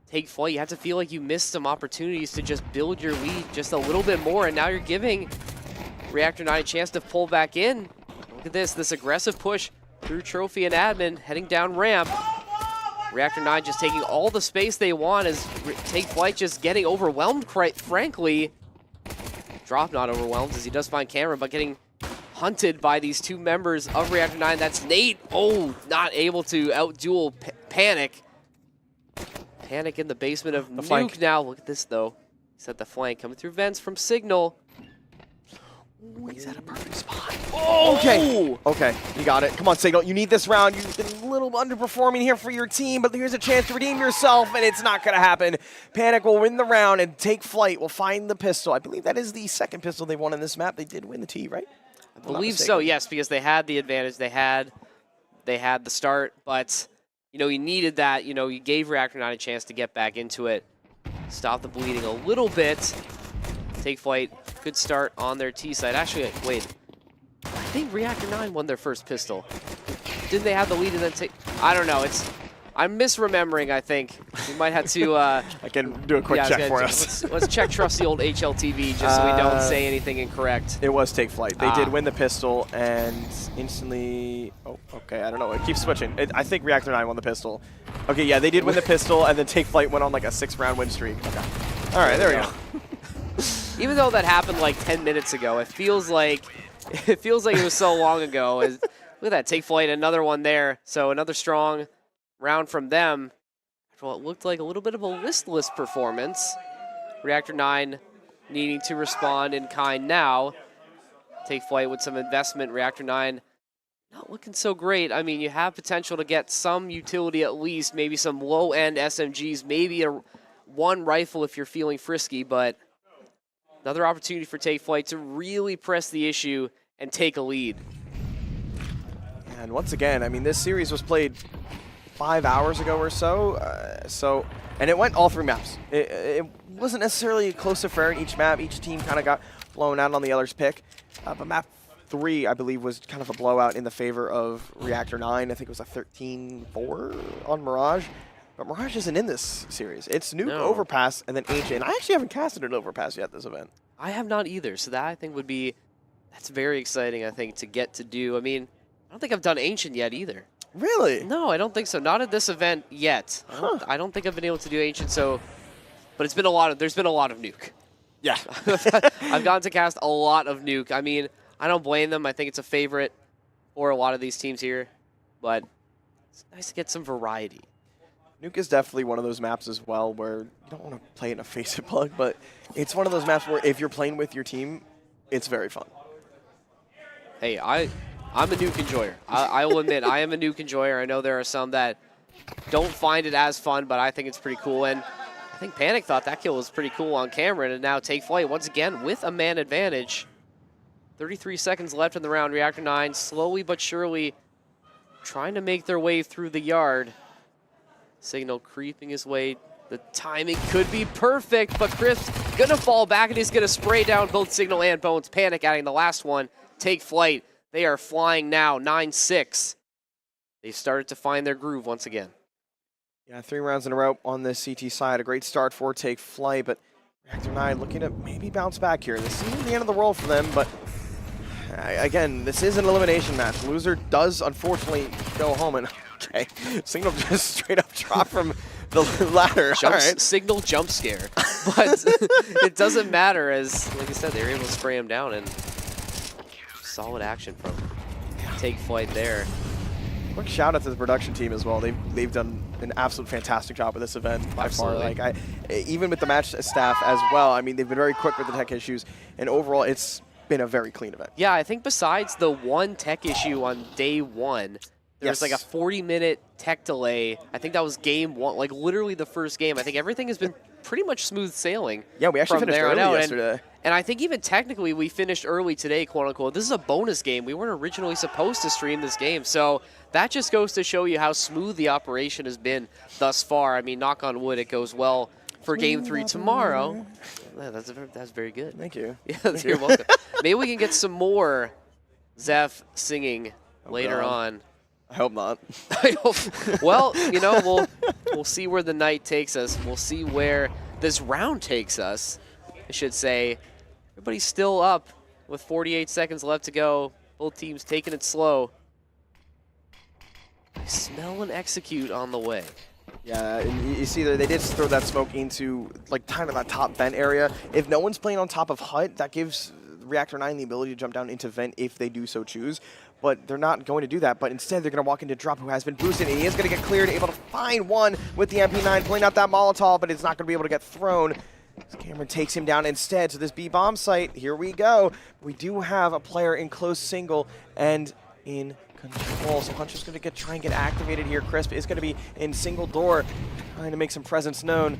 Take Flight, you have to feel like you missed some opportunities to just build your lead just a little bit more, and now you're giving Reactor 9 a chance to pull back in. Look at this aggressive push through Trophy and Admin, heading down ramp. Reactor 9 just taking all the space they want as Take Flight just getting overwhelmed, quite frankly. Drop not overwhelmed as he does find Cameron, but getting hunted by these 2 members of Reactor 9. That's Nate. Oh, not able to out-duel Panic. Panic in the basement of the Nuke flank. now. Look at this, though. He's at the flank. Coming through vents from Signal. Ooh, he's at a perfect spot. Oh, okay. Okay, you got it. Come on, Signal. You need this round. You've been a little underperforming here for your team, but here's a chance to redeem yourself, and it's not going to happen. Panic will win the round, and Take Flight will find the pistol. I believe that is the 2nd pistol they've won in this map. They did win the T, right? I believe so, yes, because they had the advantage. They had the start, but you know, you needed that. You know, you gave Reactor 9 a chance to get back into it, stop the bleeding a little bit. Take Flight, good start on their T side. Actually, wait, I think Reactor 9 won their first pistol. Didn't they have the lead and then take? I don't know. I'm misremembering, I think. We might have to... I can do a quick check for us. Let's check trusty old HLTV just so we don't say anything incorrect. It was Take Flight. They did win the pistol and instantly... Oh, okay, I don't know. It keeps switching. I think Reactor 9 won the pistol. Okay, yeah, they did win the pistol, and then Take Flight went on like a 6-round win streak. Okay. All right, there we go. Even though that happened like 10 minutes ago, it feels like it was so long ago. Look at that, Take Flight, another one there. So another strong round from them. Well, it looked like a little bit of a listless performance. Reactor 9 needing to respond in kind now. Take Flight with some investment. Reactor 9 not looking so great. I mean, you have potential to get some utility at least, maybe some low-end SMGs, maybe one rifle if you're feeling frisky, but another opportunity for Take Flight to really press the issue and take a lead. And once again, I mean, this series was played 5 hours ago or so, and it went all 3 maps. It wasn't necessarily a close affair in each map. Each team kind of got blown out on the other's pick. But map 3, I believe, was kind of a blowout in the favor of Reactor 9. I think it was a 13-4 on Mirage. But Mirage isn't in this series. It's Nuke, Overpass, and then Ancient. And I actually haven't casted an Overpass yet this event. I have not either, so that I think would be, that's very exciting, I think, to get to do. I mean, I don't think I've done Ancient yet either. Really? No, I don't think so. Not at this event yet. I don't think I've been able to do Ancient, so, but there's been a lot of Nuke. Yeah. I've gotten to cast a lot of Nuke. I mean, I don't blame them. I think it's a favorite for a lot of these teams here, but it's nice to get some variety. Nuke is definitely one of those maps as well where you don't want to play in a face-it plug, but it's one of those maps where if you're playing with your team, it's very fun. Hey, I'm a Nuke enjoyer. I will admit, I am a Nuke enjoyer. I know there are some that don't find it as fun, but I think it's pretty cool. And I think Panic thought that kill was pretty cool on camera, and now Take Flight once again with a man advantage. 33 seconds left in the round. Reactor 9 slowly but surely trying to make their way through the yard. Signal creeping his way. The timing could be perfect, but Chris gonna fall back and he's gonna spray down both Signal and Bones. Panic adding the last one. Take Flight. They are flying now, 9-6. They've started to find their groove once again. Yeah, 3 rounds in a row on the CT side. A great start for Take Flight, but Reactor 9 looking to maybe bounce back here. This isn't the end of the world for them, but again, this is an elimination match. Loser does unfortunately go home, and okay, Signal just straight up drop from the ladder. All right. Signal jump scare, but it doesn't matter as, like I said, they were able to spray him down, and solid action from Take Flight there. Quick shout out to the production team as well. They've done an absolute fantastic job with this event by far. Like even with the match staff as well. I mean, they've been very quick with the tech issues, and overall, it's been a very clean event. Yeah, I think besides the one tech issue on day 1, there was like a 40-minute tech delay. I think that was game 1, like literally the first game. I think everything has been pretty much smooth sailing. Yeah, we actually finished early yesterday. And I think even technically we finished early today, quote unquote. This is a bonus game. We weren't originally supposed to stream this game. So that just goes to show you how smooth the operation has been thus far. I mean, knock on wood, it goes well for game 3 tomorrow. Yeah, that's very good. Thank you. Yeah, you're welcome. Maybe we can get some more Zeph singing later on. I hope not. Well, you know, we'll see where the night takes us. We'll see where this round takes us, I should say. Everybody's still up with 48 seconds left to go. Both teams taking it slow. I smell and execute on the way. Yeah, and you see they did throw that smoke into like kind of that top vent area. If no one's playing on top of hut, that gives Reactor 9 the ability to jump down into vent if they do so choose. But they're not going to do that. But instead, they're going to walk into Drop, who has been boosted, and he is going to get cleared, able to find one with the MP9, pulling out that Molotov, but it's not going to be able to get thrown. Cameron takes him down instead. So this B-bomb site, here we go. We do have a player in close single and in control. So Hunter's going to try and get activated here. Crisp is going to be in single door, trying to make some presence known.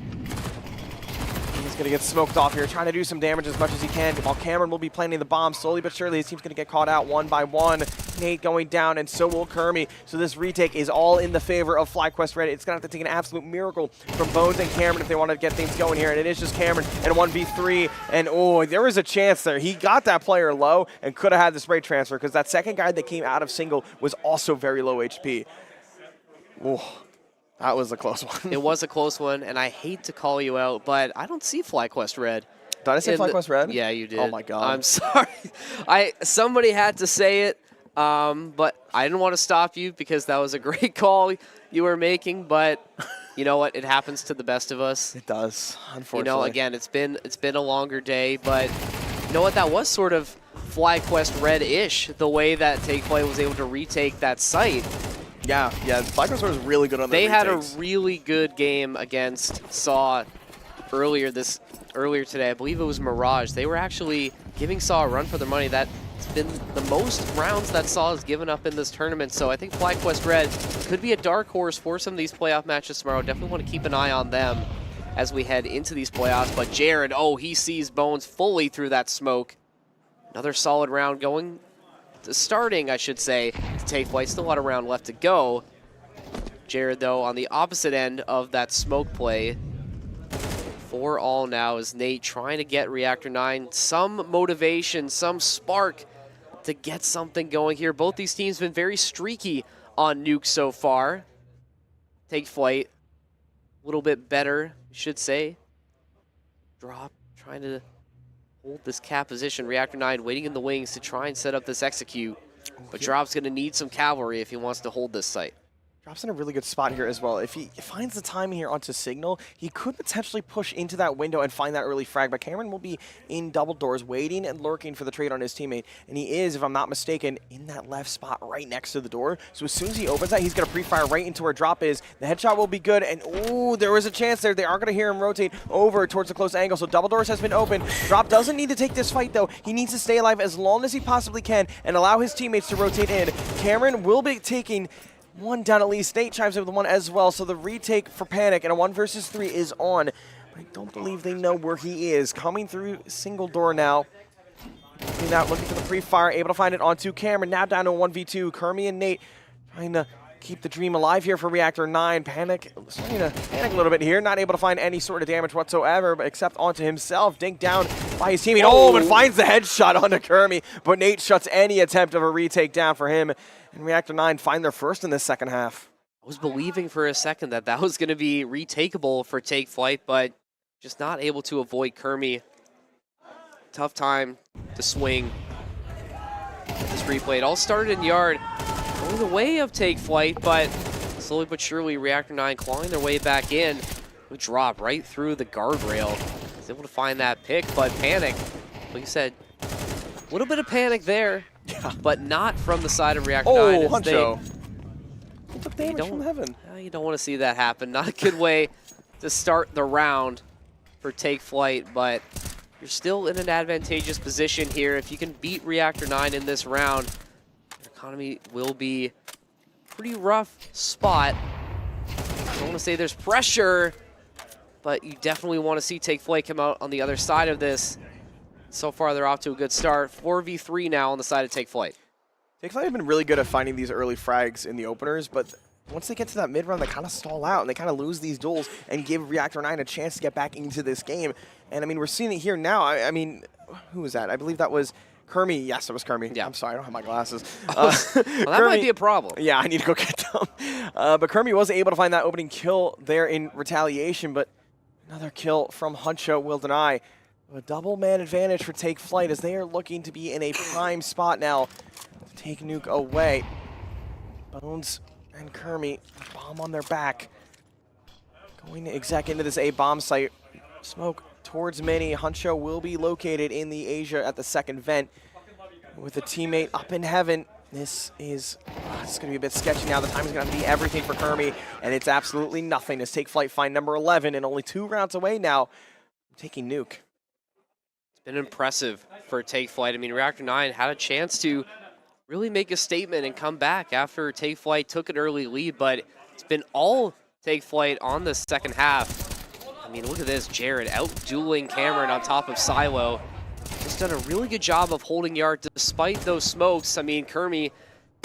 He's going to get smoked off here, trying to do some damage as much as he can, while Cameron will be planting the bomb. Slowly but surely, his team's going to get caught out one by one. Nate going down, and so will Kermie. So this retake is all in the favor of FlyQuest Red. It's going to have to take an absolute miracle from Bones and Cameron if they want to get things going here, and it is just Cameron and 1v3, and oh, there was a chance there. He got that player low and could have had the spray transfer, because that second guy that came out of single was also very low HP. Oh, That was a close one. It was a close one, and I hate to call you out, but I don't see FlyQuest Red. Did I say FlyQuest Red? Yeah, you did. Oh my god. I'm sorry. Somebody had to say it, but I didn't want to stop you because that was a great call you were making. But you know what? It happens to the best of us. It does, unfortunately. You know, again, it's been a longer day, but you know what? That was sort of FlyQuest Red-ish, the way that TakeFlight was able to retake that site. Yeah, FlyQuest Red was really good on the They had a retakes. really good game against Saw earlier today. I believe it was Mirage. They were actually giving Saw a run for their money. That's been the most rounds that Saw has given up in this tournament. So I think FlyQuest Red could be a dark horse for some of these playoff matches tomorrow. Definitely want to keep an eye on them as we head into these playoffs. But Jared, he sees Bones fully through that smoke. Another solid round going, starting, I should say, to TakeFlight. Still a lot of round left to go. Jared, though, on the opposite end of that smoke play. 4-all now is Nate trying to get Reactor 9 some motivation, some spark to get something going here. Both these teams have been very streaky on Nuke so far. TakeFlight, a little bit better, you should say. Drop, trying to hold this cap position. Reactor 9 waiting in the wings to try and set up this execute. But Drop's going to need some cavalry if he wants to hold this site. Drop's in a really good spot here as well. If he finds the timing here onto Signal, he could potentially push into that window and find that early frag. But Cameron will be in double doors, waiting and lurking for the trade on his teammate. And he is, if I'm not mistaken, in that left spot right next to the door. So as soon as he opens that, he's going to pre-fire right into where Drop is. The headshot will be good. And, ooh, there was a chance there. They are going to hear him rotate over towards the close angle. So double doors has been open. Drop doesn't need to take this fight, though. He needs to stay alive as long as he possibly can and allow his teammates to rotate in. Cameron will be taking one down at least. Nate chimes in with one as well. So the retake for Panic and a 1 versus 3 is on. But I don't believe they know where he is. Coming through single door now. Looking for the pre-fire, able to find it onto Cameron. Now down to 1v2. Kermie and Nate trying to keep the dream alive here for Reactor 9. Panic starting to panic a little bit here. Not able to find any sort of damage whatsoever, but except onto himself. Dinked down by his teammate. Oh, and finds the headshot onto Kermie. But Nate shuts any attempt of a retake down for him. And Reactor 9 find their first in this second half. I was believing for a second that was going to be retakeable for TakeFlight, but just not able to avoid Kermie. Tough time to swing this replay. It all started in Yard, going the way of TakeFlight, but slowly but surely Reactor 9 clawing their way back in. We drop right through the guardrail. He's able to find that pick, but Panic, like you said, a little bit of panic there. Yeah. But not from the side of Reactor 9. Oh, Huncho. He took damage from heaven. You don't want to see that happen. Not a good way to start the round for TakeFlight, but you're still in an advantageous position here. If you can beat Reactor 9 in this round, your economy will be a pretty rough spot. I don't want to say there's pressure, but you definitely want to see TakeFlight come out on the other side of this. So far, they're off to a good start. 4v3 now on the side of TakeFlight. TakeFlight have been really good at finding these early frags in the openers, but once they get to that mid-round, they kind of stall out, and they kind of lose these duels and give Reactor 9 a chance to get back into this game. And, I mean, we're seeing it here now. I mean, who was that? I believe that was Kermie. Yes, it was Kermie. Yeah. I'm sorry, I don't have my glasses. Well, that might be a problem. Yeah, I need to go get them. But Kermie was able to find that opening kill there in retaliation, but another kill from Huncho will deny. A double man advantage for TakeFlight as they are looking to be in a prime spot now to take Nuke away. Bones and Kermie, bomb on their back. Going to exec into this A-bomb site. Smoke towards Mini. Huncho will be located in the Asia at the second vent with a teammate up in heaven. This is it's going to be a bit sketchy now. The time is going to be everything for Kermie, and it's absolutely nothing as TakeFlight find number 11 and only 2 rounds away now from taking Nuke. Been impressive for TakeFlight. I mean, Reactor 9 had a chance to really make a statement and come back after TakeFlight took an early lead, but it's been all TakeFlight on the second half. I mean, look at this. Jared out-dueling Cameron on top of Silo. Just done a really good job of holding Yard despite those smokes. I mean, Kermie,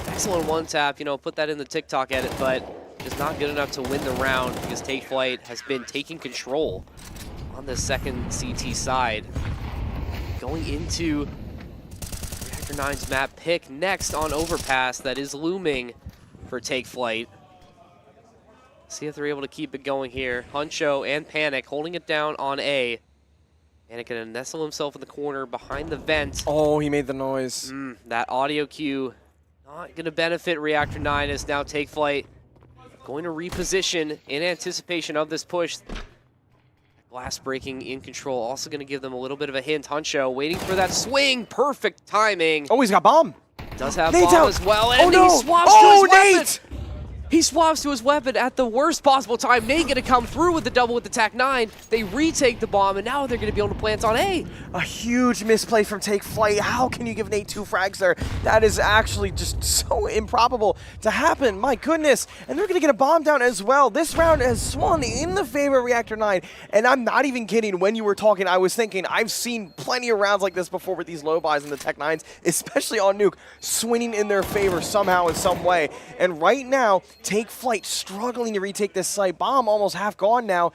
excellent one-tap, you know, put that in the TikTok edit, but just not good enough to win the round because TakeFlight has been taking control on the second CT side. Going into Reactor 9's map pick next on Overpass that is looming for TakeFlight. See if they're able to keep it going here. Huncho and Panic holding it down on A. Panic gonna nestle himself in the corner behind the vent. Oh, he made the noise. That audio cue not gonna benefit Reactor 9 as now Take Flight going to reposition in anticipation of this push. Glass breaking in control, also gonna give them a little bit of a hint. Huncho waiting for that swing, perfect timing. Oh, he's got bomb. Does have Nate's bomb out. as well, and Oh, no. he swaps Oh, to his weapon. Nate! He swaps to his weapon at the worst possible time. Nate gonna come through with the double with the TAC-9. They retake the bomb, and now they're gonna be able to plant on A. A huge misplay from Take Flight. How can you give Nate 2 frags there? That is actually just so improbable to happen. My goodness. And they're going to get a bomb down as well. This round has swung in the favor of Reactor 9. And I'm not even kidding. When you were talking, I was thinking, I've seen plenty of rounds like this before with these low buys and the Tech-9s, especially on Nuke, swinging in their favor somehow in some way. And right now, Take Flight struggling to retake this site. Bomb almost half gone now.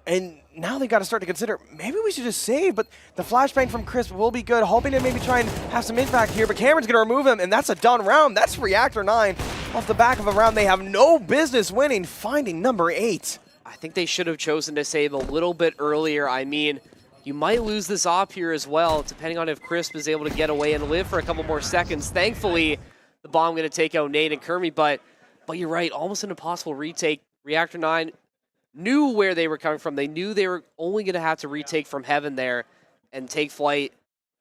And now they got to start to consider, maybe we should just save, but the flashbang from Crisp will be good, hoping to maybe try and have some impact here, but Cameron's going to remove him, and that's a done round. That's Reactor 9 off the back of a round they have no business winning, finding number 8. I think they should have chosen to save a little bit earlier. I mean, you might lose this op here as well, depending on if Crisp is able to get away and live for a couple more seconds. Thankfully, the bomb going to take out Nate and Kermie, but you're right, almost an impossible retake. Reactor 9 knew where they were coming from. They knew they were only going to have to retake from heaven there, and Take Flight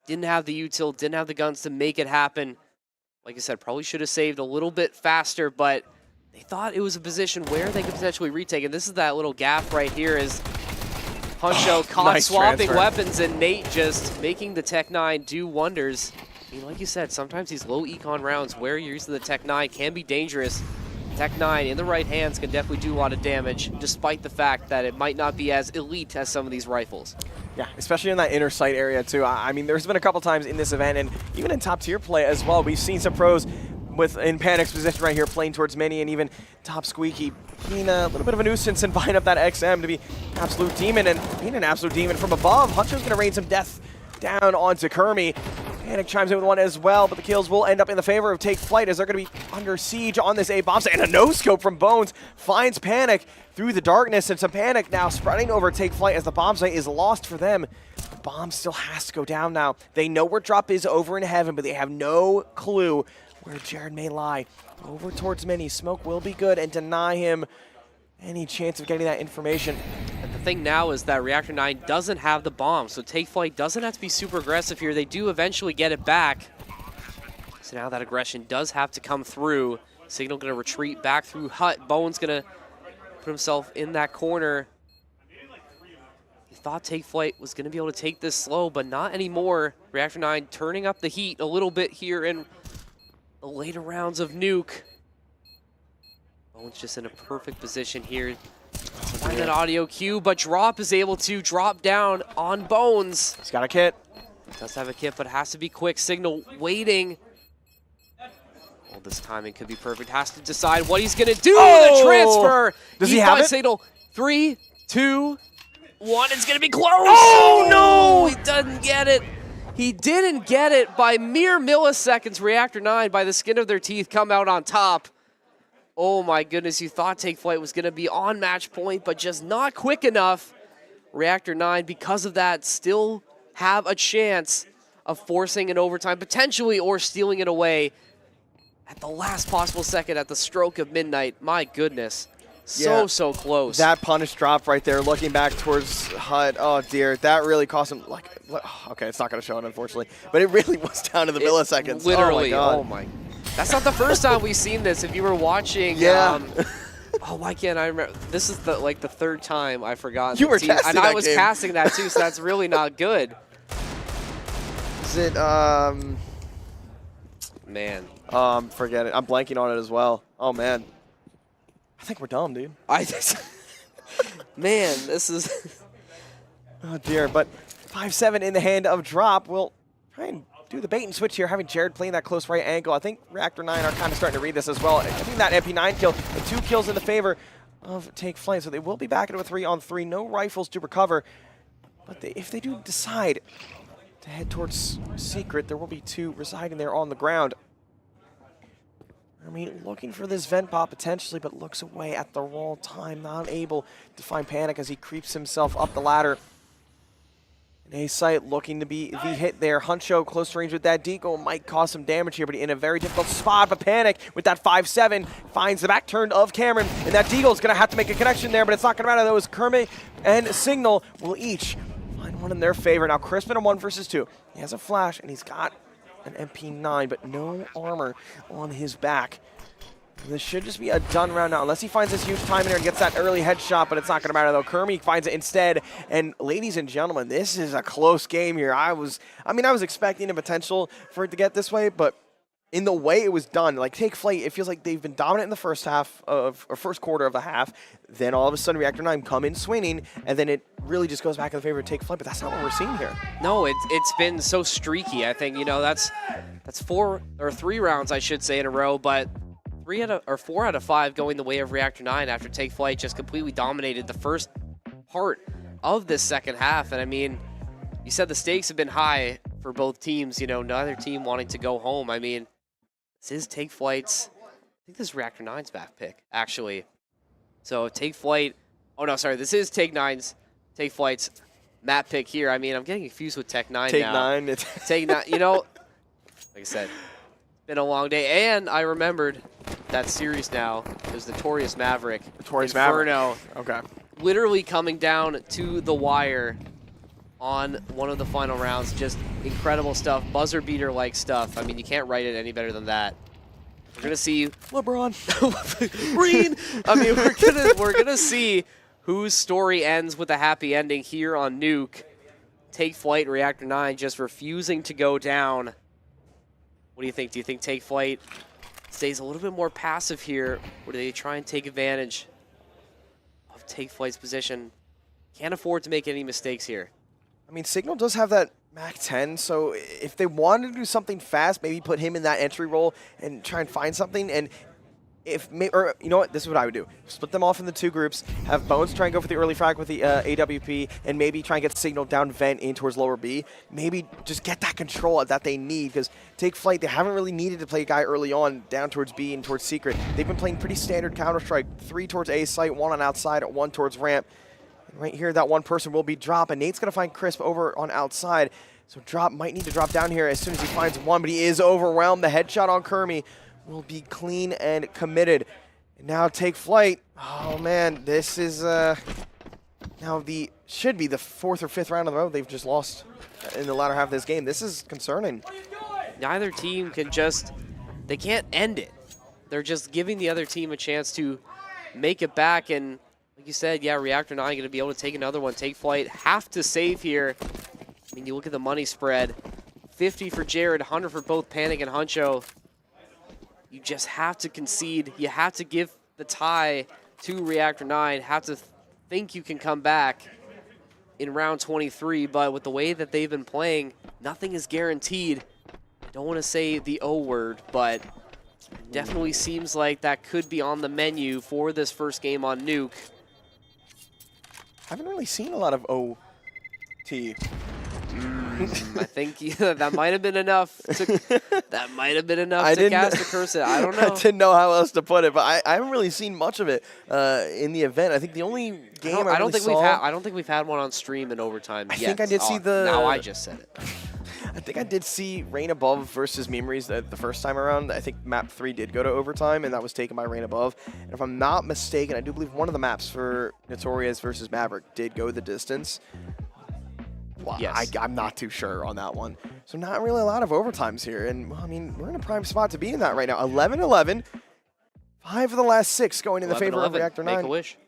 didn't have the util, didn't have the guns to make it happen. Like I said, probably should have saved a little bit faster, but they thought it was a position where they could potentially retake, and this is that little gap right here as Huncho caught nice swapping transfer. weapons, and Nate just making the Tech-9 do wonders. I mean, like you said, sometimes these low econ rounds where you're using the Tech-9 can be dangerous. Tech-9 in the right hands can definitely do a lot of damage, despite the fact that it might not be as elite as some of these rifles. Yeah, especially in that inner sight area too. I mean, there's been a couple times in this event, and even in top tier play as well, we've seen some pros in Panic's position right here playing towards Mini, and even top Squeaky being a little bit of a nuisance and buying up that XM to be absolute demon, and being an absolute demon from above. Huncho's going to rain some death down onto Kermie. Panic chimes in with one as well, but the kills will end up in the favor of Take Flight as they're going to be under siege on this A bomb site. And a no-scope from Bones finds Panic through the darkness, and some Panic now spreading over Take Flight as the bomb site is lost for them. The bomb still has to go down now. They know where drop is over in heaven, but they have no clue where Jared may lie. Over towards Mini. Smoke will be good and deny him any chance of getting that information. And the thing now is that Reactor 9 doesn't have the bomb, so Take Flight doesn't have to be super aggressive here. They do eventually get it back. So now that aggression does have to come through. Signal going to retreat back through Hut. Bowen's going to put himself in that corner. He thought Take Flight was going to be able to take this slow, but not anymore. Reactor 9 turning up the heat a little bit here in the later rounds of Nuke. Bowen's just in a perfect position here to find that audio cue, but Drop is able to drop down on Bones. He's got a kit. Does have a kit, but has to be quick. Signal waiting. Well, this timing could be perfect. Has to decide what he's going to do. Oh! The transfer. Does he have it? Signal. 3, 2, 1. It's going to be close. Oh, no! He doesn't get it. He didn't get it by mere milliseconds. Reactor 9, by the skin of their teeth, come out on top. Oh my goodness, you thought Take Flight was going to be on match point, but just not quick enough. Reactor 9, because of that, still have a chance of forcing an overtime, potentially, or stealing it away at the last possible second at the stroke of midnight. My goodness. Yeah. So close. That punish drop right there, looking back towards Hut. Oh dear, that really cost him. Like, okay, it's not going to show it unfortunately, but it really was down to the milliseconds. Literally. Oh my God. That's not the first time we've seen this. If you were watching, Yeah. oh, why can't I remember? This is the third time I forgot. You were casting and that I was game. casting that too, so that's really not good. Is it? Man, Forget it. I'm blanking on it as well. Oh man, I think we're dumb, dude. Man, this is. Oh dear, but 5-7 in the hand of Drop. We'll try and do the bait and switch here, having Jared playing that close right angle. I think Reactor 9 are kind of starting to read this as well. I think that MP9 kill, and 2 kills in the favor of Take Flight, so they will be back into a 3-on-3. No rifles to recover, but if they do decide to head towards Secret, there will be 2 residing there on the ground. I mean, looking for this vent pop potentially, but looks away at the wrong time, not able to find Panic as he creeps himself up the ladder. And A-Site looking to be the hit there. Huncho close to range with that deagle might cause some damage here, but in a very difficult spot. But Panic with that 5-7 finds the back turn of Cameron, and that deagle is going to have to make a connection there, but it's not going to matter. Those Kermit and Signal will each find one in their favor. Now Crispin on 1 versus 2. He has a flash, and he's got an MP9, but no armor on his back. This should just be a done round now, unless he finds this huge time in there and gets that early headshot, but it's not going to matter though. Kermit finds it instead, and ladies and gentlemen, this is a close game here. I was expecting a potential for it to get this way, but in the way it was done, like Take Flight, it feels like they've been dominant in the first quarter of the half, then all of a sudden Reactor 9 come in swinging, and then it really just goes back in the favor of Take Flight, but that's not what we're seeing here. No, it's been so streaky. I think, that's 3 rounds, I should say, in a row, but 4 out of 5 going the way of Reactor 9 after Take Flight just completely dominated the first part of this second half. And I mean, you said the stakes have been high for both teams, neither team wanting to go home. I mean, this is Take Flight's, I think this is Reactor 9's back pick, actually. So Take Flight, this is Take Flight's map pick here. I mean, I'm getting confused with Tech 9 now. Take 9, like I said, been a long day, and I remembered that series now. It was Notorious Maverick. Inferno. Okay. Literally coming down to the wire on one of the final rounds. Just incredible stuff. Buzzer beater like stuff. I mean, you can't write it any better than that. We're gonna see LeBron. Green. I mean, we're gonna see whose story ends with a happy ending here on Nuke. Take Flight and Reactor 9 just refusing to go down. What do you think? Do you think Take Flight stays a little bit more passive here, or do they try and take advantage of Take Flight's position? Can't afford to make any mistakes here. I mean, Signal does have that Mac 10, so if they wanted to do something fast, maybe put him in that entry role and try and find something. And or you know what? This is what I would do. Split them off into 2 groups, have Bones try and go for the early frag with the AWP, and maybe try and get Signal down vent in towards lower B. Maybe just get that control that they need, because Take Flight, they haven't really needed to play a guy early on down towards B and towards Secret. They've been playing pretty standard Counter-Strike, 3 towards A site, 1 on outside, 1 towards ramp. And right here, that one person will be Drop, and Nate's going to find Crisp over on outside. So Drop might need to drop down here as soon as he finds one, but he is overwhelmed. The headshot on Kermit will be clean and committed. And now Take Flight. Oh man, this is now should be the 4th or 5th round in a row they've just lost in the latter half of this game. This is concerning. Neither team they can't end it. They're just giving the other team a chance to make it back, and like you said, yeah, Reactor 9 going to be able to take another one. Take Flight have to save here. I mean, you look at the money spread. 50 for Jared, 100 for both Panic and Huncho. You just have to concede. You have to give the tie to Reactor 9. Have to think you can come back in round 23, but with the way that they've been playing, nothing is guaranteed. I don't want to say the O word, but it definitely seems like that could be on the menu for this first game on Nuke. Haven't really seen a lot of OT. I think that might have been enough. That might have been enough to cast the curse. I don't know. I didn't know how else to put it, but I haven't really seen much of it in the event. I think the only game I don't think we've had one on stream in overtime yet. I think I did see the. Now I just said it. I think I did see Rain Above versus Memories the first time around. I think map 3 did go to overtime, and that was taken by Rain Above. And if I'm not mistaken, I do believe one of the maps for Notorious versus Maverick did go the distance. Well, yes. I'm not too sure on that one. So not really a lot of overtimes here. And, well, I mean, we're in a prime spot to be in that right now. 11-11. 5 of the last 6 going in the favor of Reactor 9. Make a wish.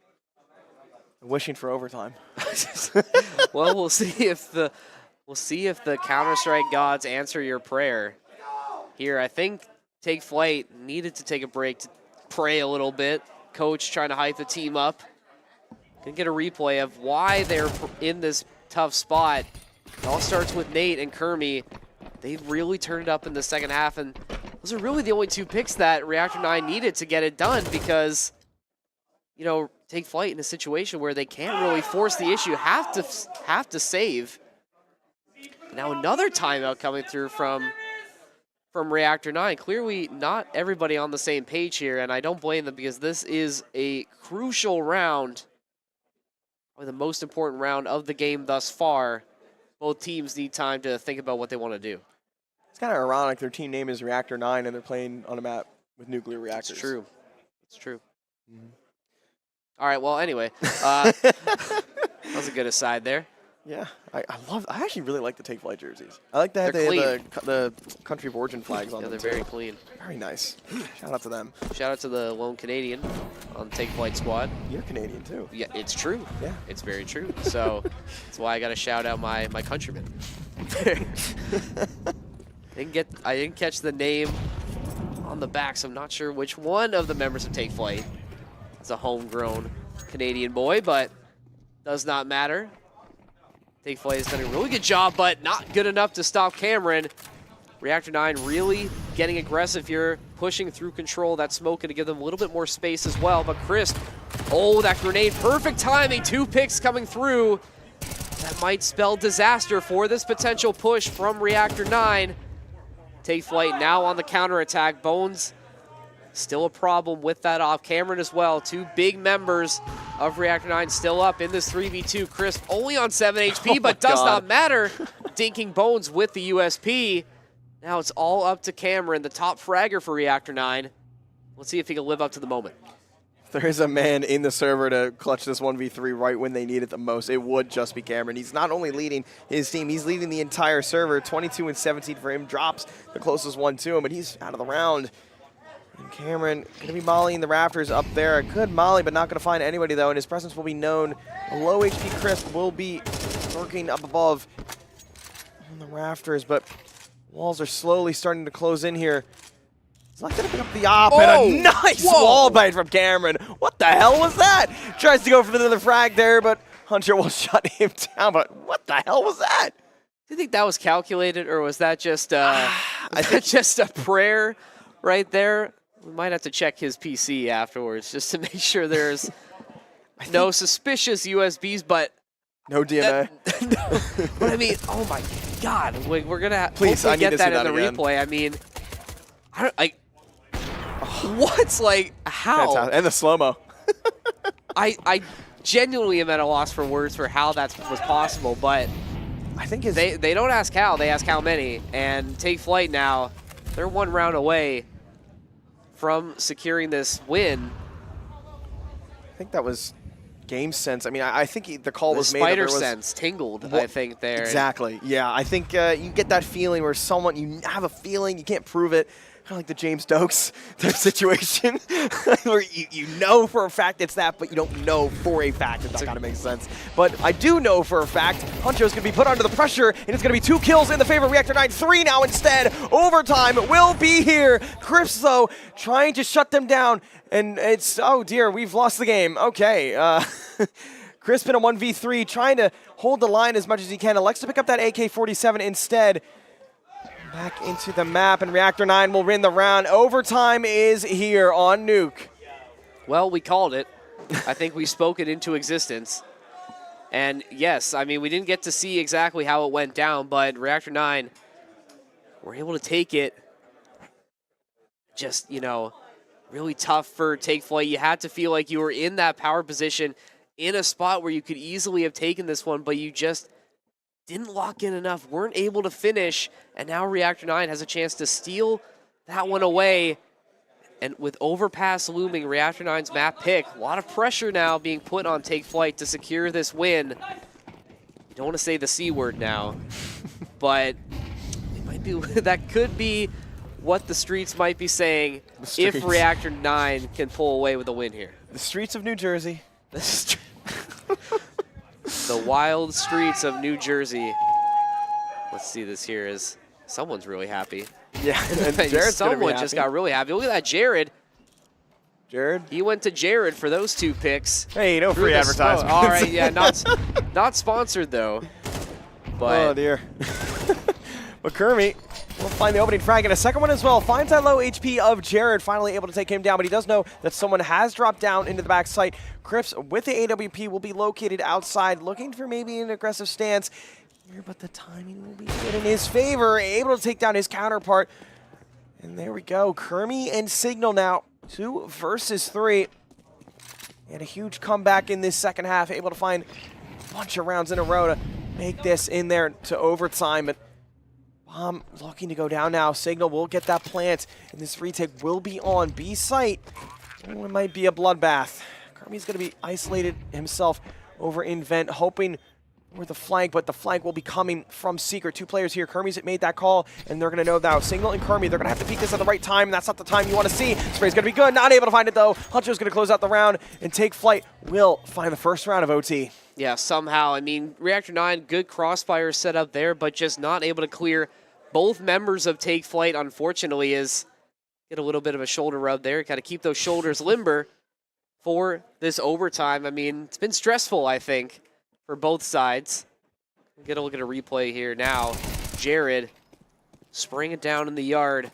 Wishing for overtime. Well, we'll see if the Counter-Strike gods answer your prayer. Here, I think Take Flight needed to take a break to pray a little bit. Coach trying to hype the team up. Gonna get a replay of why they're in this tough spot. It all starts with Nate and Kermit. They really turned it up in the second half, and those are really the only 2 picks that Reactor 9 needed to get it done, because, Take Flight in a situation where they can't really force the issue, have to save. Now another timeout coming through from from Reactor 9. Clearly not everybody on the same page here, and I don't blame them because this is a crucial round, or the most important round of the game thus far. Both teams need time to think about what they want to do. It's kind of ironic. Their team name is Reactor 9, and they're playing on a map with nuclear reactors. It's true. It's true. Mm-hmm. All right, well, anyway. That was a good aside there. Yeah, I actually really like the Take Flight jerseys. I like that They're they have the country of origin flags on Yeah, them. they're very too. clean. Very nice. Shout out to them. Shout out to the lone Canadian on Take Flight squad. You're Canadian too. Yeah, it's true. Yeah. It's very true. So that's why I got to shout out my countrymen. I didn't catch the name on the back, so I'm not sure which one of the members of Take Flight. It's a homegrown Canadian boy, but does not matter. Take Flight has done a really good job, but not good enough to stop Cameron. Reactor 9 really getting aggressive here, pushing through control. That smoke going to give them a little bit more space as well. But Crisp, oh, that grenade, perfect timing. 2 picks coming through. That might spell disaster for this potential push from Reactor 9. Take Flight now on the counterattack. Bones still a problem with that off. Cameron as well. 2 big members of Reactor 9 still up in this 3v2. Crisp only on 7 HP, but does not matter. Dinking Bones with the USP. Now it's all up to Cameron, the top fragger for Reactor 9. Let's see if he can live up to the moment. If there is a man in the server to clutch this 1v3 right when they need it the most, it would just be Cameron. He's not only leading his team, he's leading the entire server. 22 and 17 for him, drops the closest one to him, but he's out of the round. And Cameron going to be mollying the rafters up there. A good molly, but not going to find anybody, though, and his presence will be known. A low HP Crisp will be lurking up above on the rafters, but walls are slowly starting to close in here. He's not going to pick up the op, and a nice wall bite from Cameron. What the hell was that? Tries to go for another frag there, but Hunter will shut him down. But what the hell was that? Do you think that was calculated, or was that just just a prayer right there? We might have to check his PC afterwards just to make sure there's no suspicious USBs, but no DNA. No, but I mean, oh my God, we're gonna please hopefully get that in the again. replay. I mean, what's like how? Fantastic. And the slow mo. I genuinely am at a loss for words for how that was possible, but I think they don't ask how, they ask how many. And Take Flight now, they're 1 round away from securing this win. I think that was game sense. I mean, I think the call The was made. Spider sense tingled, I think, there. Exactly. Yeah, I think you get that feeling where you have a feeling, you can't prove it. Kind of like the James Stokes type situation, where you know for a fact it's that, but you don't know for a fact. If that kind of makes sense. But I do know for a fact Huncho's going to be put under the pressure, and it's going to be 2 kills in the favor of Reactor 9. 3 now instead. Overtime will be here. Crisp, though, trying to shut them down, and it's, oh dear, we've lost the game. Okay. Crisp in a 1v3, trying to hold the line as much as he can. Elects to pick up that AK-47 instead. Back into the map, and Reactor 9 will win the round. Overtime is here on Nuke. Well, we called it. I think we spoke it into existence. And yes, I mean, we didn't get to see exactly how it went down, but Reactor 9 were able to take it. Just, really tough for Take Flight. You had to feel like you were in that power position in a spot where you could easily have taken this one, but you just didn't lock in enough, weren't able to finish, and now Reactor 9 has a chance to steal that one away. And with Overpass looming, Reactor 9's map pick, a lot of pressure now being put on Take Flight to secure this win. You don't want to say the C word now, but it might be, that could be what the streets might be saying if Reactor 9 can pull away with a win here. The streets of New Jersey. The wild streets of New Jersey. Let's see this here as someone's really happy. Yeah, and Jared's someone just got really happy. Look at that, Jared. Jared? He went to Jared for those 2 picks. Hey, no free advertisement. All right, yeah, not sponsored though. But oh dear. But Kermit will find the opening frag, and a second one as well. Finds that low HP of Jared, finally able to take him down, but he does know that someone has dropped down into the back site. Crisp with the AWP will be located outside, looking for maybe an aggressive stance here, but the timing will be good in his favor, able to take down his counterpart. And there we go. Kermie and Signal now 2 versus 3. And a huge comeback in this second half, able to find a bunch of rounds in a row to make this in there to overtime. But Bomb looking to go down now. Signal will get that plant, and this retake will be on B site. Oh, it might be a bloodbath. Kermie's going to be isolated himself over in Vent, hoping for the flank, but the flank will be coming from Secret. 2 players here. Kermie's made that call, and they're going to know that. Signal and Kermie, they're going to have to peek this at the right time, and that's not the time you want to see. Spray's going to be good. Not able to find it, though. Huncho's going to close out the round, and Take Flight will find the first round of OT. Yeah, somehow. I mean, Reactor 9, good crossfire set up there, but just not able to clear both members of Take Flight, unfortunately, is get a little bit of a shoulder rub there. Got to keep those shoulders limber for this overtime. I mean, it's been stressful, I think, for both sides. We'll get a look at a replay here now. Jared spraying it down in the yard.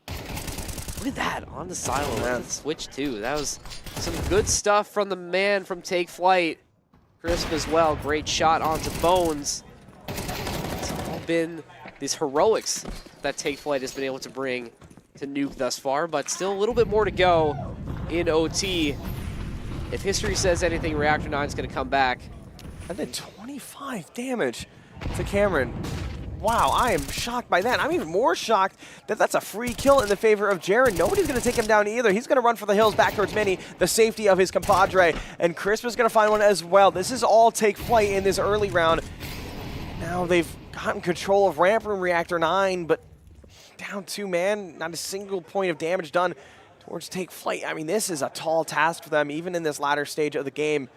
Look at that, on the silo. Look at the switch, too. That was some good stuff from the man from Take Flight. Crisp as well. Great shot onto Bones. It's all been these heroics that Take Flight has been able to bring to Nuke thus far, but still a little bit more to go in OT. If history says anything, Reactor 9 is going to come back. And then 25 damage to Cameron. Wow, I am shocked by that. I'm even more shocked that that's a free kill in the favor of Jared. Nobody's going to take him down either. He's going to run for the hills back towards Mini, the safety of his compadre. And Crisp is going to find one as well. This is all Take Flight in this early round. Now they've gotten control of Ramp Room Reactor 9, but down 2 man, not a single point of damage done towards Take Flight. I mean, this is a tall task for them, even in this latter stage of the game.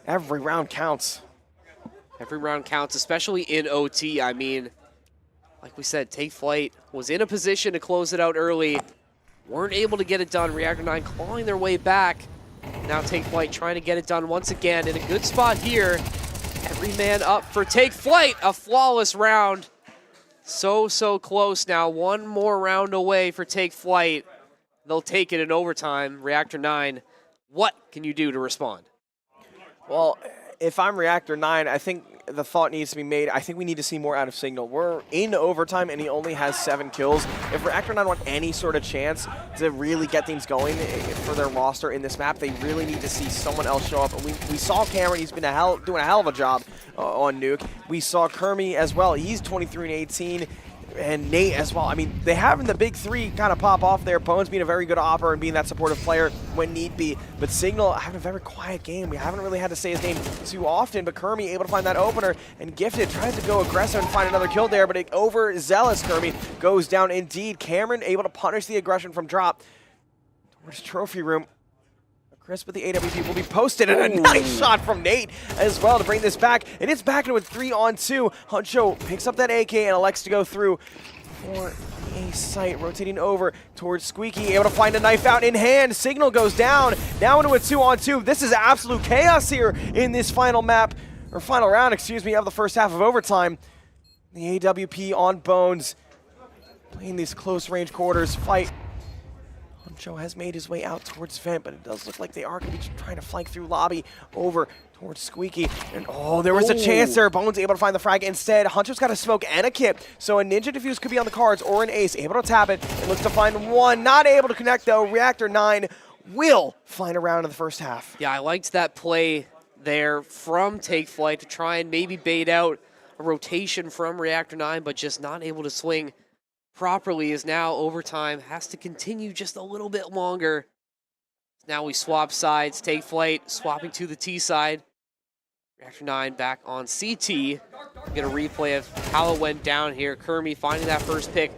Every round counts. Every round counts, especially in OT. I mean, like we said, Take Flight was in a position to close it out early. Weren't able to get it done. Reactor 9 clawing their way back. Now Take Flight trying to get it done once again in a good spot here. Every man up for Take Flight. A flawless round. So close now. One more round away for Take Flight. They'll take it in overtime. Reactor 9, what can you do to respond? Well, if I'm Reactor 9, I think the thought needs to be made. I think we need to see more out of Signal. We're in overtime, and he only has 7 kills. If Reactor 9 want any sort of chance to really get things going for their roster in this map, they really need to see someone else show up. And we saw Cameron. He's been doing a hell of a job on Nuke. We saw Kermie as well. He's 23 and 18. And Nate as well. I mean, they having the big 3 kind of pop off there. Bones being a very good opper and being that supportive player when need be. But Signal having a very quiet game. We haven't really had to say his name too often, but Kermie able to find that opener, and Gifted tries to go aggressive and find another kill there, but overzealous Kermie goes down indeed. Cameron able to punish the aggression from drop towards Trophy Room. Crisp with the AWP will be posted, and a nice shot from Nate as well to bring this back. And it's back into a 3-on-2. Huncho picks up that AK and elects to go through for the A site, rotating over towards Squeaky, able to find a knife out in hand. Signal goes down, now into a 2-on-2. This is absolute chaos here in this final map, or final round, excuse me, of the first half of overtime. The AWP on Bones, playing these close range quarters fight. Huncho has made his way out towards Vent, but it does look like they are going to be trying to flank through lobby over towards Squeaky. And oh, there was a chance there. Bones able to find the frag instead. Huncho's got a smoke and a kip, so a Ninja Defuse could be on the cards, or an ace. Able to tap it and looks to find one. Not able to connect though. Reactor 9 will find a round in the first half. Yeah, I liked that play there from Take Flight to try and maybe bait out a rotation from Reactor 9, but just not able to swing properly, is now overtime. Has to continue just a little bit longer. Now we swap sides. Take Flight swapping to the T side. Reactor 9 back on CT. Get a replay of how it went down here. Kermie finding that first pick.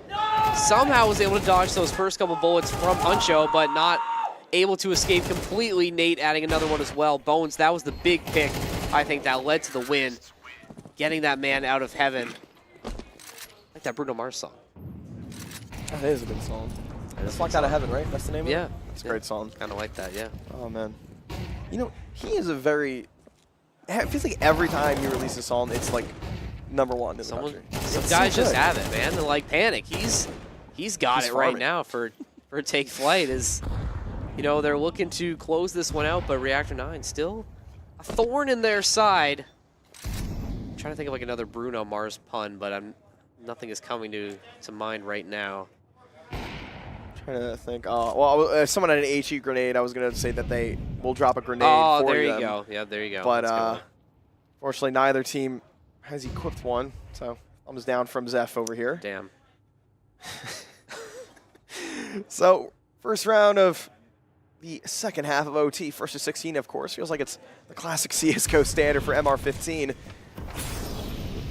Somehow was able to dodge those first couple bullets from Huncho, but not able to escape completely. Nate adding another one as well. Bones, that was the big pick, I think, that led to the win. Getting that man out of heaven. Like that Bruno Mars song. That is a good song. It's Locked Out of Heaven, right? That's the name of it? Yeah. That's a great song. Kind of like that, yeah. Oh, man. You know, he is a very... It feels like every time he releases a song, it's like #1 in the country. Some guys just have it, man. They're like Panic. He's got it right now for Take Flight. Is, you know, they're looking to close this one out, but Reactor 9 still a thorn in their side. I'm trying to think of like another Bruno Mars pun, but nothing is coming to mind right now. Trying to think. Well, if someone had an HE grenade, I was going to say that they will drop a grenade Oh, for there you them. go. Yeah, there you go. But fortunately, neither team has equipped one. So thumbs down from Zeph over here. Damn. So first round of the second half of OT, first to 16, of course. Feels like it's the classic CSGO standard for MR15.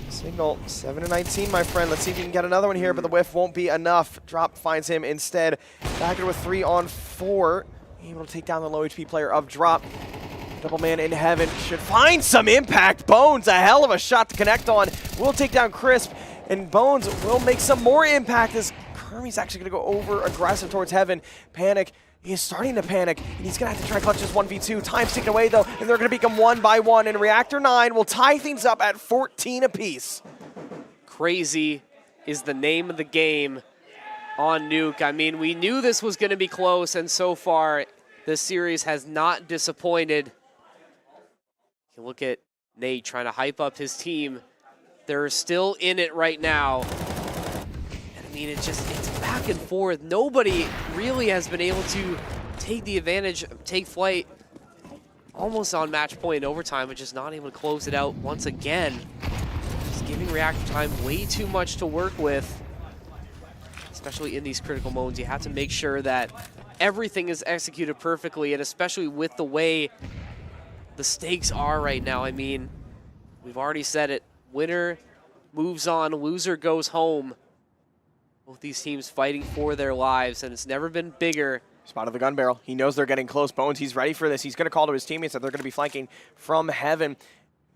Signal 7-19, my friend. Let's see if you can get another one here, but the whiff won't be enough. Drop finds him instead. Backer with 3 on 4. Able to take down the low HP player of Drop. Double man in heaven should find some impact. Bones, a hell of a shot to connect on. Will take down Crisp, and Bones will make some more impact as Kermie's actually going to go over aggressive towards heaven. Panic. He is starting to panic, and he's going to have to try and clutch this 1v2. Time's ticking away, though, and they're going to become 1 by 1, and Reactor 9 will tie things up at 14 apiece. Crazy is the name of the game on Nuke. I mean, we knew this was going to be close, and so far, this series has not disappointed. You can look at Nate trying to hype up his team. They're still in it right now. And I mean, it's back and forth. Nobody really has been able to take the advantage, take flight almost on match point in overtime, but just not able to close it out once again. Just giving Reactor Time way too much to work with, especially in these critical moments. You have to make sure that everything is executed perfectly, and especially with the way the stakes are right now. I mean, we've already said it. Winner moves on, loser goes home. Both these teams fighting for their lives, and it's never been bigger. Spot of the gun barrel. He knows they're getting close. Bones, he's ready for this. He's going to call to his teammates that they're going to be flanking from heaven.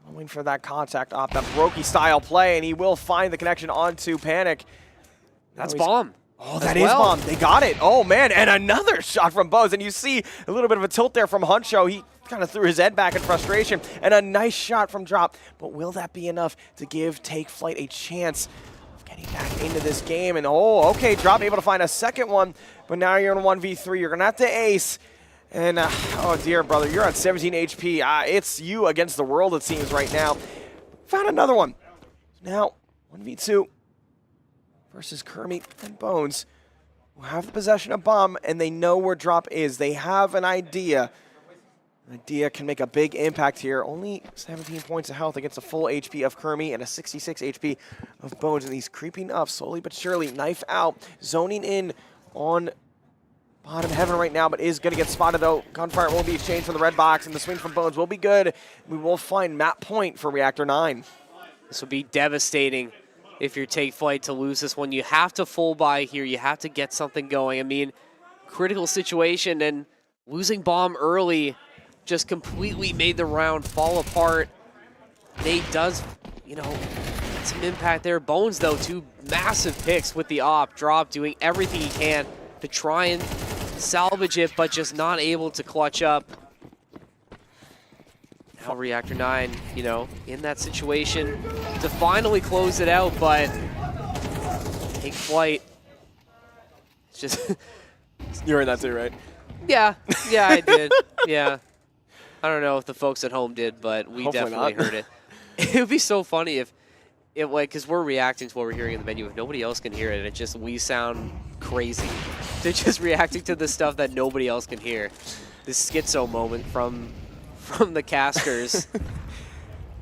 Going for that contact off that Brokey style play, and he will find the connection onto Panic. That's bomb. Oh, that is bomb. They got it. Oh, man, and another shot from Bones, and you see a little bit of a tilt there from Huncho. He kind of threw his head back in frustration, and a nice shot from Drop. But will that be enough to give Take Flight a chance of getting back into this game? And oh, okay, Drop able to find a second one, but now you're in 1v3. You're going to have to ace. And, oh dear, brother, you're at 17 HP. It's you against the world, it seems, right now. Found another one. Now, 1v2 versus Kermit and Bones, who have the possession of bomb, and they know where Drop is. They have an idea. An idea can make a big impact here. Only 17 points of health against a full HP of Kermit and a 66 HP of Bones, and he's creeping up slowly but surely. Knife out, zoning in on bottom heaven right now, but is going to get spotted, though. Gunfire will be exchanged from the red box, and the swing from Bones will be good. We will find map point for Reactor 9. This would be devastating if you Take Flight to lose this one. You have to full buy here. You have to get something going. I mean, critical situation, and losing bomb early just completely made the round fall apart. Nate does, you know, get some impact there. Bones, though, 2 massive picks with the op. Drop doing everything he can to try and salvage it, but just not able to clutch up. Now Reactor 9, you know, in that situation to finally close it out, but Take Flight. It's just... You heard that too, right? Yeah, I did. Yeah. I don't know if the folks at home did, but we Hopefully definitely not. heard it. It would be so funny if like, because we're reacting to what we're hearing in the menu. If nobody else can hear it, it just, we sound crazy. They're just reacting to the stuff that nobody else can hear. This schizo moment from the casters.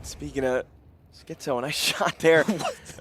Speaking of schizo, nice shot there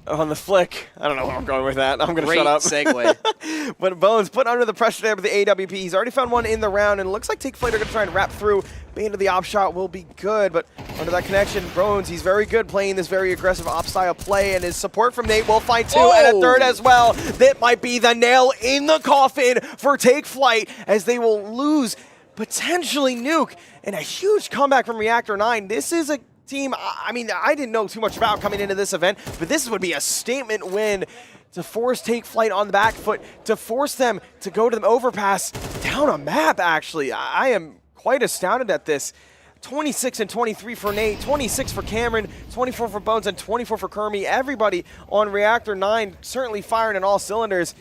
on the flick. I don't know where I'm going with that. I'm going to shut up. Great segue. But Bones put under the pressure there with the AWP. He's already found one in the round, and it looks like Take Flight are going to try and wrap through. Bane to the op shot will be good, but under that connection, Bones, he's very good playing this very aggressive op style play, and his support from Nate will find 2 and a third as well. That might be the nail in the coffin for Take Flight, as they will lose potentially Nuke, and a huge comeback from Reactor 9. This is a team, I mean, I didn't know too much about coming into this event, but this would be a statement win to force Take Flight on the back foot, to force them to go to the overpass down a map, actually. I am quite astounded at this. 26 and 23 for Nate, 26 for Cameron, 24 for Bones, and 24 for Kermie. Everybody on Reactor 9 certainly firing on all cylinders.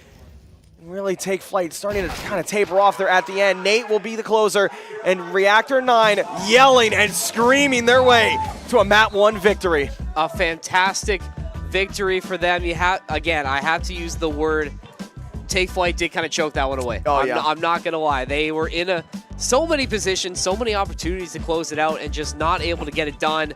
Really Take Flight starting to kind of taper off there at the end. Nate will be the closer, and Reactor 9 yelling and screaming their way to a map 1 victory. A fantastic victory for them. You have, again, I have to use the word Take Flight did kind of choke that one away. Oh, I'm not going to lie. They were in so many positions, so many opportunities to close it out and just not able to get it done.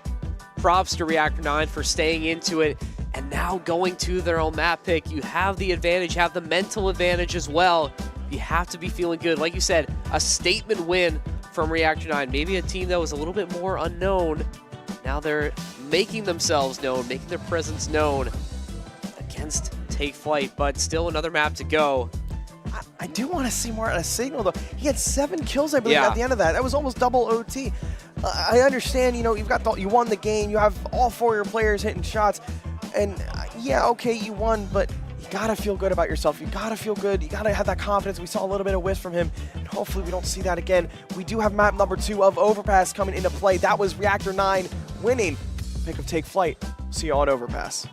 Props to Reactor 9 for staying into it and now going to their own map pick. You have the advantage, have the mental advantage as well. You have to be feeling good. Like you said, a statement win from Reactor 9. Maybe a team that was a little bit more unknown. Now they're making themselves known, making their presence known against Take Flight, but still another map to go. I do want to see more out of Signal, though. He had 7 kills, I believe, Yeah. at the end of that. That was almost double OT. I understand, you know, you won the game. You have all 4 of your players hitting shots. And, yeah, okay, you won, but you got to feel good about yourself. You got to feel good. You got to have that confidence. We saw a little bit of whiff from him, and hopefully we don't see that again. We do have map number 2 of Overpass coming into play. That was Reactor 9 winning. Pick of Take Flight. See you on Overpass.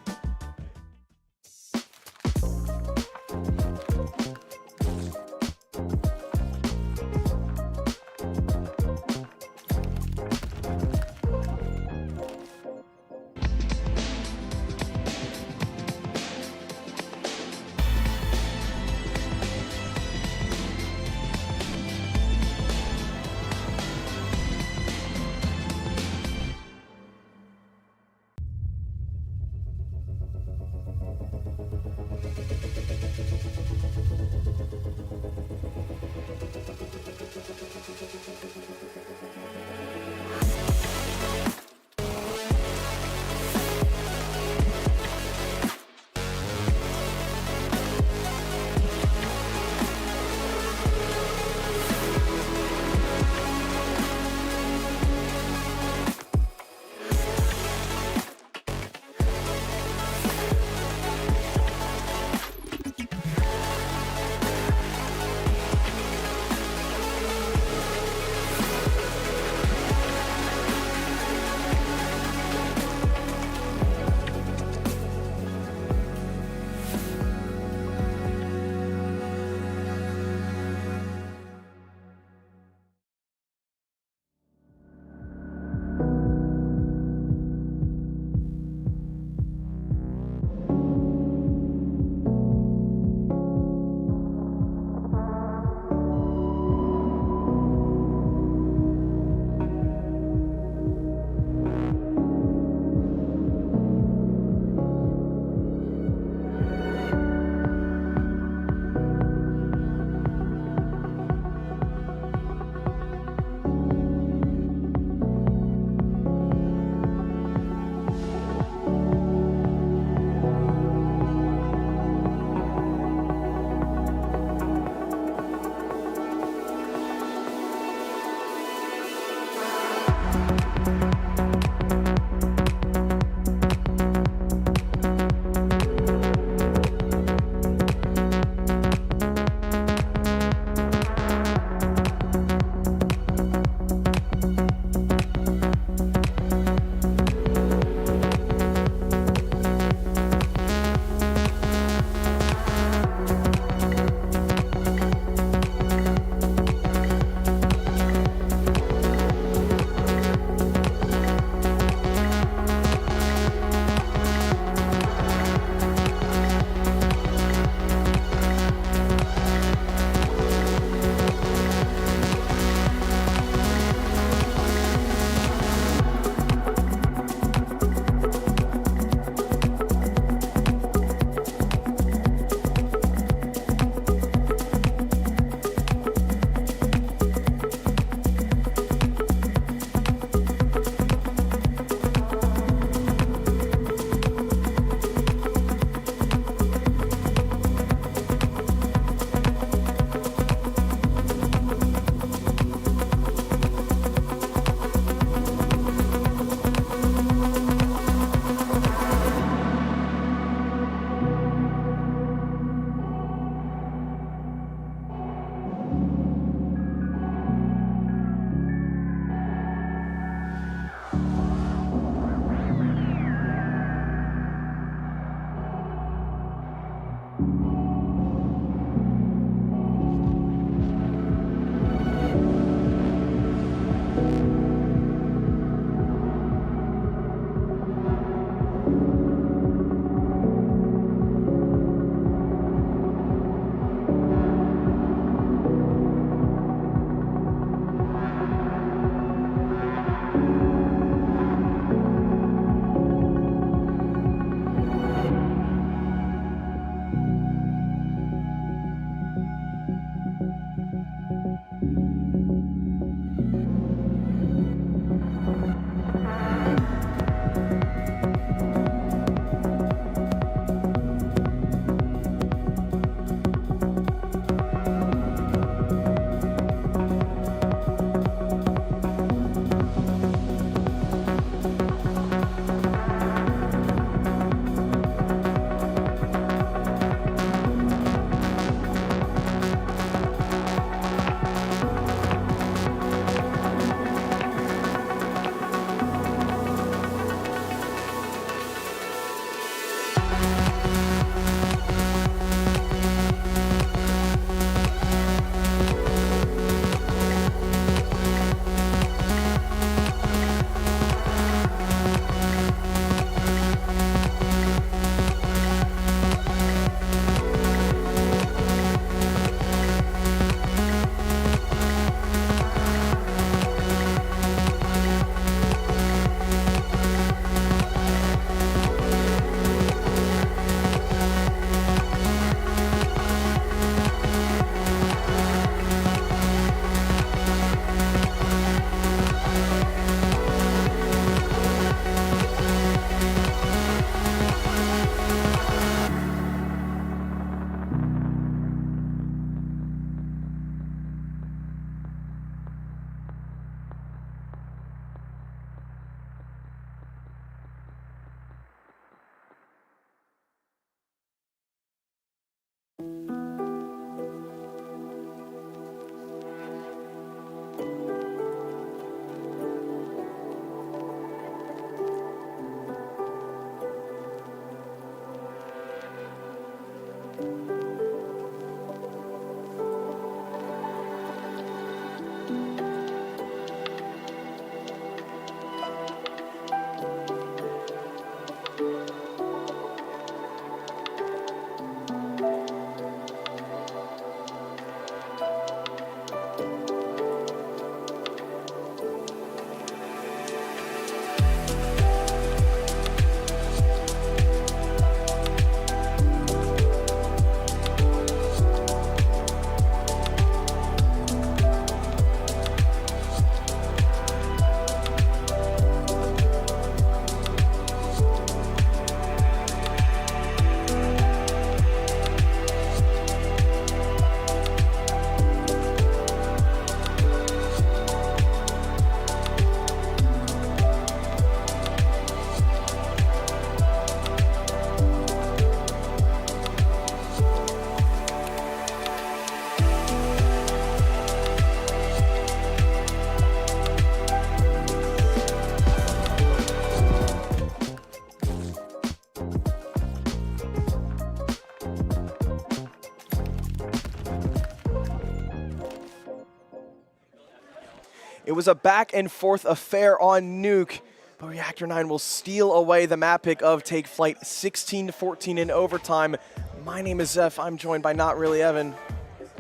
It was a back-and-forth affair on Nuke, but Reactor 9 will steal away the map pick of Take Flight 16-14 in overtime. My name is Zeph. I'm joined by Not Really Evan.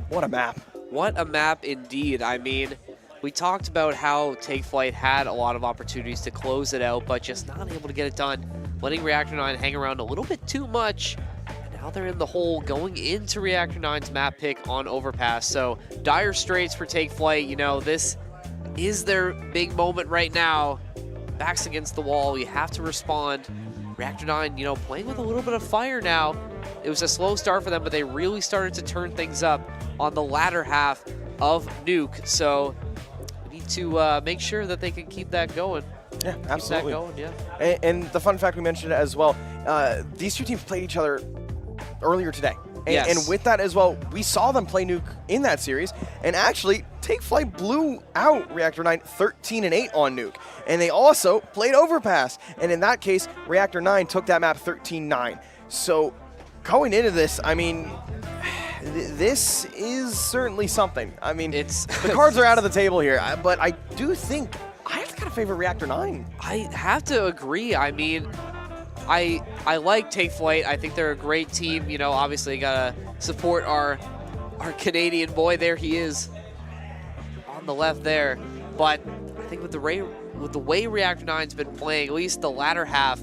What a map. What a map indeed. I mean, we talked about how Take Flight had a lot of opportunities to close it out, but just not able to get it done. Letting Reactor 9 hang around a little bit too much. And now they're in the hole going into Reactor 9's map pick on Overpass. So dire straits for Take Flight. You know, this is their big moment right now. Backs against the wall. You have to respond. Reactor 9, you know, playing with a little bit of fire now. It was a slow start for them, but they really started to turn things up on the latter half of Nuke. So we need to make sure that they can keep that going. Yeah, absolutely. Keep that going, yeah. And the fun fact we mentioned as well, these two teams played each other earlier today. Yes. And with that as well, we saw them play Nuke in that series, and actually, Take Flight blew out Reactor 9 13-8 on Nuke. And they also played Overpass, and in that case, Reactor 9 took that map 13-9. So going into this, I mean, this is certainly something. I mean, the cards are out of the table here, but I do think I have to kind of favor Reactor 9. I have to agree. I mean, I like Take Flight. I think they're a great team. You know, obviously gotta support our Canadian boy. There he is on the left there. But I think with the way Reactor 9's been playing, at least the latter half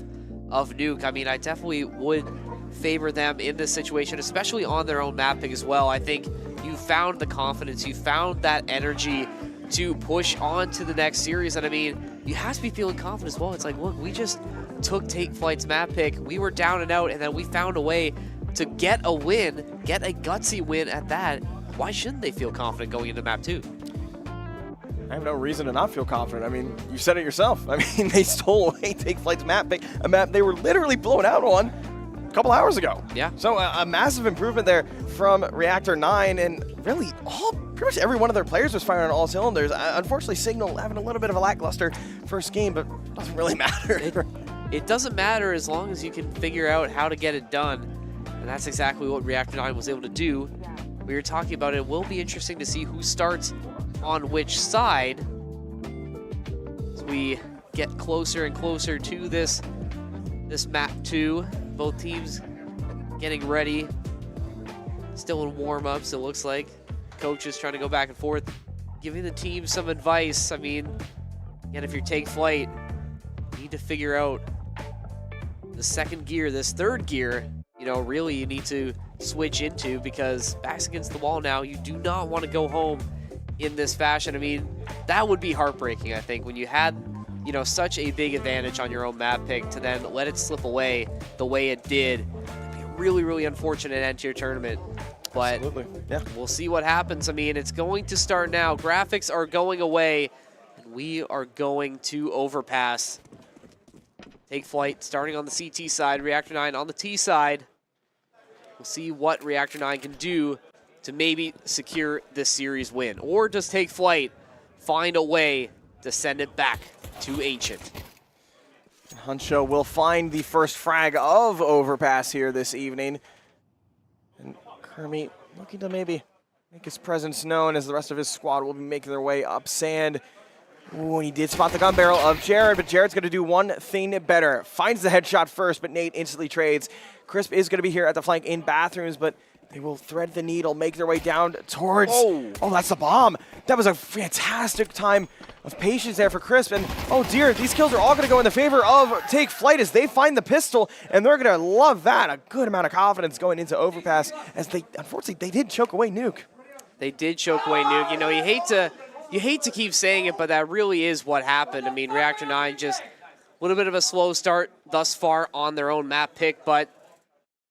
of Nuke, I mean, I definitely would favor them in this situation, especially on their own map pick as well. I think you found the confidence, you found that energy to push on to the next series. And I mean, you have to be feeling confident as well. It's like, look, we just took Take Flight's map pick. We were down and out, and then we found a way to get a win, get a gutsy win at that. Why shouldn't they feel confident going into map 2? I have no reason to not feel confident. I mean, you said it yourself. I mean, they stole away Take Flight's map pick, a map they were literally blown out on a couple hours ago. Yeah. So a massive improvement there from Reactor 9, and really pretty much every one of their players was firing on all cylinders. Unfortunately, Signal having a little bit of a lackluster first game, but it doesn't really matter. It doesn't matter as long as you can figure out how to get it done. And that's exactly what Reactor 9 was able to do. We were talking about it. It will be interesting to see who starts on which side as we get closer and closer to this map 2. Both teams getting ready. Still in warm-ups, it looks like. Coaches trying to go back and forth, giving the team some advice. I mean, again, if you're Take Flight, you need to figure out the second gear, this third gear, you know, really you need to switch into, because backs against the wall now, you do not want to go home in this fashion. I mean, that would be heartbreaking, I think, when you had, you know, such a big advantage on your own map pick to then let it slip away the way it did. It'd be a really, really unfortunate end to your tournament. But absolutely, yeah. We'll see what happens. I mean, it's going to start now. Graphics are going away, and we are going to Overpass. Take Flight starting on the CT side, Reactor 9 on the T side. We'll see what Reactor 9 can do to maybe secure this series win. Or does Take Flight find a way to send it back to Ancient? Huncho will find the first frag of Overpass here this evening. And Kermit looking to maybe make his presence known as the rest of his squad will be making their way up sand. Ooh, and he did spot the gun barrel of Jared, but Jared's going to do one thing better. Finds the headshot first, but Nate instantly trades. Crisp is going to be here at the flank in bathrooms, but they will thread the needle, make their way down towards... Oh, that's the bomb. That was a fantastic time of patience there for Crisp. And, oh dear, these kills are all going to go in the favor of Take Flight as they find the pistol, and they're going to love that. A good amount of confidence going into Overpass as they, unfortunately, they did choke away Nuke. They did choke away Nuke. You know, you hate to keep saying it, but that really is what happened. I mean, Reactor 9 just a little bit of a slow start thus far on their own map pick, but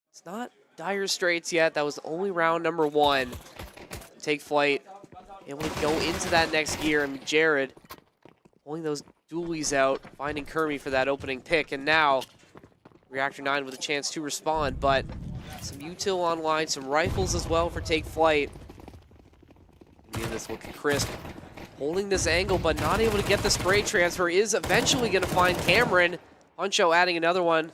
it's not dire straits yet. That was only round number 1. Take Flight able to go into that next gear, and Jared pulling those dualies out, finding Kermit for that opening pick, and now Reactor 9 with a chance to respond, but some util online, some rifles as well for Take Flight. Again, this looking Crisp, holding this angle, but not able to get the spray transfer, is eventually going to find Cameron. Huncho adding another one.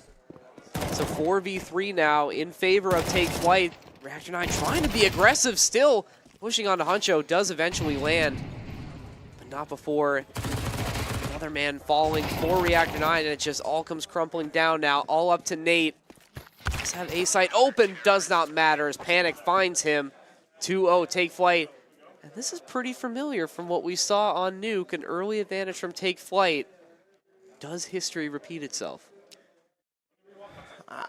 So 4v3 now in favor of Take Flight. Reactor 9 trying to be aggressive still. Pushing on to Huncho, does eventually land. not before another man falling for Reactor 9, and it just all comes crumpling down now, all up to Nate. Let's have A site open, does not matter as Panic finds him. 2-0 Take Flight. And this is pretty familiar from what we saw on Nuke, an early advantage from Take Flight. Does history repeat itself?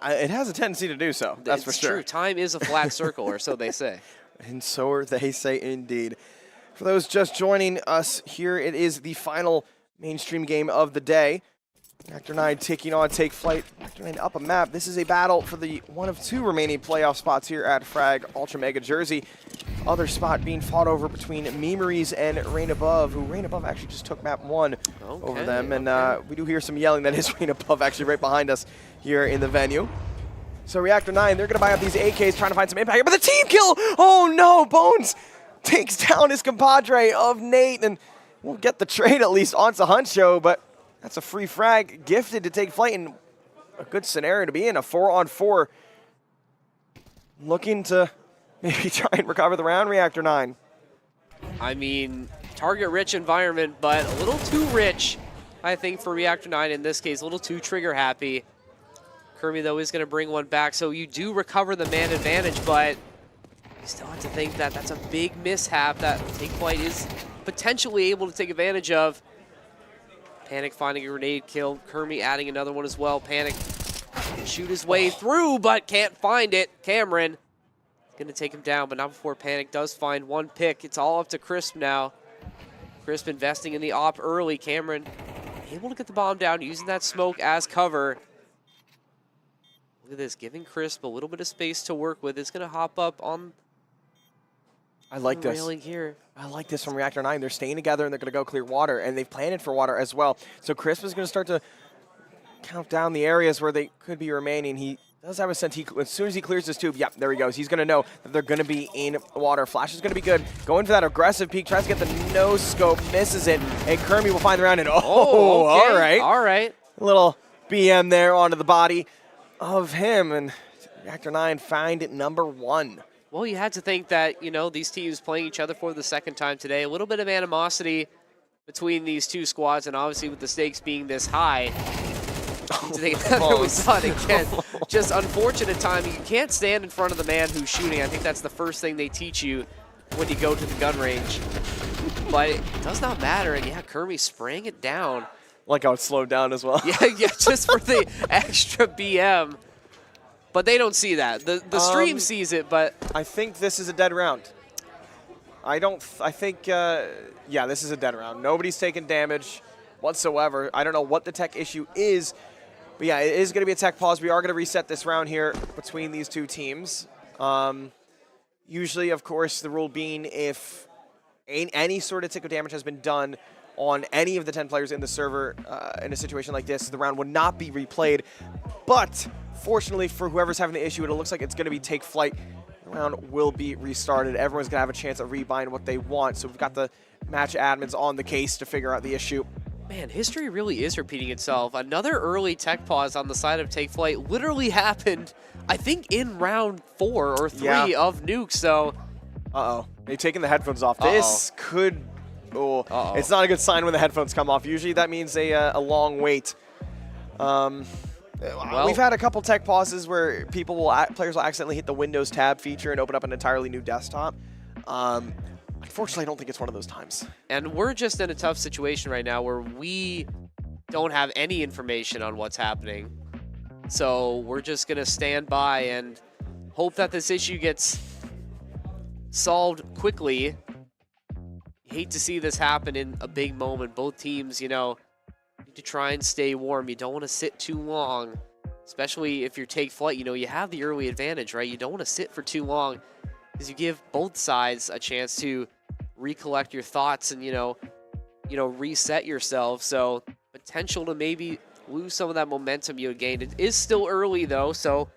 It has a tendency to do so, that's for sure. It's true, time is a flat circle, or so they say. And so are they say indeed. For those just joining us here, it is the final mainstream game of the day. Reactor 9 taking on Take Flight. Reactor 9 up a map. This is a battle for the one of two remaining playoff spots here at Frag Ultra Mega Jersey. Other spot being fought over between Memories and Rain Above, who Rain Above actually just took map 1 over them. And we do hear some yelling. That is Rain Above actually right behind us here in the venue. So Reactor 9, they're going to buy up these AKs, trying to find some impact here. But the team kill! Oh no, Bones takes down his compadre of Nate, and we'll get the trade at least onto Huncho, but that's a free frag gifted to Take Flight, and a good scenario to be in, a 4-on-4. Looking to maybe try and recover the round, Reactor 9. I mean, target-rich environment, but a little too rich, I think, for Reactor 9 in this case. A little too trigger-happy. Kirby, though, is going to bring one back, so you do recover the man advantage, but you still have to think that that's a big mishap that Take Flight is potentially able to take advantage of. Panic finding a grenade kill. Kermie adding another one as well. Panic can shoot his way through, but can't find it. Cameron going to take him down, but not before Panic does find one pick. It's all up to Crisp now. Crisp investing in the op early. Cameron able to get the bomb down, using that smoke as cover. Look at this, giving Crisp a little bit of space to work with. It's going to hop up on I like this. railing here. I like this from Reactor 9. They're staying together, and they're going to go clear water, and they've planted for water as well. So Crisp is going to start to count down the areas where they could be remaining. He does have a sense. As soon as he clears his tube, yep, there he goes. He's going to know that they're going to be in water. Flash is going to be good. Going for that aggressive peek, tries to get the no-scope, misses it, and Kermie will find the round, and Okay. all right. All right. A little BM there onto the body of him, and Reactor 9 find it number 1. Well, you had to think that, you know, these teams playing each other for the second time today, a little bit of animosity between these two squads, and obviously with the stakes being this high, to think that we saw it again. Just unfortunate timing. You can't stand in front of the man who's shooting. I think that's the first thing they teach you when you go to the gun range. But it does not matter, and yeah, Kermie spraying it down. Like how it slowed down as well. Yeah, just for the extra BM. But they don't see that. The stream sees it, but I think this is a dead round. I think, yeah, this is a dead round. Nobody's taking damage whatsoever. I don't know what the tech issue is, but yeah, it is going to be a tech pause. We are going to reset this round here between these two teams. Usually, of course, the rule being if any sort of tick of damage has been done on any of the 10 players in the server in a situation like this, the round would not be replayed. But fortunately for whoever's having the issue, it looks like it's going to be Take Flight. The round will be restarted. Everyone's going to have a chance at rebuying what they want. So we've got the match admins on the case to figure out the issue. man, history really is repeating itself. Another early tech pause on the side of Take Flight literally happened, I think, in round 4 or 3 of Nuke. So, They've taken the headphones off. This could. It's not a good sign when the headphones come off. Usually that means a long wait. We've had a couple tech pauses where players will accidentally hit the Windows tab feature and open up an entirely new desktop. Unfortunately, I don't think it's one of those times. And we're just in a tough situation right now where we don't have any information on what's happening. So we're just going to stand by and hope that this issue gets solved quickly. Hate to see this happen in a big moment. Both teams, you know, need to try and stay warm. You don't want to sit too long, especially if you're Take Flight. You know, you have the early advantage, right? You don't want to sit for too long because you give both sides a chance to recollect your thoughts and, you know, reset yourself. So potential to maybe lose some of that momentum you had gained. It is still early though, so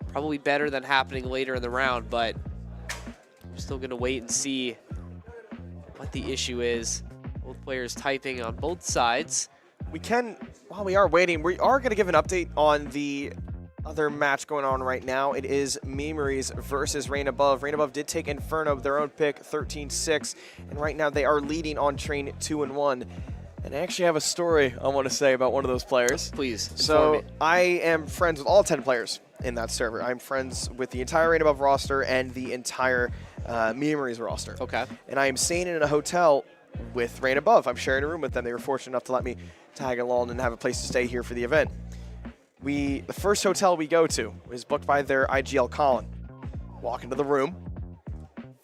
probably better than happening later in the round, but we're still going to wait and see what the issue is. Both players typing on both sides. We can, while we are waiting, we are going to give an update on the other match going on right now. It is Memories versus Rain Above. Rain Above did take Inferno, their own pick, 13-6, and right now they are leading on train 2-1. And I actually have a story I want to say about one of those players. Please, So inform me. I am friends with all 10 players in that server. I'm friends with the entire Rain Above roster and the entire Memories roster. Okay. And I am staying in a hotel with Rain Above. I'm sharing a room with them. They were fortunate enough to let me tag along and have a place to stay here for the event. The first hotel we go to is booked by their IGL Colin. Walk into the room,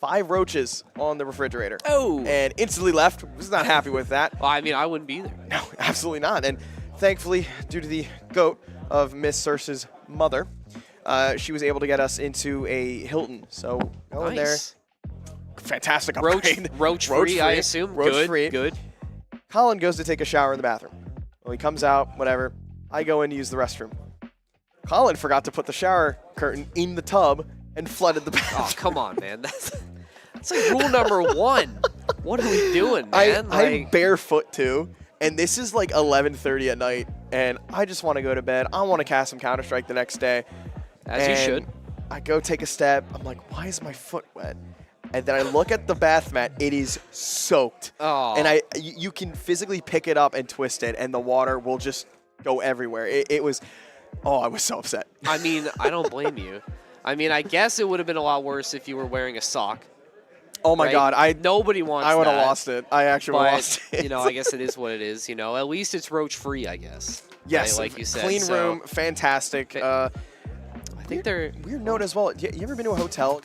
5 roaches on the refrigerator. Oh. And instantly left. Was not happy with that. Well, I mean, I wouldn't be either. No, absolutely not. And thankfully, due to the goat of Miss Cersei's mother, she was able to get us into a Hilton. So go in there. Nice. Fantastic Roach, upgrade. roach free, I assume. Roach Good, free. good. Colin goes to take a shower in the bathroom. Well, he comes out, whatever. I go in to use the restroom. Colin forgot to put the shower curtain in the tub and flooded the bathroom. Oh, come on, man. That's like rule number 1. What are we doing, man? I'm barefoot too, and this is like 11:30 at night, and I just want to go to bed. I want to cast some Counter-Strike the next day. As you should. I go take a step. I'm like, why is my foot wet? And then I look at the bath mat. It is soaked. Oh. And you can physically pick it up and twist it, and the water will just go everywhere. It was, oh, I was so upset. I mean, I don't blame you. I mean, I guess it would have been a lot worse if you were wearing a sock. Oh my right? God, Nobody wants that. I would have lost it. I actually would have But, lost it. you know, I guess it is what it is. You know, at least it's roach free, I guess. Yes, right? Like you said. clean So, room, fantastic. I think they're Weird note as well. You ever been to a hotel?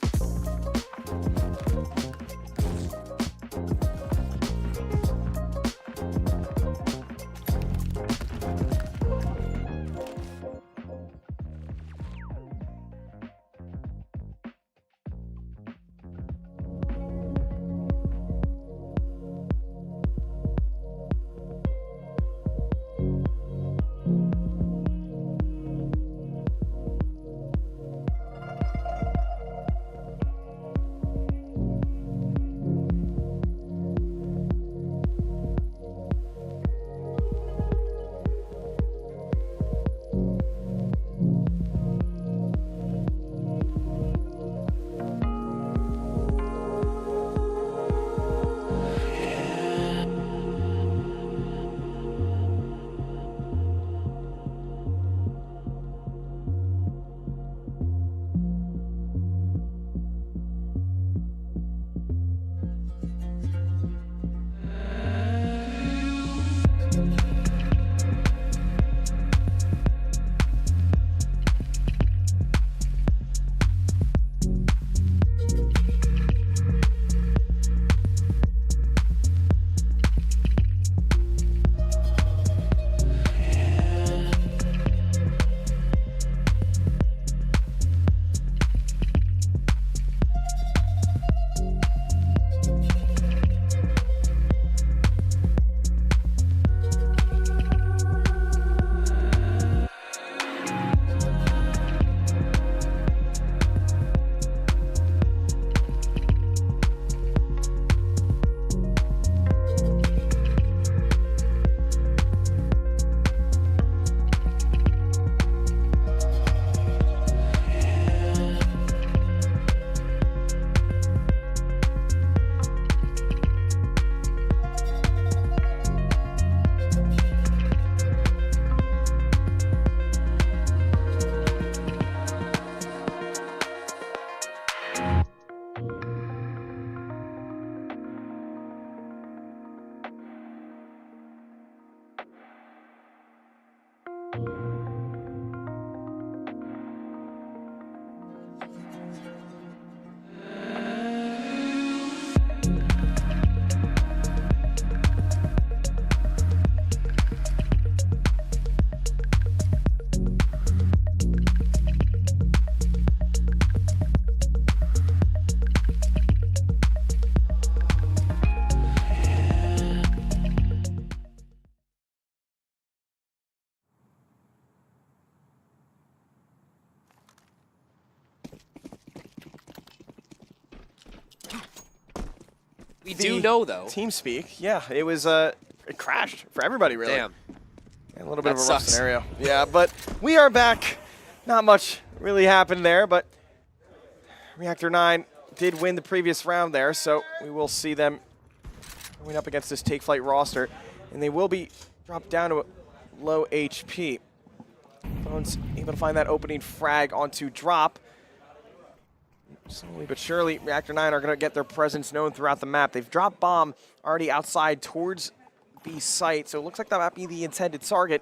We do know, though. TeamSpeak, yeah, it was it crashed for everybody, really. Damn. A little bit That of a rough sucks. scenario. Yeah, but we are back. not much really happened there, but Reactor 9 did win the previous round there, so we will see them going up against this Take Flight roster, and they will be dropped down to a low HP. Bones able to find that opening frag onto drop. Slowly but surely, Reactor 9 are going to get their presence known throughout the map. They've dropped bomb already outside towards B site, so it looks like that might be the intended target.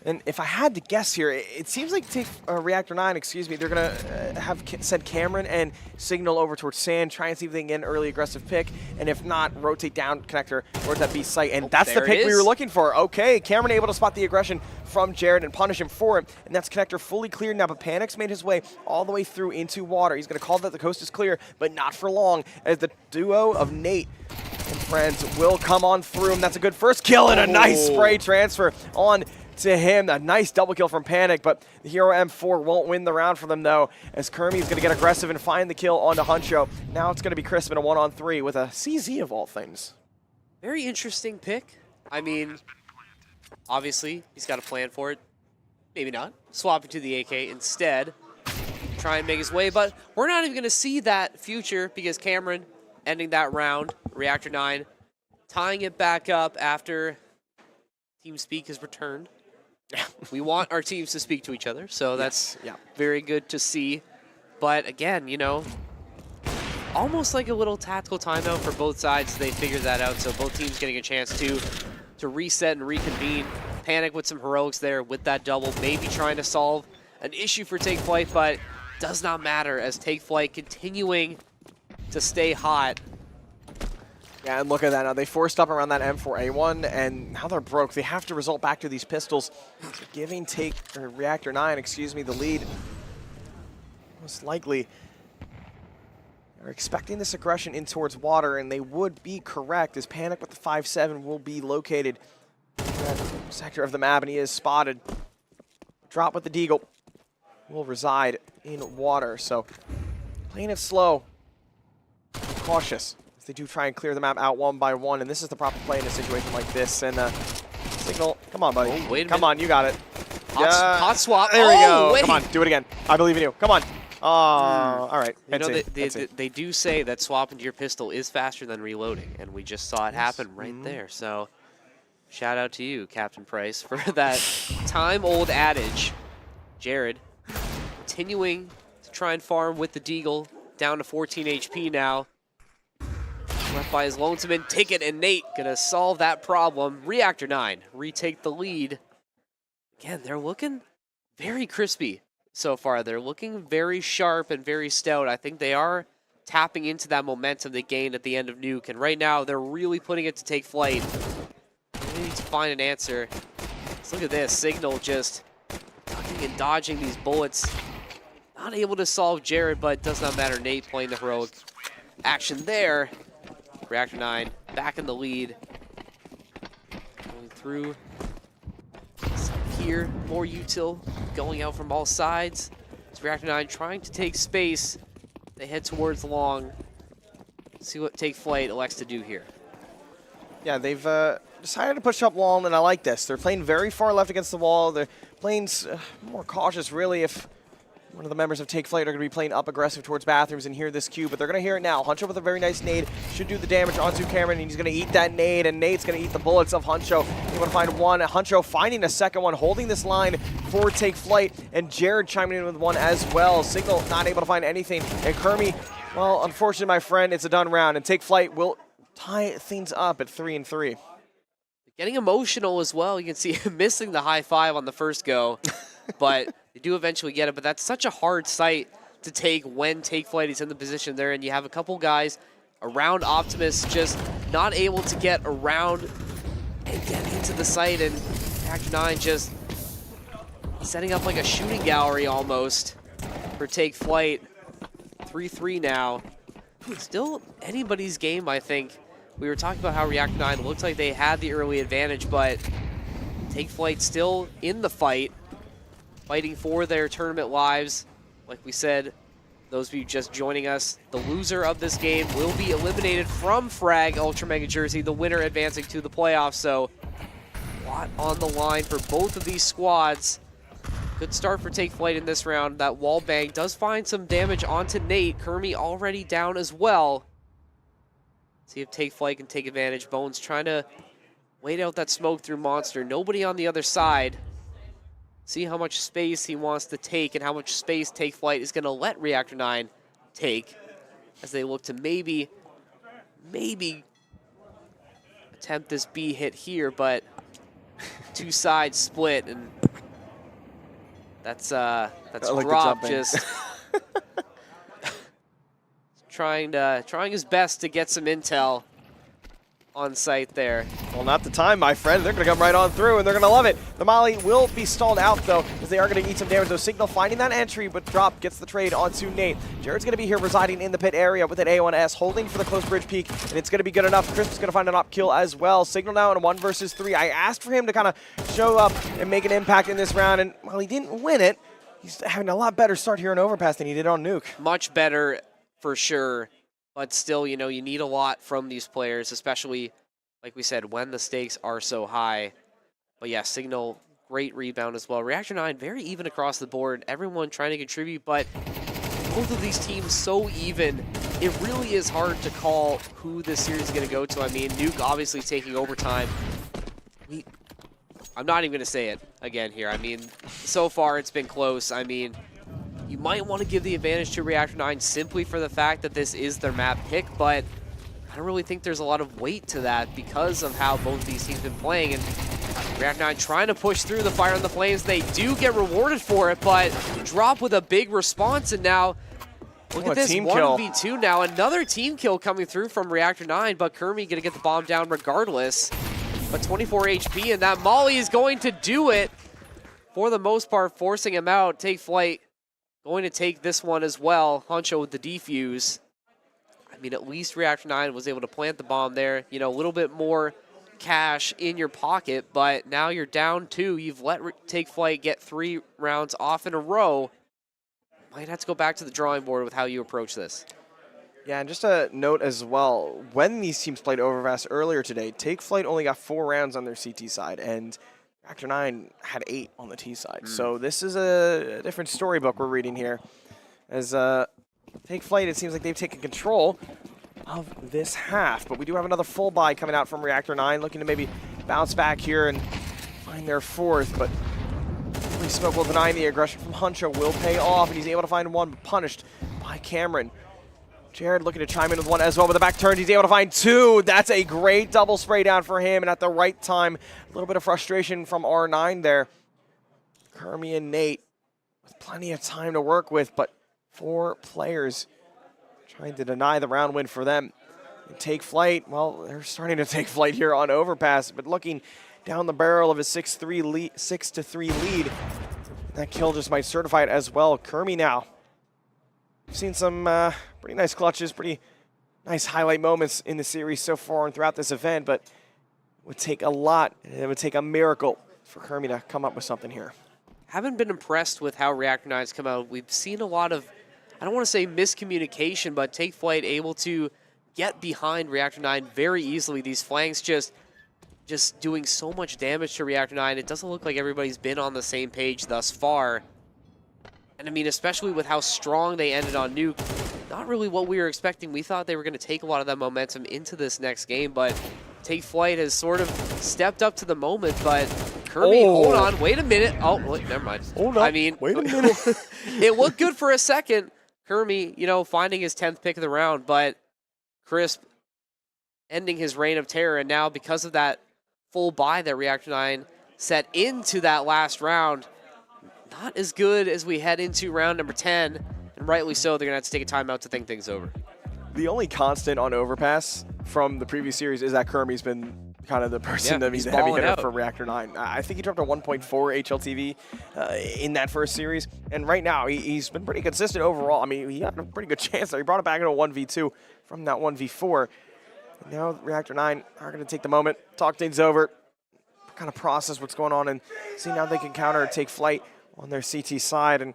And if I had to guess here, it seems like Reactor 9, excuse me, they're going to have send Cameron and Signal over towards Sand, try and see if they can get an early aggressive pick, and if not, rotate down connector towards that B site. And that's the pick we were looking for. Okay, Cameron able to spot the aggression from Jared and punish him for it, and that's connector fully cleared now, but Panic's made his way all the way through into water. He's going to call that the coast is clear, but not for long, as the duo of Nate and friends will come on through, and that's a good first kill and a nice spray transfer on to him. A nice double kill from Panic, but the Hero M4 won't win the round for them though, as Kermie is going to get aggressive and find the kill onto Huncho. Now it's going to be Crisp in a 1-on-3 with a CZ of all things. Very interesting pick. I mean, obviously, he's got a plan for it. Maybe not. Swap it to the AK instead. Try and make his way, but we're not even going to see that future because Cameron ending that round, Reactor 9, tying it back up after TeamSpeak has returned. We want our teams to speak to each other, so that's very good to see. But again, you know, almost like a little tactical timeout for both sides. They figured that out, so both teams getting a chance to reset and reconvene. Panic with some heroics there with that double, maybe trying to solve an issue for Take Flight, but does not matter as Take Flight continuing to stay hot. Yeah, and look at that now. They forced up around that M4A1, and now they're broke. They have to result back to these pistols. So giving Reactor 9, excuse me, the lead. Most likely, they're expecting this aggression in towards water, and they would be correct, as Panic with the 5-7 will be located in that sector of the map, and he is spotted. Drop with the Deagle will reside in water, so playing it slow, cautious. They do try and clear the map out one by one, and this is the proper play in a situation like this. And Signal, come on, buddy. Wait a come on, you got it. Hot swap. There we go. Wait. Come on, do it again. I believe in you. Come on. All right. You know, they do say that swapping to your pistol is faster than reloading, and we just saw it happen right there. So shout out to you, Captain Price, for that time-old adage. Jared continuing to try and farm with the Deagle, down to 14 HP now. Left by his lonesome and Ticket, and Nate gonna solve that problem. Reactor 9 retake the lead. Again, they're looking very crispy so far. They're looking very sharp and very stout. I think they are tapping into that momentum they gained at the end of Nuke, and right now they're really putting it to Take Flight. They need to find an answer. Let's look at this. Signal just ducking and dodging these bullets. Not able to solve Jared, but does not matter. Nate playing the heroic action there. Reactor 9 back in the lead. Going through here, more util going out from all sides. It's Reactor 9 trying to take space. They head towards long. See what Take Flight elects to do here. Yeah, they've decided to push up long, and I like this. They're playing very far left against the wall. They're playing more cautious, really, if one of the members of Take Flight are going to be playing up aggressive towards bathrooms and hear this cue, but they're going to hear it now. Huncho with a very nice nade should do the damage onto Cameron, and he's going to eat that nade, and Nade's going to eat the bullets of Huncho. Able to find one. Huncho finding a second one, holding this line for Take Flight, and Jared chiming in with one as well. Signal not able to find anything, and Kermie, well, unfortunately, my friend, it's a done round, and Take Flight will tie things up at 3-3. Getting emotional as well. You can see him missing the high five on the first go, but they do eventually get it. But that's such a hard site to take when Take Flight is in the position there, and you have a couple guys around Optimus just not able to get around and get into the site, and Reactor 9 just setting up like a shooting gallery almost for Take Flight. 3-3 now. Still anybody's game, I think. We were talking about how Reactor 9 looks like they had the early advantage, but Take Flight still in the fight, fighting for their tournament lives. Like we said, those of you just joining us, the loser of this game will be eliminated from Frag Ultra Mega Jersey, the winner advancing to the playoffs. So a lot on the line for both of these squads Good start for Take Flight in this round. That wall bang does find some damage onto Nate. Kermie already down as well. See if Take Flight can take advantage. Bones trying to wait out that smoke through Monster. Nobody on the other side. See how much space he wants to take and how much space Take Flight is going to let Reactor 9 take as they look to maybe attempt this B hit here, but two sides split, and that's like Rob just trying his best to get some intel on site there. Well, not the time, my friend. They're going to come right on through, and they're going to love it. The Molly will be stalled out, though, as they are going to eat some damage. So Signal finding that entry, but Drop gets the trade onto Nate. Jared's going to be here residing in the pit area with an A1S, holding for the close bridge peak, and it's going to be good enough. Chris is going to find an op kill as well. Signal now in a 1 versus 3. I asked for him to kind of show up and make an impact in this round, and while he didn't win it, he's having a lot better start here in Overpass than he did on Nuke. Much better, for sure, but still, you know, you need a lot from these players, especially, like we said, when the stakes are so high. But yeah, Signal, great rebound as well. Reactor 9, very even across the board. Everyone trying to contribute, but both of these teams so even. It really is hard to call who this series is going to go to. I mean, Nuke obviously taking overtime. I'm not even going to say it again here. I mean, so far it's been close. I mean, you might want to give the advantage to Reactor 9 simply for the fact that this is their map pick, but I don't really think there's a lot of weight to that because of how both these teams have been playing. And Reactor 9 trying to push through the Fire and the Flames. They do get rewarded for it, but Drop with a big response. And now, look at this 1v2 now. Another team kill coming through from Reactor 9, but Kermie going to get the bomb down regardless. But 24 HP, and that Molly is going to do it for the most part, forcing him out. Take Flight going to take this one as well. Honcho with the defuse. I mean, at least Reactor 9 was able to plant the bomb there. You know, a little bit more cash in your pocket, but now you're down 2. You've let Take Flight get 3 rounds off in a row. Might have to go back to the drawing board with how you approach this. Yeah, and just a note as well, when these teams played Overpass earlier today, Take Flight only got 4 rounds on their CT side, and Reactor 9 had 8 on the T side. So this is a different storybook we're reading here. As Take Flight, it seems like they've taken control of this half, but we do have another full buy coming out from Reactor 9, looking to maybe bounce back here and find their 4th, but Holy Smoke will deny the aggression from Huncho, will pay off, and he's able to find 1, but punished by Cameron. Jared looking to chime in with 1 as well with the back turn. He's able to find 2. That's a great double spray down for him, and at the right time, a little bit of frustration from R9 there. Kermie and Nate with plenty of time to work with, but 4 players trying to deny the round win for them. And Take Flight, well, they're starting to take flight here on Overpass, but looking down the barrel of a 6-3 lead. That kill just might certify it as well. Kermie now. We've seen some pretty nice clutches, pretty nice highlight moments in the series so far and throughout this event, but it would take a lot, and it would take a miracle for Kermie to come up with something here. Haven't been impressed with how Reactor 9's come out. We've seen a lot of, I don't want to say miscommunication, but Take Flight able to get behind Reactor 9 very easily. These flanks just doing so much damage to Reactor 9. It doesn't look like everybody's been on the same page thus far. And I mean, especially with how strong they ended on Nuke, not really what we were expecting. We thought they were going to take a lot of that momentum into this next game, but Take Flight has sort of stepped up to the moment, but Kermie, hold on, wait a minute. Oh, wait, never mind. Hold on, I mean, wait a minute. It looked good for a second. Kermie, you know, finding his 10th pick of the round, but Crisp ending his reign of terror, and now because of that full buy that Reactor 9 set into that last round, not as good as we head into round number 10, and rightly so. They're going to have to take a timeout to think things over. The only constant on Overpass from the previous series is that Kermie's been kind of the person that he's the heavy hitter for Reactor 9. I think he dropped a 1.4 HLTV in that first series, and right now he's been pretty consistent overall. I mean, he had a pretty good chance there. He brought it back into a 1v2 from that 1v4. And now Reactor 9 are going to take the moment, talk things over, kind of process what's going on, and see now they can counter, take flight on their CT side. And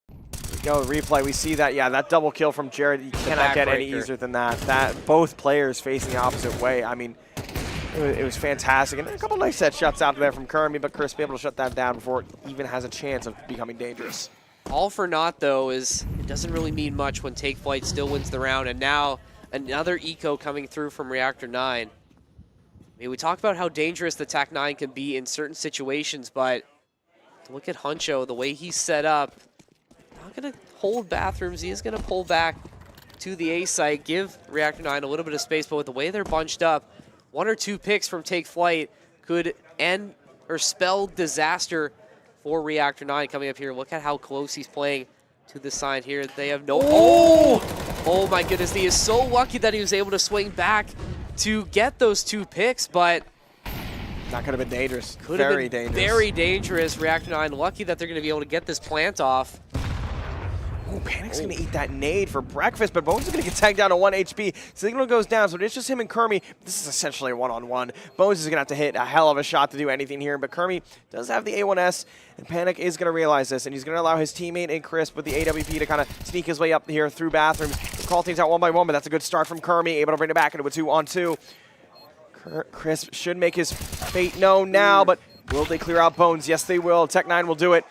there we go, the replay, we see that, yeah, that double kill from Jared, you cannot get any easier than that. Both players facing the opposite way. I mean, It was fantastic. And a couple nice set shots out there from Kermie, but Chris be able to shut that down before it even has a chance of becoming dangerous. All for naught, though, is it doesn't really mean much when Take Flight still wins the round. And now another eco coming through from Reactor 9. I mean, we talk about how dangerous the TAC-9 can be in certain situations, but look at Huncho, the way he's set up. Not going to hold bathrooms. He is going to pull back to the A site, give Reactor 9 a little bit of space, but with the way they're bunched up, 1 or 2 picks from Take Flight could end or spell disaster for Reactor 9 coming up here. Look at how close he's playing to the side here. They have no... Oh my goodness, he is so lucky that he was able to swing back to get those 2 picks, but... That could have been dangerous. Could have been dangerous. Very dangerous. Reactor 9 lucky that they're going to be able to get this plant off. Oh, Panic's going to eat that nade for breakfast, but Bones is going to get tagged down to 1 HP. Signal goes down, so it's just him and Kermie. This is essentially a one-on-one. Bones is going to have to hit a hell of a shot to do anything here, but Kermie does have the A1S, and Panic is going to realize this, and he's going to allow his teammate and Chris with the AWP to kind of sneak his way up here through bathrooms. Call things out one by one, but that's a good start from Kermie, able to bring it back into a 2-on-2. Chris should make his fate known now, but will they clear out Bones? Yes, they will. Tech-9 will do it,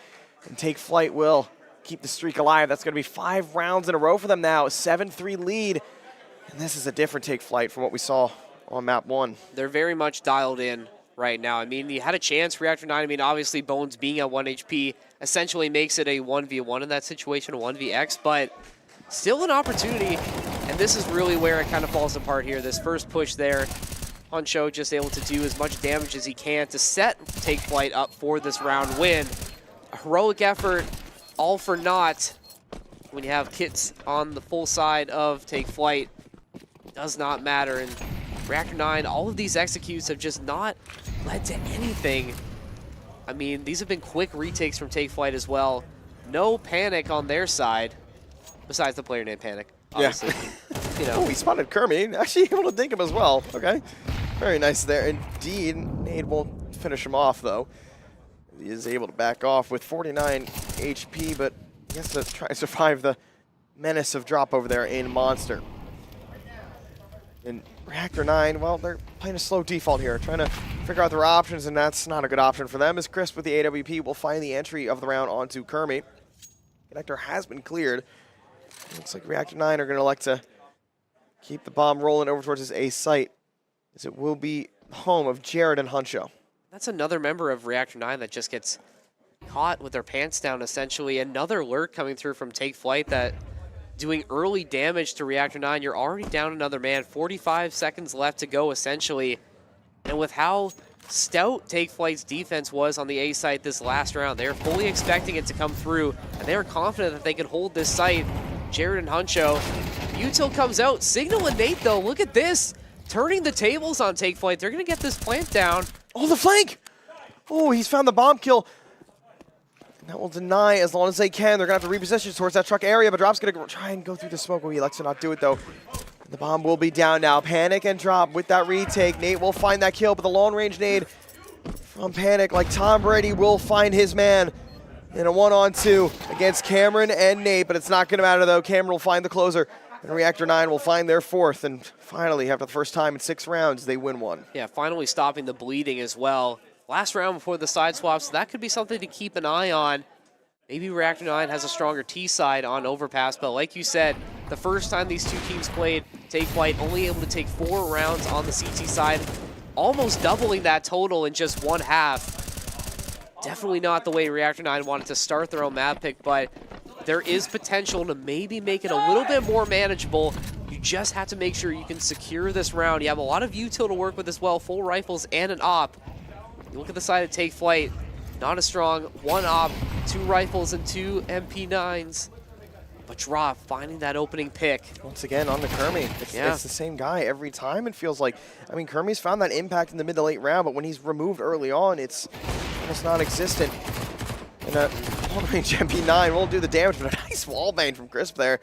and Take Flight will keep the streak alive. That's going to be 5 rounds in a row for them now. 7-3 lead. And this is a different Take Flight from what we saw on map 1. They're very much dialed in right now. I mean, you had a chance, Reactor 9. I mean, obviously, Bones being at 1 HP essentially makes it a 1v1 in that situation, a 1vx, but still an opportunity. And this is really where it kind of falls apart here. This first push there, Huncho just able to do as much damage as he can to set Take Flight up for this round win. A heroic effort, all for naught when you have kits on the full side of Take Flight. Does not matter. And Reactor 9, all of these executes have just not led to anything. I mean, these have been quick retakes from Take Flight as well. No panic on their side, besides the player named Panic, obviously. Yeah. You know. Oh, he spotted Kermie. Actually able to think him as well. Okay. Very nice there. Indeed, Nade won't finish him off, though. He is able to back off with 49 HP, but he has to try to survive the menace of drop over there in Monster. And Reactor 9, well, they're playing a slow default here, trying to figure out their options, and that's not a good option for them, as Chris with the AWP will find the entry of the round onto Kermie. Connector has been cleared. Looks like Reactor 9 are going to elect to keep the bomb rolling over towards his A site, as it will be home of Jared and Huncho. That's another member of Reactor 9 that just gets caught with their pants down, essentially. Another lurk coming through from Take Flight that doing early damage to Reactor 9. You're already down another man. 45 seconds left to go, essentially. And with how stout Take Flight's defense was on the A site this last round, they're fully expecting it to come through, and they are confident that they can hold this site. Jared and Huncho. Util comes out. Signal and Nate, though, look at this. Turning the tables on Take Flight. They're going to get this plant down. Oh, the flank! Oh, he's found the bomb kill. And that will deny as long as they can. They're going to have to reposition towards that truck area, but Drop's going to try and go through the smoke. Oh, he elects to not do it, though. The bomb will be down now. Panic and Drop with that retake. Nate will find that kill, but the long-range nade from Panic, like Tom Brady, will find his man in a 1-on-2 against Cameron and Nate, but it's not going to matter, though. Cameron will find the closer, and Reactor 9 will find their 4th, and finally, after the first time in 6 rounds, they win one. Yeah, finally stopping the bleeding as well. Last round before the side swaps, that could be something to keep an eye on. Maybe Reactor 9 has a stronger T side on Overpass, but like you said, the first time these two teams played, Take Flight only able to take 4 rounds on the CT side, almost doubling that total in just 1 half. Definitely not the way Reactor 9 wanted to start their own map pick, but there is potential to maybe make it a little bit more manageable. You just have to make sure you can secure this round. You have a lot of util to work with as well, full rifles and an op. You look at the side of Take Flight, not as strong. 1 op, 2 rifles, and 2 MP9s. But Drop finding that opening pick. Once again, on to Kermie. It's the same guy every time, it feels like. I mean, Kermie's found that impact in the mid to late round, but when he's removed early on, it's almost non-existent. And a long-range MP9 will do the damage, but a nice wallbang from Crisp there.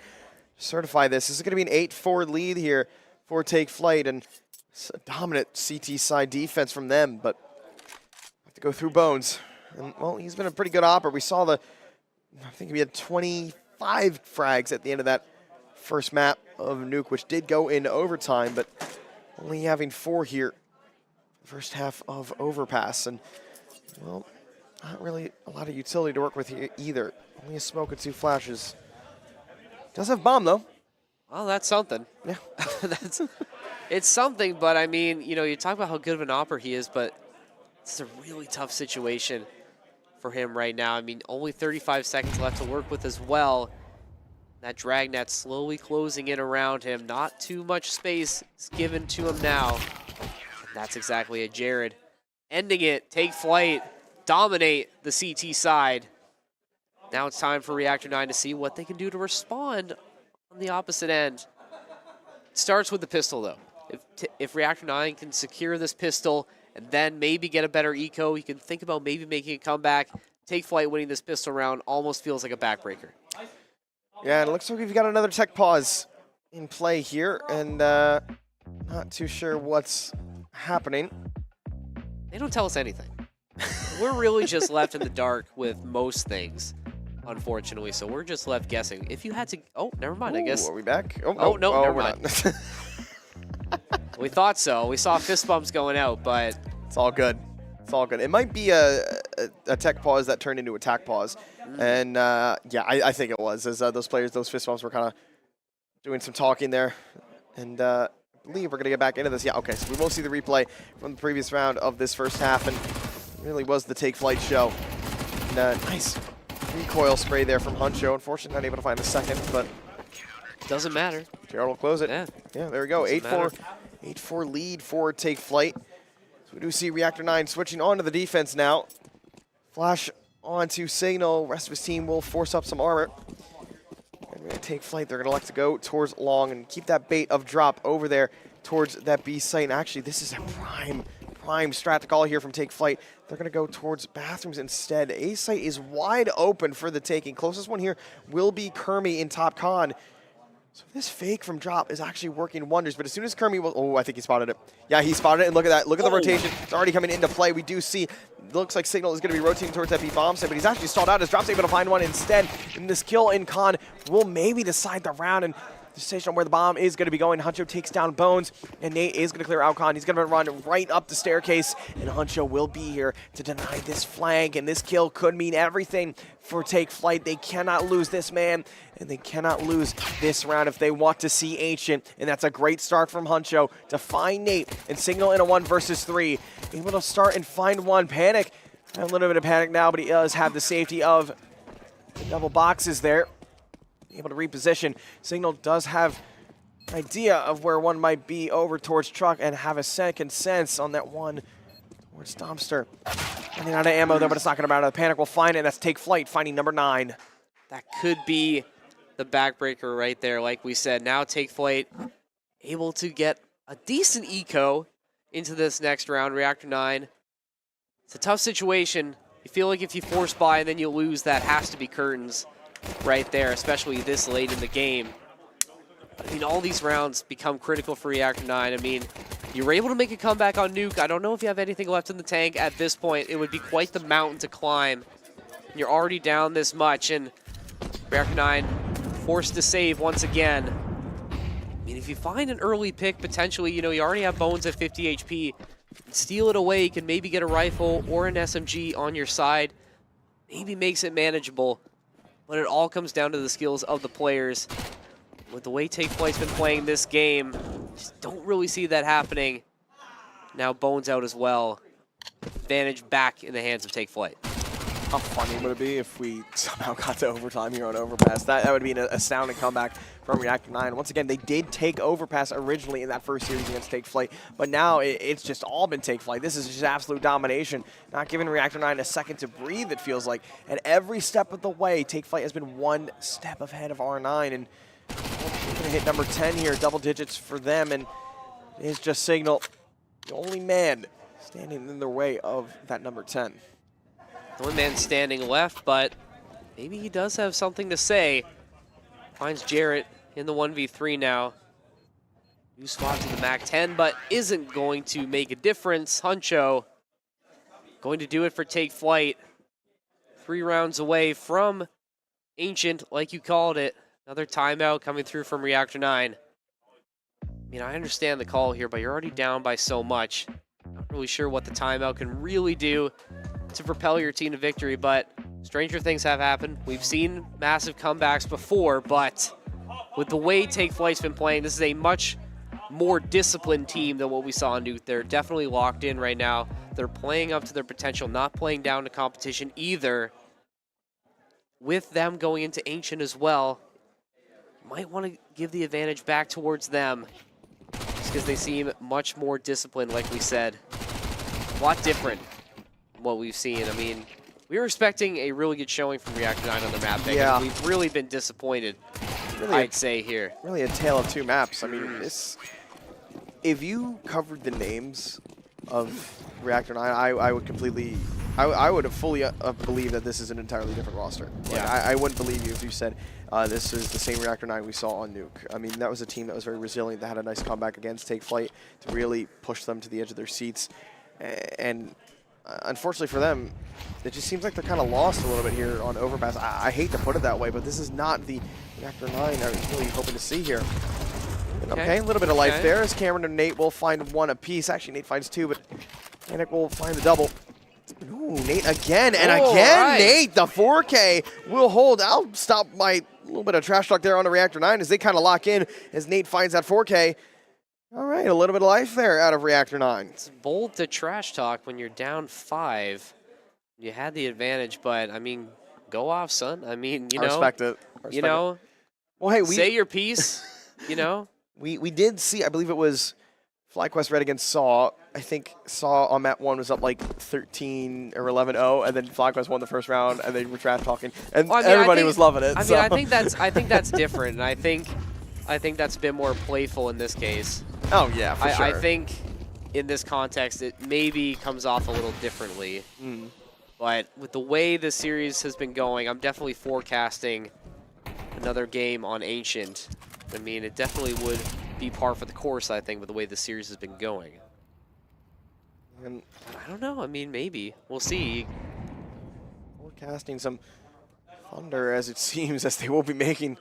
Certify this. This is going to be an 8-4 lead here for Take Flight, and it's a dominant CT side defense from them, but have to go through Bones. And, well, he's been a pretty good opper. We saw I think we had 25 frags at the end of that first map of Nuke, which did go into overtime, but only having 4 here first half of Overpass. And, well, not really a lot of utility to work with here either. Only a smoke and 2 flashes. Does have bomb, though. Well, that's something. Yeah. It's something, but I mean, you know, you talk about how good of an opper he is, but it's a really tough situation for him right now. I mean, only 35 seconds left to work with as well. That dragnet slowly closing in around him. Not too much space is given to him now. And that's exactly it. Jared ending it, take flight, dominate the CT side. Now it's time for Reactor 9 to see what they can do to respond on the opposite end. It starts with the pistol, though. If Reactor 9 can secure this pistol and then maybe get a better eco, you can think about maybe making a comeback. Take flight winning this pistol round almost feels like a backbreaker. Yeah, and it looks like we've got another tech pause in play here, and not too sure what's happening. They don't tell us anything. We're really just left in the dark with most things, unfortunately, so we're just left guessing. If you had to... Oh, never mind, I guess. Are we back? Oh, no, never we're mind. not. We thought so. We saw fist bumps going out, but... It's all good. It's all good. It might be a tech pause that turned into a tack pause. And, yeah, I think it was, as those players, those fist bumps were kind of doing some talking there. And I believe we're going to get back into this. Yeah, okay, so we will see the replay from the previous round of this first half. And it really was the take flight show. And, nice recoil spray there from Huncho. Unfortunately, not able to find the second, but... Doesn't matter. Gerald will close it. Yeah, there we go. 8-4 lead for take flight. So we do see Reactor 9 switching onto the defense now. Flash onto Signal. Rest of his team will force up some armor. And we're going to take flight. They're going to elect to go towards long and keep that bait of drop over there towards that B site. And actually, this is a prime strat to call here from take flight. They're going to go towards bathrooms instead. A site is wide open for the taking. Closest one here will be Kermi in top con. So this fake from drop is actually working wonders, but as soon as Kermi will, oh, I think he spotted it. Yeah, he spotted it, and look at that. Look at the rotation. It's already coming into play. We do see, looks like Signal is going to be rotating towards that B bomb site, but he's actually stalled out as Drop's able to find one instead. And this kill in con will maybe decide the round and decision on where the bomb is going to be going. Huncho takes down Bones, and Nate is going to clear out con. He's going to run right up the staircase, and Huncho will be here to deny this flank, and this kill could mean everything for take flight. They cannot lose this man, and they cannot lose this round if they want to see Ancient, and that's a great start from Huncho to find Nate and Signal in a 1 versus 3. Able to start and find one. Panic, a little bit of panic now, but he does have the safety of the double boxes there. Able to reposition. Signal does have an idea of where one might be over towards truck and have a second sense on that one towards Dumpster. Running out of ammo there, but it's not going to matter. The Panic will find it, and that's take flight, finding number 9. that could be the backbreaker right there, like we said. Now take flight, able to get a decent eco into this next round. Reactor 9. It's a tough situation. You feel like if you force buy and then you lose, that has to be curtains right there, especially this late in the game. But, I mean, all these rounds become critical for Reactor 9. I mean, you were able to make a comeback on Nuke. I don't know if you have anything left in the tank at this point. It would be quite the mountain to climb. You're already down this much, and Reactor 9 forced to save once again. I mean, if you find an early pick, potentially, you know, you already have Bones at 50 HP. Steal it away, you can maybe get a rifle or an SMG on your side. Maybe makes it manageable. But it all comes down to the skills of the players. With the way Take Flight's been playing this game, just don't really see that happening. Now Bones out as well. Advantage back in the hands of Take Flight. How funny would it be if we somehow got to overtime here on Overpass? That would be an astounding comeback from Reactor 9. Once again, they did take Overpass originally in that first series against Take Flight, but now it's just all been Take Flight. This is just absolute domination, not giving Reactor 9 a second to breathe, it feels like. At every step of the way, Take Flight has been one step ahead of R9, and we're going to hit number 10 here, double digits for them, and it is just Signal, the only man standing in their way of that number 10. The only man standing left, but maybe he does have something to say. Finds Jarrett in the 1v3 now. New swap to the MAC-10, but isn't going to make a difference. Huncho going to do it for Take Flight. 3 rounds away from Ancient, like you called it. Another timeout coming through from Reactor 9. I mean, I understand the call here, but you're already down by so much. Not really sure what the timeout can really do to propel your team to victory, but stranger things have happened. We've seen massive comebacks before, but with the way Take Flight's been playing, this is a much more disciplined team than what we saw in Nuke. They're definitely locked in right now. They're playing up to their potential, not playing down to competition either. With them going into Ancient as well, might want to give the advantage back towards them just because they seem much more disciplined, like we said. A lot different than what we've seen. I mean, we were expecting a really good showing from Reactor 9 on their map pick, and we've really been disappointed, really I'd say here. Really a tale of two maps. I mean, this, if you covered the names of Reactor 9, I would completely, I would have fully believed that this is an entirely different roster. Like, Yeah. I wouldn't believe you if you said this is the same Reactor 9 we saw on Nuke. I mean, that was a team that was very resilient, that had a nice comeback against Take Flight to really push them to the edge of their seats. And unfortunately for them, it just seems like they're kind of lost a little bit here on Overpass. I hate to put it that way, but this is not the Reactor 9 I was really hoping to see here. Okay, a little bit of life there as Cameron and Nate will find one apiece. Actually, Nate finds two, but Panic will find the double. Ooh, Nate again, and again, right. Nate, the 4K will hold. I'll stop my little bit of trash talk there on the Reactor 9 as they kind of lock in as Nate finds that 4K. All right, a little bit of life there out of Reactor 9. It's bold to trash talk when you're down 5. You had the advantage, but, I mean, go off, son. I mean, you know. I respect it. You know. Well, hey, say your piece, you know. We did see, I believe it was FlyQuest Red against Saw. I think Saw on map 1 was up like 13 or 11-0, and then FlyQuest won the first round, and they were trash talking, and well, I mean, everybody was loving it. I mean, I think that's different, and I think that's a bit more playful in this case. Oh yeah, for sure. I think in this context, it maybe comes off a little differently. But with the way the series has been going, I'm definitely forecasting another game on Ancient. I mean, it definitely would be par for the course, I think, with the way the series has been going. And I don't know. I mean, maybe. We'll see. forecasting some thunder, as it seems, as they will be making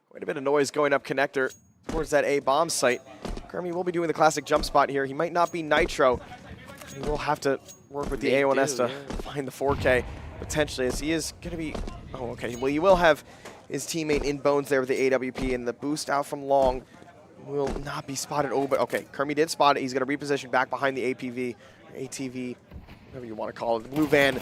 quite a bit of noise going up connector towards that A bomb site. Kermie will be doing the classic jump spot here. He might not be Nitro. He will have to work with the A1S to find the 4K, potentially, as he is going to be... Oh, okay. Well, you will have his teammate in Bones there with the AWP, and the boost out from long will not be spotted. Oh, but okay. Kermie did spot it. He's going to reposition back behind the APV, or ATV, whatever you want to call it, the blue van.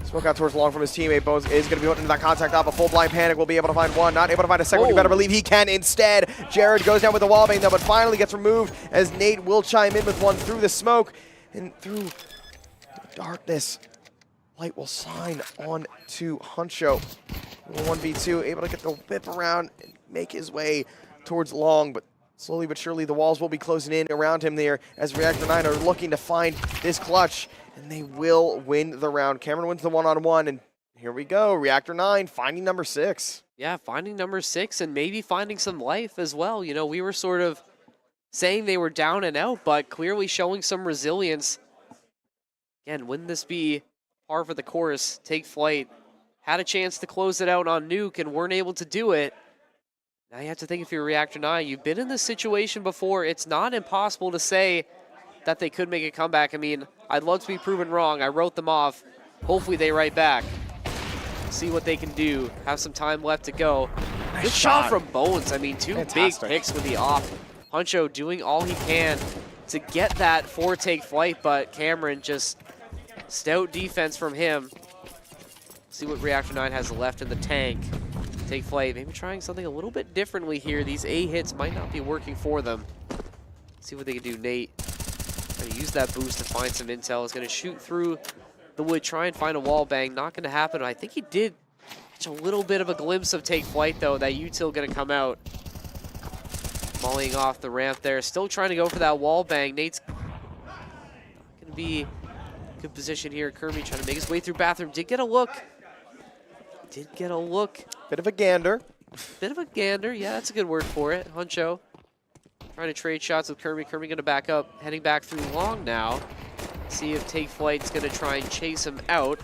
Smoke out towards long from his teammate. Bones is going to be put into that contact off. A full blind Panic will be able to find one. Not able to find a second one. You better believe he can instead. Jared goes down with the wallbang though, but finally gets removed as Nate will chime in with one through the smoke and through the darkness. Light will sign on to Huncho. 1v2, able to get the whip around and make his way towards long, but slowly but surely the walls will be closing in around him there as Reactor 9 are looking to find this clutch, and they will win the round. Cameron wins the one-on-one, and here we go. Reactor 9 finding number 6. Yeah, finding number 6 and maybe finding some life as well. You know, we were sort of saying they were down and out, but clearly showing some resilience. Again, wouldn't this be par for the course? Take Flight had a chance to close it out on Nuke and weren't able to do it. Now you have to think, if you're Reactor 9, you've been in this situation before. It's not impossible to say that they could make a comeback. I mean, I'd love to be proven wrong. I wrote them off. Hopefully they write back. See what they can do. Have some time left to go. Nice Good shot from Bones. I mean, two Fantastic. big picks with the off. Huncho doing all he can to get that for Take Flight, but Cameron just stout defense from him. See what Reactor 9 has left in the tank. Take Flight, maybe trying something a little bit differently here. These A hits might not be working for them. See what they can do. Nate going to use that boost to find some intel. Is going to shoot through the wood, try and find a wall bang. Not going to happen. I think he did catch a little bit of a glimpse of Take Flight, though. That util going to come out. Mollying off the ramp there. Still trying to go for that wall bang. Nate's going to be in good position here. Kirby trying to make his way through bathroom. Did get a look. Bit of a gander. Bit of a gander. Yeah, that's a good word for it. Huncho trying to trade shots with Kirby. Kirby going to back up, heading back through long now. See if Take Flight's going to try and chase him out.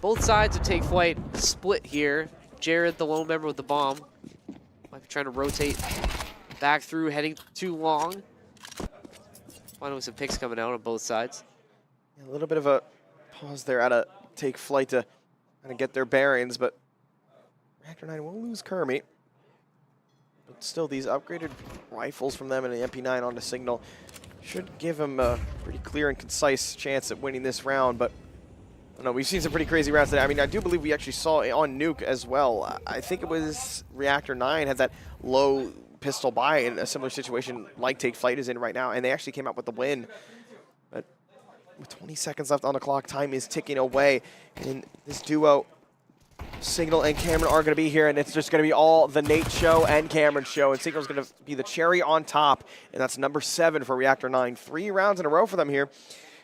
Both sides of Take Flight split here. Jared, the lone member with the bomb, might be trying to rotate back through, heading too long. Finally some picks coming out on both sides. A little bit of a pause there out of Take Flight to kind of get their bearings, but Reactor 9 will lose Kermit. But still, these upgraded rifles from them and an MP9 onto Signal should give him a pretty clear and concise chance at winning this round. But I don't know, we've seen some pretty crazy rounds today. I mean, I do believe we actually saw it on Nuke as well. I think it was Reactor 9 had that low pistol buy in a similar situation like Take Flight is in right now, and they actually came out with the win. But with 20 seconds left on the clock, time is ticking away. And this duo, Signal and Cameron, are going to be here, and it's just going to be all the Nate show and Cameron show. And Signal's going to be the cherry on top, and that's number 7 for Reactor 9. 3 rounds in a row for them here.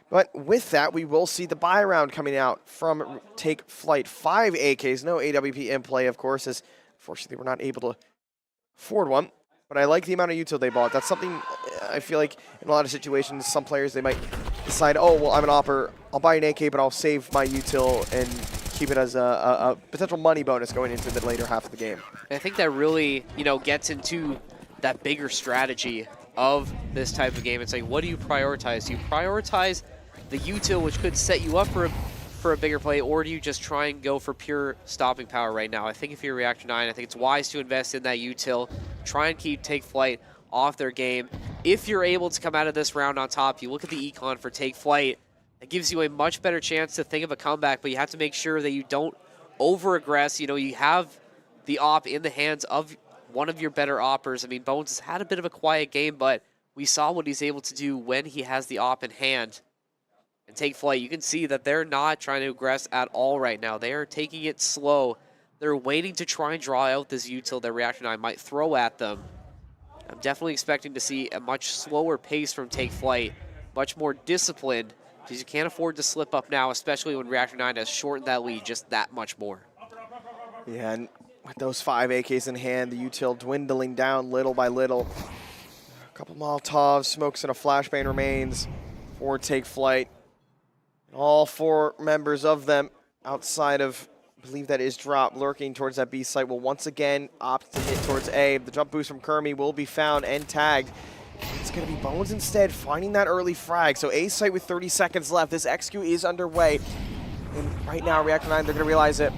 But with that, we will see the buy round coming out from Take Flight. 5 AKs, no AWP in play, of course, as unfortunately we're not able to afford one. But I like the amount of util they bought. That's something I feel like in a lot of situations, some players, they might decide, oh, well, I'm an opper. I'll buy an AK, but I'll save my util and keep it as a potential money bonus going into the later half of the game. I think that really, gets into that bigger strategy of this type of game. It's like, what do you prioritize? Do you prioritize the util, which could set you up for a bigger play, or do you just try and go for pure stopping power right now? I think if you're Reactor 9, I think it's wise to invest in that util, try and keep Take Flight off their game. If you're able to come out of this round on top, you look at the econ for Take Flight, it gives you a much better chance to think of a comeback, but you have to make sure that you don't over-aggress. You have the op in the hands of one of your better oppers. I mean, Bones has had a bit of a quiet game, but we saw what he's able to do when he has the op in hand. And Take Flight, you can see that they're not trying to aggress at all right now. They are taking it slow. They're waiting to try and draw out this util that Reactor 9 might throw at them. I'm definitely expecting to see a much slower pace from Take Flight, much more disciplined, because you can't afford to slip up now, especially when Reactor 9 has shortened that lead just that much more. Yeah, and with those 5 AKs in hand, the util dwindling down little by little. A couple Molotovs, smokes, and a flashbang remains for Take Flight. All 4 members of them outside of, I believe that is Drop, lurking towards that B site, will once again opt to hit towards A. The jump boost from Kermit will be found and tagged. It's going to be Bones instead, finding that early frag. So A site with 30 seconds left. This XQ is underway. And right now, Reactor 9, they're going to realize it.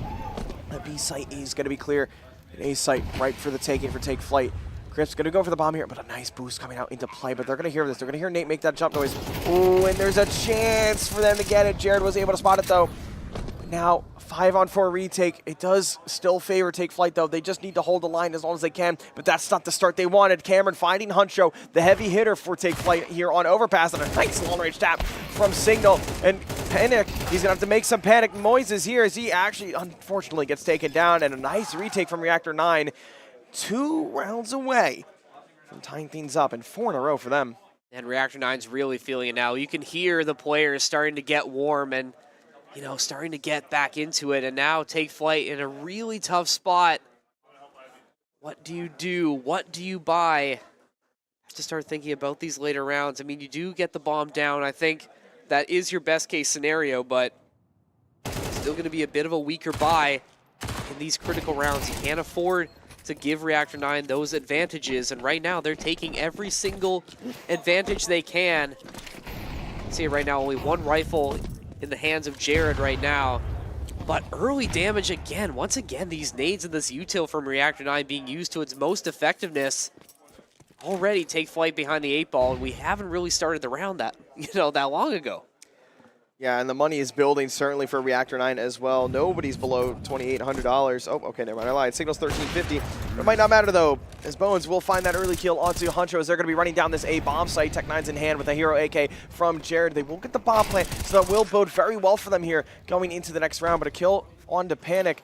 The B site is going to be clear. And A site right for the taking for Take Flight. Griff's going to go for the bomb here, but a nice boost coming out into play. But they're going to hear this. They're going to hear Nate make that jump noise. Ooh, and there's a chance for them to get it. Jared was able to spot it, though. But now, 5-on-4 retake. It does still favor Take Flight, though. They just need to hold the line as long as they can. But that's not the start they wanted. Cameron finding Huncho, the heavy hitter for Take Flight here on overpass. And a nice long-range tap from Signal. And Panic, he's going to have to make some panic noises here as he actually, unfortunately, gets taken down. And a nice retake from Reactor 9. 2 rounds away from tying things up, and 4 in a row for them. And Reactor 9's really feeling it now. You can hear the players starting to get warm and, starting to get back into it. And now Take Flight in a really tough spot. What do you do? What do you buy? Have to start thinking about these later rounds. I mean, you do get the bomb down. I think that is your best case scenario, but it's still going to be a bit of a weaker buy in these critical rounds. You can't afford to give Reactor 9 those advantages, and right now they're taking every single advantage they can. See right now, only 1 rifle in the hands of Jared right now, but early damage again. Once again, these nades and this util from Reactor 9 being used to its most effectiveness. Already Take Flight behind the 8 ball, and we haven't really started the round that long ago. Yeah, and the money is building certainly for Reactor 9 as well. Nobody's below $2,800. Oh, okay, never mind, I lied. Signal's $1,350. It might not matter, though, as Bones will find that early kill onto Huncho as they're going to be running down this A bomb site. Tech9's in hand with a hero AK from Jared. They will get the bomb plant, so that will bode very well for them here going into the next round. But a kill onto Panic.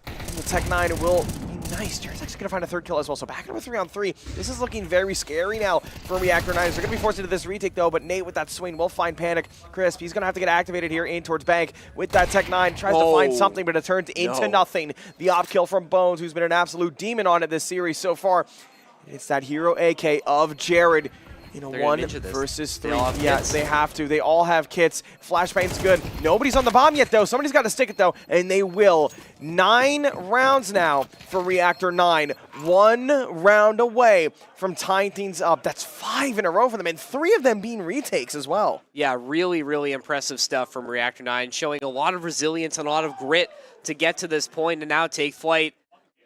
And the Tech9 will be nice. Jared's actually going to find a 3rd kill as well. So back into a 3-on-3. This is looking very scary now for Reactor 9. They're going to be forced into this retake, though, but Nate with that swing will find Panic. Crisp, he's going to have to get activated here in towards Bank with that Tech9. Tries to find something, but it turns into nothing. The op kill from Bones, who's been an absolute demon on it this series so far. It's that hero AK of Jared. You know, They're gonna 1 ninja this. versus 3. They all have Yeah, kits. they have to. They all have kits. Flashbang's good. Nobody's on the bomb yet, though. Somebody's got to stick it, though, and they will. 9 rounds now for Reactor 9. 1 round away from tying things up. That's 5 in a row for them, and 3 of them being retakes as well. Yeah, really, really impressive stuff from Reactor 9, showing a lot of resilience and a lot of grit to get to this point and now take flight.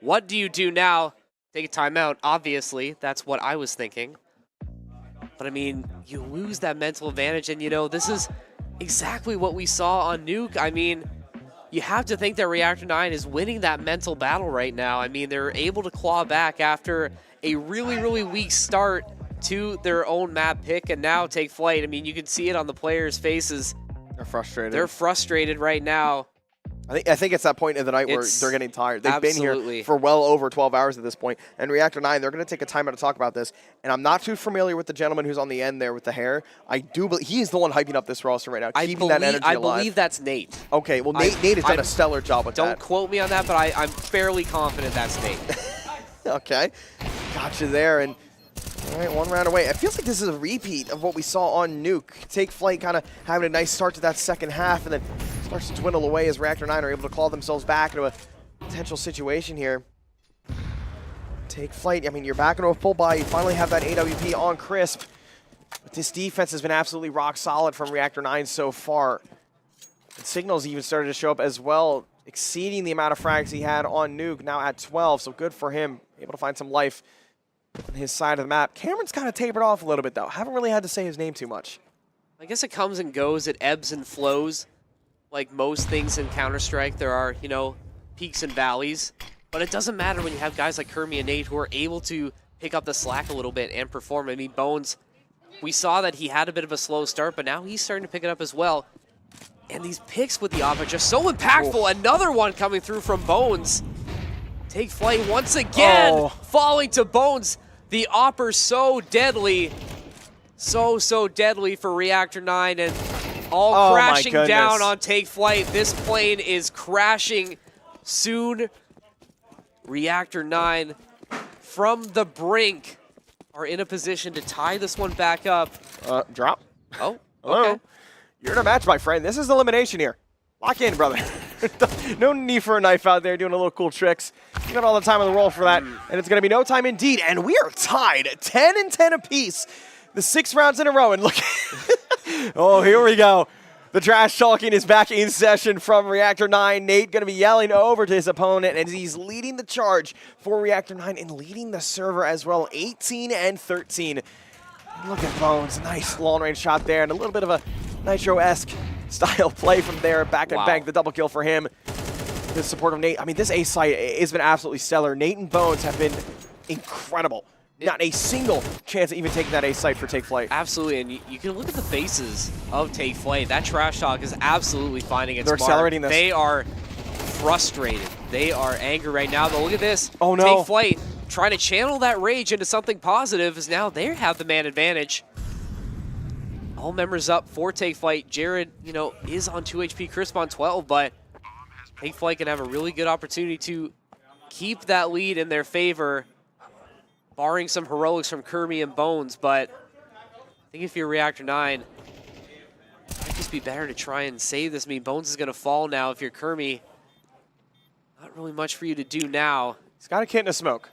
What do you do now? Take a timeout, obviously. That's what I was thinking. But, I mean, you lose that mental advantage, and, you know, this is exactly what we saw on Nuke. I mean, you have to think that Reactor 9 is winning that mental battle right now. I mean, they're able to claw back after a really, really weak start to their own map pick and now take flight. I mean, you can see it on the players' faces. They're frustrated. They're frustrated right now. I think it's that point of the night where they're getting tired. They've been Absolutely. here for well over 12 hours at this point. And Reactor 9, they're going to take a time out to talk about this. And I'm not too familiar with the gentleman who's on the end there with the hair. I do believe he is the one hyping up this roster right now, keeping that energy alive. I believe that's Nate. Okay, well, Nate has done a stellar job with that. Don't quote me on that, but I'm fairly confident that's Nate. Okay, got you there. And all right, 1 round away. It feels like this is a repeat of what we saw on Nuke. Take Flight kind of having a nice start to that second half, and then starts to dwindle away as Reactor 9 are able to claw themselves back into a potential situation here. Take Flight, I mean, you're back into a full buy. You finally have that AWP on Crisp. But this defense has been absolutely rock solid from Reactor 9 so far. And Signals even started to show up as well, exceeding the amount of frags he had on Nuke, now at 12, so good for him. Able to find some life on his side of the map. Cameron's kind of tapered off a little bit, though. Haven't really had to say his name too much. I guess it comes and goes. It ebbs and flows. Like most things in Counter-Strike, there are, you know, peaks and valleys. But it doesn't matter when you have guys like Kermi and Nate who are able to pick up the slack a little bit and perform. I mean, Bones, we saw that he had a bit of a slow start, but now he's starting to pick it up as well. And these picks with the AWP are just so impactful. Oh. Another one coming through from Bones. Take Flight once again, falling to Bones. The AWP so deadly. So deadly for Reactor 9, and all crashing down on Take Flight. This plane is crashing soon. Reactor 9 from the brink are in a position to tie this one back up. Drop. Oh, Hello. okay. You're in a match, my friend. This is elimination here. Lock in, brother. No need for a knife out there doing a little cool tricks. You got all the time in the world for that, and it's going to be no time indeed. And we are tied 10-10 apiece. The 6 rounds in a row, and look. Oh, here we go. The trash talking is back in session from Reactor 9. Nate going to be yelling over to his opponent, and he's leading the charge for Reactor 9 and leading the server as well, 18-13. Look at Bones, nice long-range shot there, and a little bit of a Nitro-esque style play from there. Back and bank, the double kill for him. The support of Nate. I mean, this A site has been absolutely stellar. Nate and Bones have been incredible. Not a single chance of even taking that A site for Take Flight. Absolutely, and you can look at the faces of Take Flight. That trash talk is absolutely finding its mark. They're accelerating this. They are frustrated. They are angry right now, but look at this. Oh, no. Take Flight trying to channel that rage into something positive, as now they have the man advantage. All members up for Take Flight. Jared, you know, is on 2 HP, Crisp on 12, but Take Flight can have a really good opportunity to keep that lead in their favor, barring some heroics from Kermi and Bones. But I think if you're Reactor 9, it might just be better to try and save this. I mean, Bones is going to fall now if you're Kermi. Not really much for you to do now. He's got a kit and a smoke.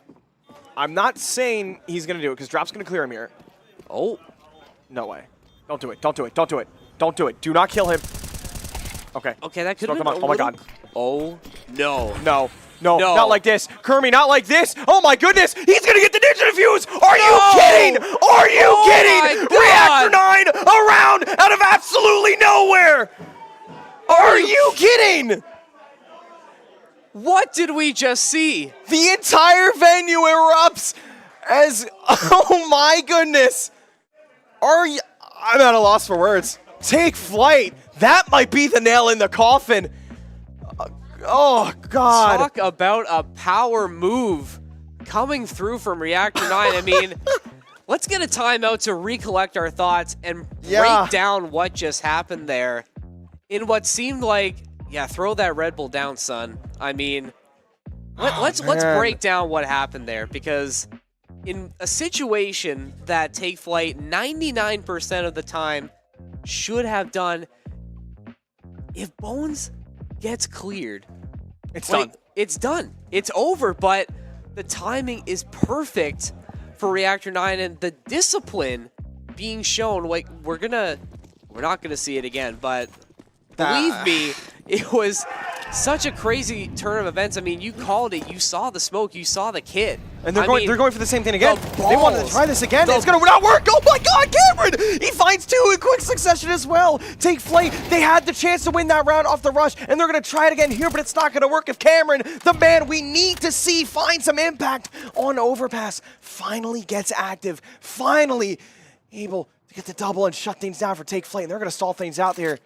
I'm not saying he's going to do it, because Drop's going to clear him here. Oh. No way. Don't do it. Don't do it. Don't do it. Don't do it. Do not kill him. Okay. Okay, that could have been Oh, my God. Oh, no. No. No, not like this. Kermi, not like this. Oh, my goodness. He's going to get the ninja defuse. Are you kidding? Are you kidding? Reactor 9 around out of absolutely nowhere. Are you kidding? What did we just see? The entire venue erupts as, oh my goodness. I'm at a loss for words. Take Flight. That might be the nail in the coffin. Oh, God. Talk about a power move coming through from Reactor 9. I mean, let's get a timeout to recollect our thoughts and break down what just happened there. In what seemed like, throw that Red Bull down, son. I mean, let's break down what happened there, because in a situation that Take Flight 99% of the time should have done, if Bones gets cleared, It's done. It's done. It's over, but the timing is perfect for Reactor 9 and the discipline being shown. Like, we're not gonna see it again, but believe me, it was such a crazy turn of events. I mean, you called it. You saw the smoke. You saw the kit. And they're going for the same thing again. The They wanted to balls. try this again. The- It's going to not work. Oh my God, Cameron! He finds 2 in quick succession as well. Take Flight. They had the chance to win that round off the rush, and they're going to try it again here, but it's not going to work if Cameron, the man we need to see find some impact on Overpass, finally gets active. Finally able to get the double and shut things down for Take Flight, and they're going to stall things out there.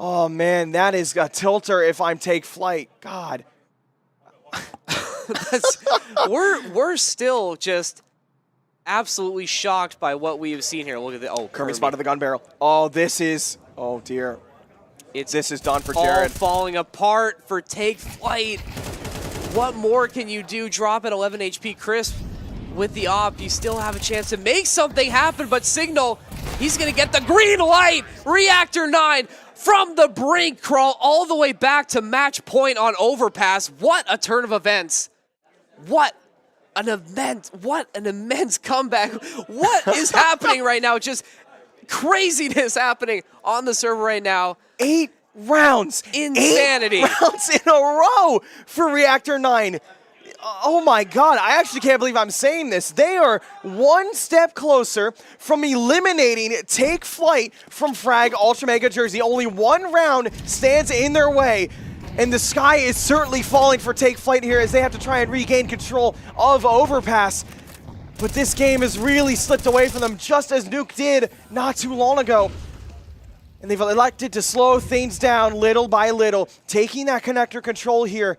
Oh man, that is a tilter if I'm Take Flight. God. We're still just absolutely shocked by what we have seen here. Look at the Kirby spotted the gun barrel. Oh, this is, oh dear. This is done for all Jared. falling apart for Take Flight. What more can you do? Drop at 11 HP Crisp with the op. You still have a chance to make something happen, but Signal, he's going to get the green light. Reactor 9 from the brink, crawl all the way back to match point on Overpass. What a turn of events. What an immense comeback. What is happening right now? Just craziness happening on the server right now. 8 rounds. Insanity. 8 rounds in a row for Reactor 9. Oh my God, I actually can't believe I'm saying this. They are one step closer from eliminating Take Flight from Frag Ultra Mega Jersey. Only 1 round stands in their way. And the sky is certainly falling for Take Flight here as they have to try and regain control of Overpass. But this game has really slipped away from them, just as Nuke did not too long ago. And they've elected to slow things down little by little, taking that connector control here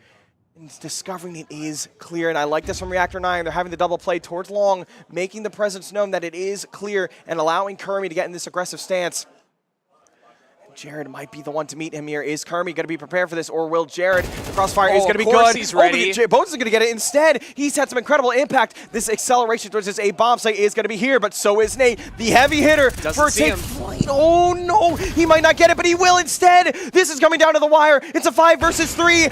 and discovering it is clear. And I like this from Reactor 9. They're having the double play towards long, making the presence known that it is clear and allowing Kermie to get in this aggressive stance. Jared might be the one to meet him here. Is Kermie going to be prepared for this, or will Jared? The crossfire is going to be good. He's ready. Bones is going to get it instead. He's had some incredible impact. This acceleration towards this A bomb site is going to be here, but so is Nate, the heavy hitter for Take Flight. Oh no, he might not get it, but he will instead. This is coming down to the wire. It's a 5 versus 3.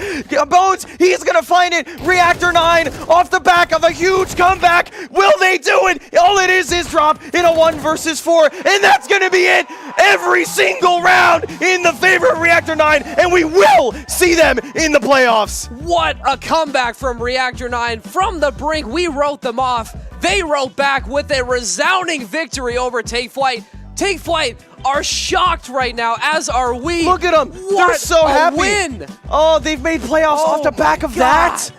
Bones, he's going to find it. Reactor 9 off the back of a huge comeback. Will they do it? All it is drop in a 1 versus 4, and that's going to be it. Every single round in the favor of Reactor 9, and we will see them in the playoffs. What a comeback from Reactor 9. From the brink, we wrote them off. They wrote back with a resounding victory over Take Flight. Take Flight are shocked right now, as are we. Look at them. They're so happy. Win. Oh, they've made playoffs off the back of that.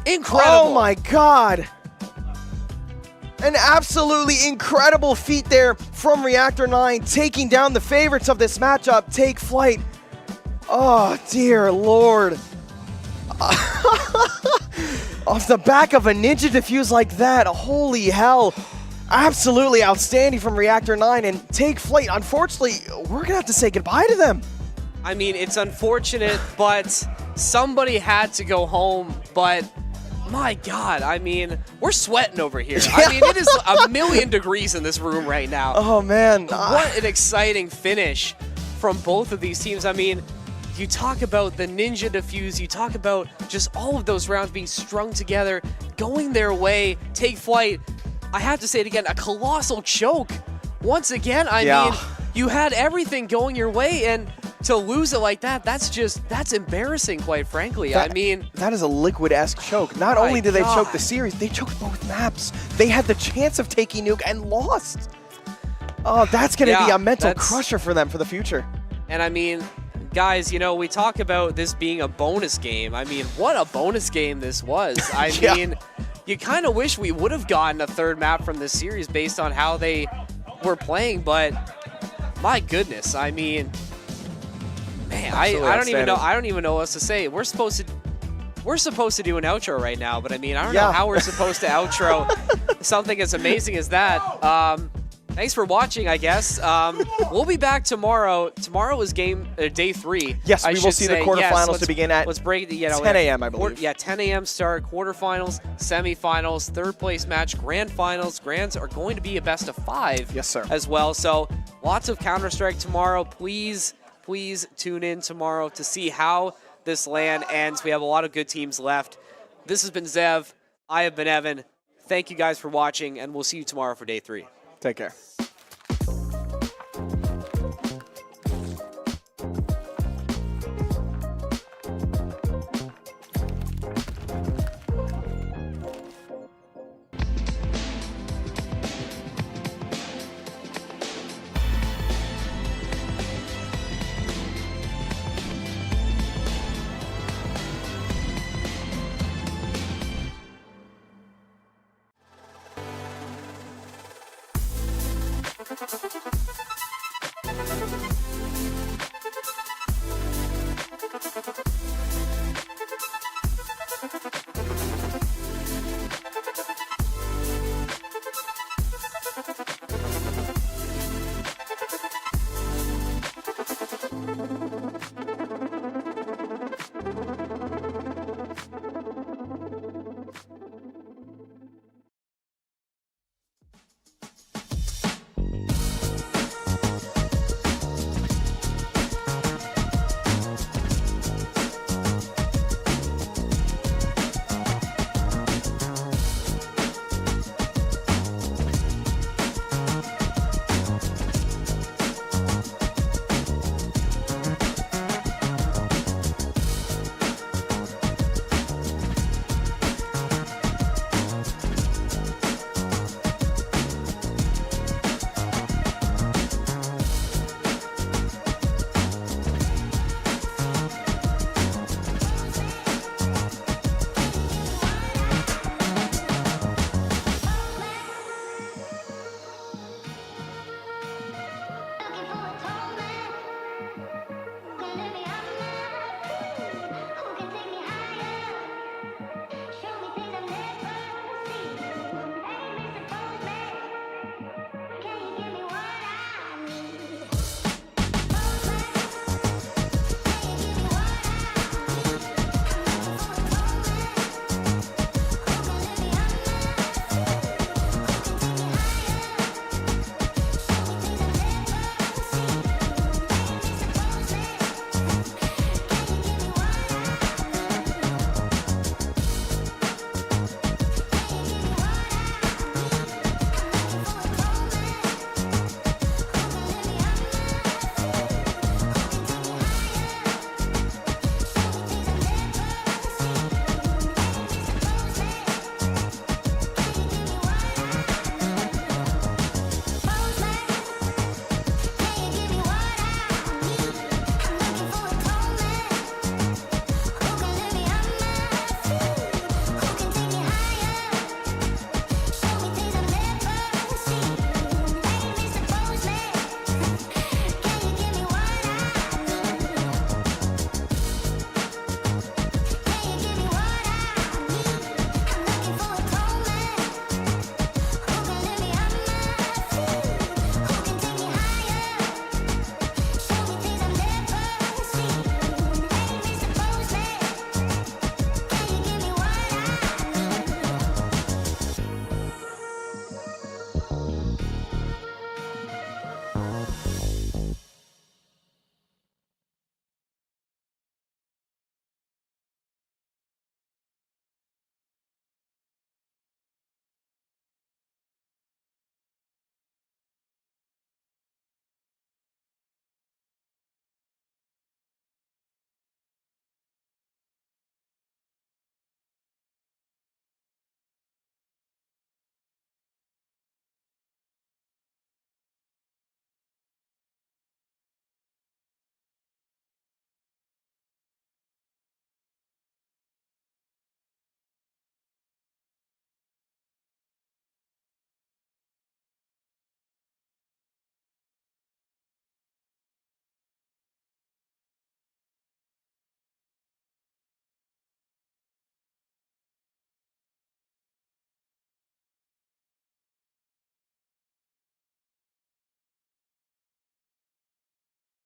Incredible. Oh my God. An absolutely incredible feat there from Reactor 9, taking down the favorites of this matchup, Take Flight. Oh, dear Lord. Off the back of a Ninja Defuse like that, holy hell. Absolutely outstanding from Reactor 9, and Take Flight, unfortunately, we're going to have to say goodbye to them. I mean, it's unfortunate, but somebody had to go home, but my God, I mean, we're sweating over here. I mean, it is 1,000,000 degrees in this room right now. Oh, man. What an exciting finish from both of these teams. I mean, you talk about the Ninja Defuse, you talk about just all of those rounds being strung together, going their way. Take Flight, I have to say it again, a colossal choke. Once again, I mean, you had everything going your way, and to lose it like that, that's embarrassing, quite frankly. I mean, that is a Liquid-esque choke. Not only did they choke the series, they choked both maps. They had the chance of taking Nuke and lost. Oh, that's going to be a mental crusher for them for the future. And I mean, guys, you know, we talk about this being a bonus game. I mean, what a bonus game this was. I mean, you kind of wish we would have gotten a third map from this series based on how they were playing, but my goodness, I mean, man, I don't even know what else to say. We're supposed to do an outro right now, but I mean, I don't know how we're supposed to outro something as amazing as that. thanks for watching, I guess. We'll be back tomorrow. Tomorrow is day 3. Yes, I we will should see the say. quarterfinals Yes, to begin at let's break the 10 a.m., I believe. Yeah, 10 a.m. start, quarterfinals, semifinals, third place match, grand finals. Grands are going to be a best of 5 Yes, sir. as well. So lots of Counter-Strike tomorrow. Please tune in tomorrow to see how this LAN ends. We have a lot of good teams left. This has been Zev. I have been Evan. Thank you guys for watching, and we'll see you tomorrow for day 3. Take care.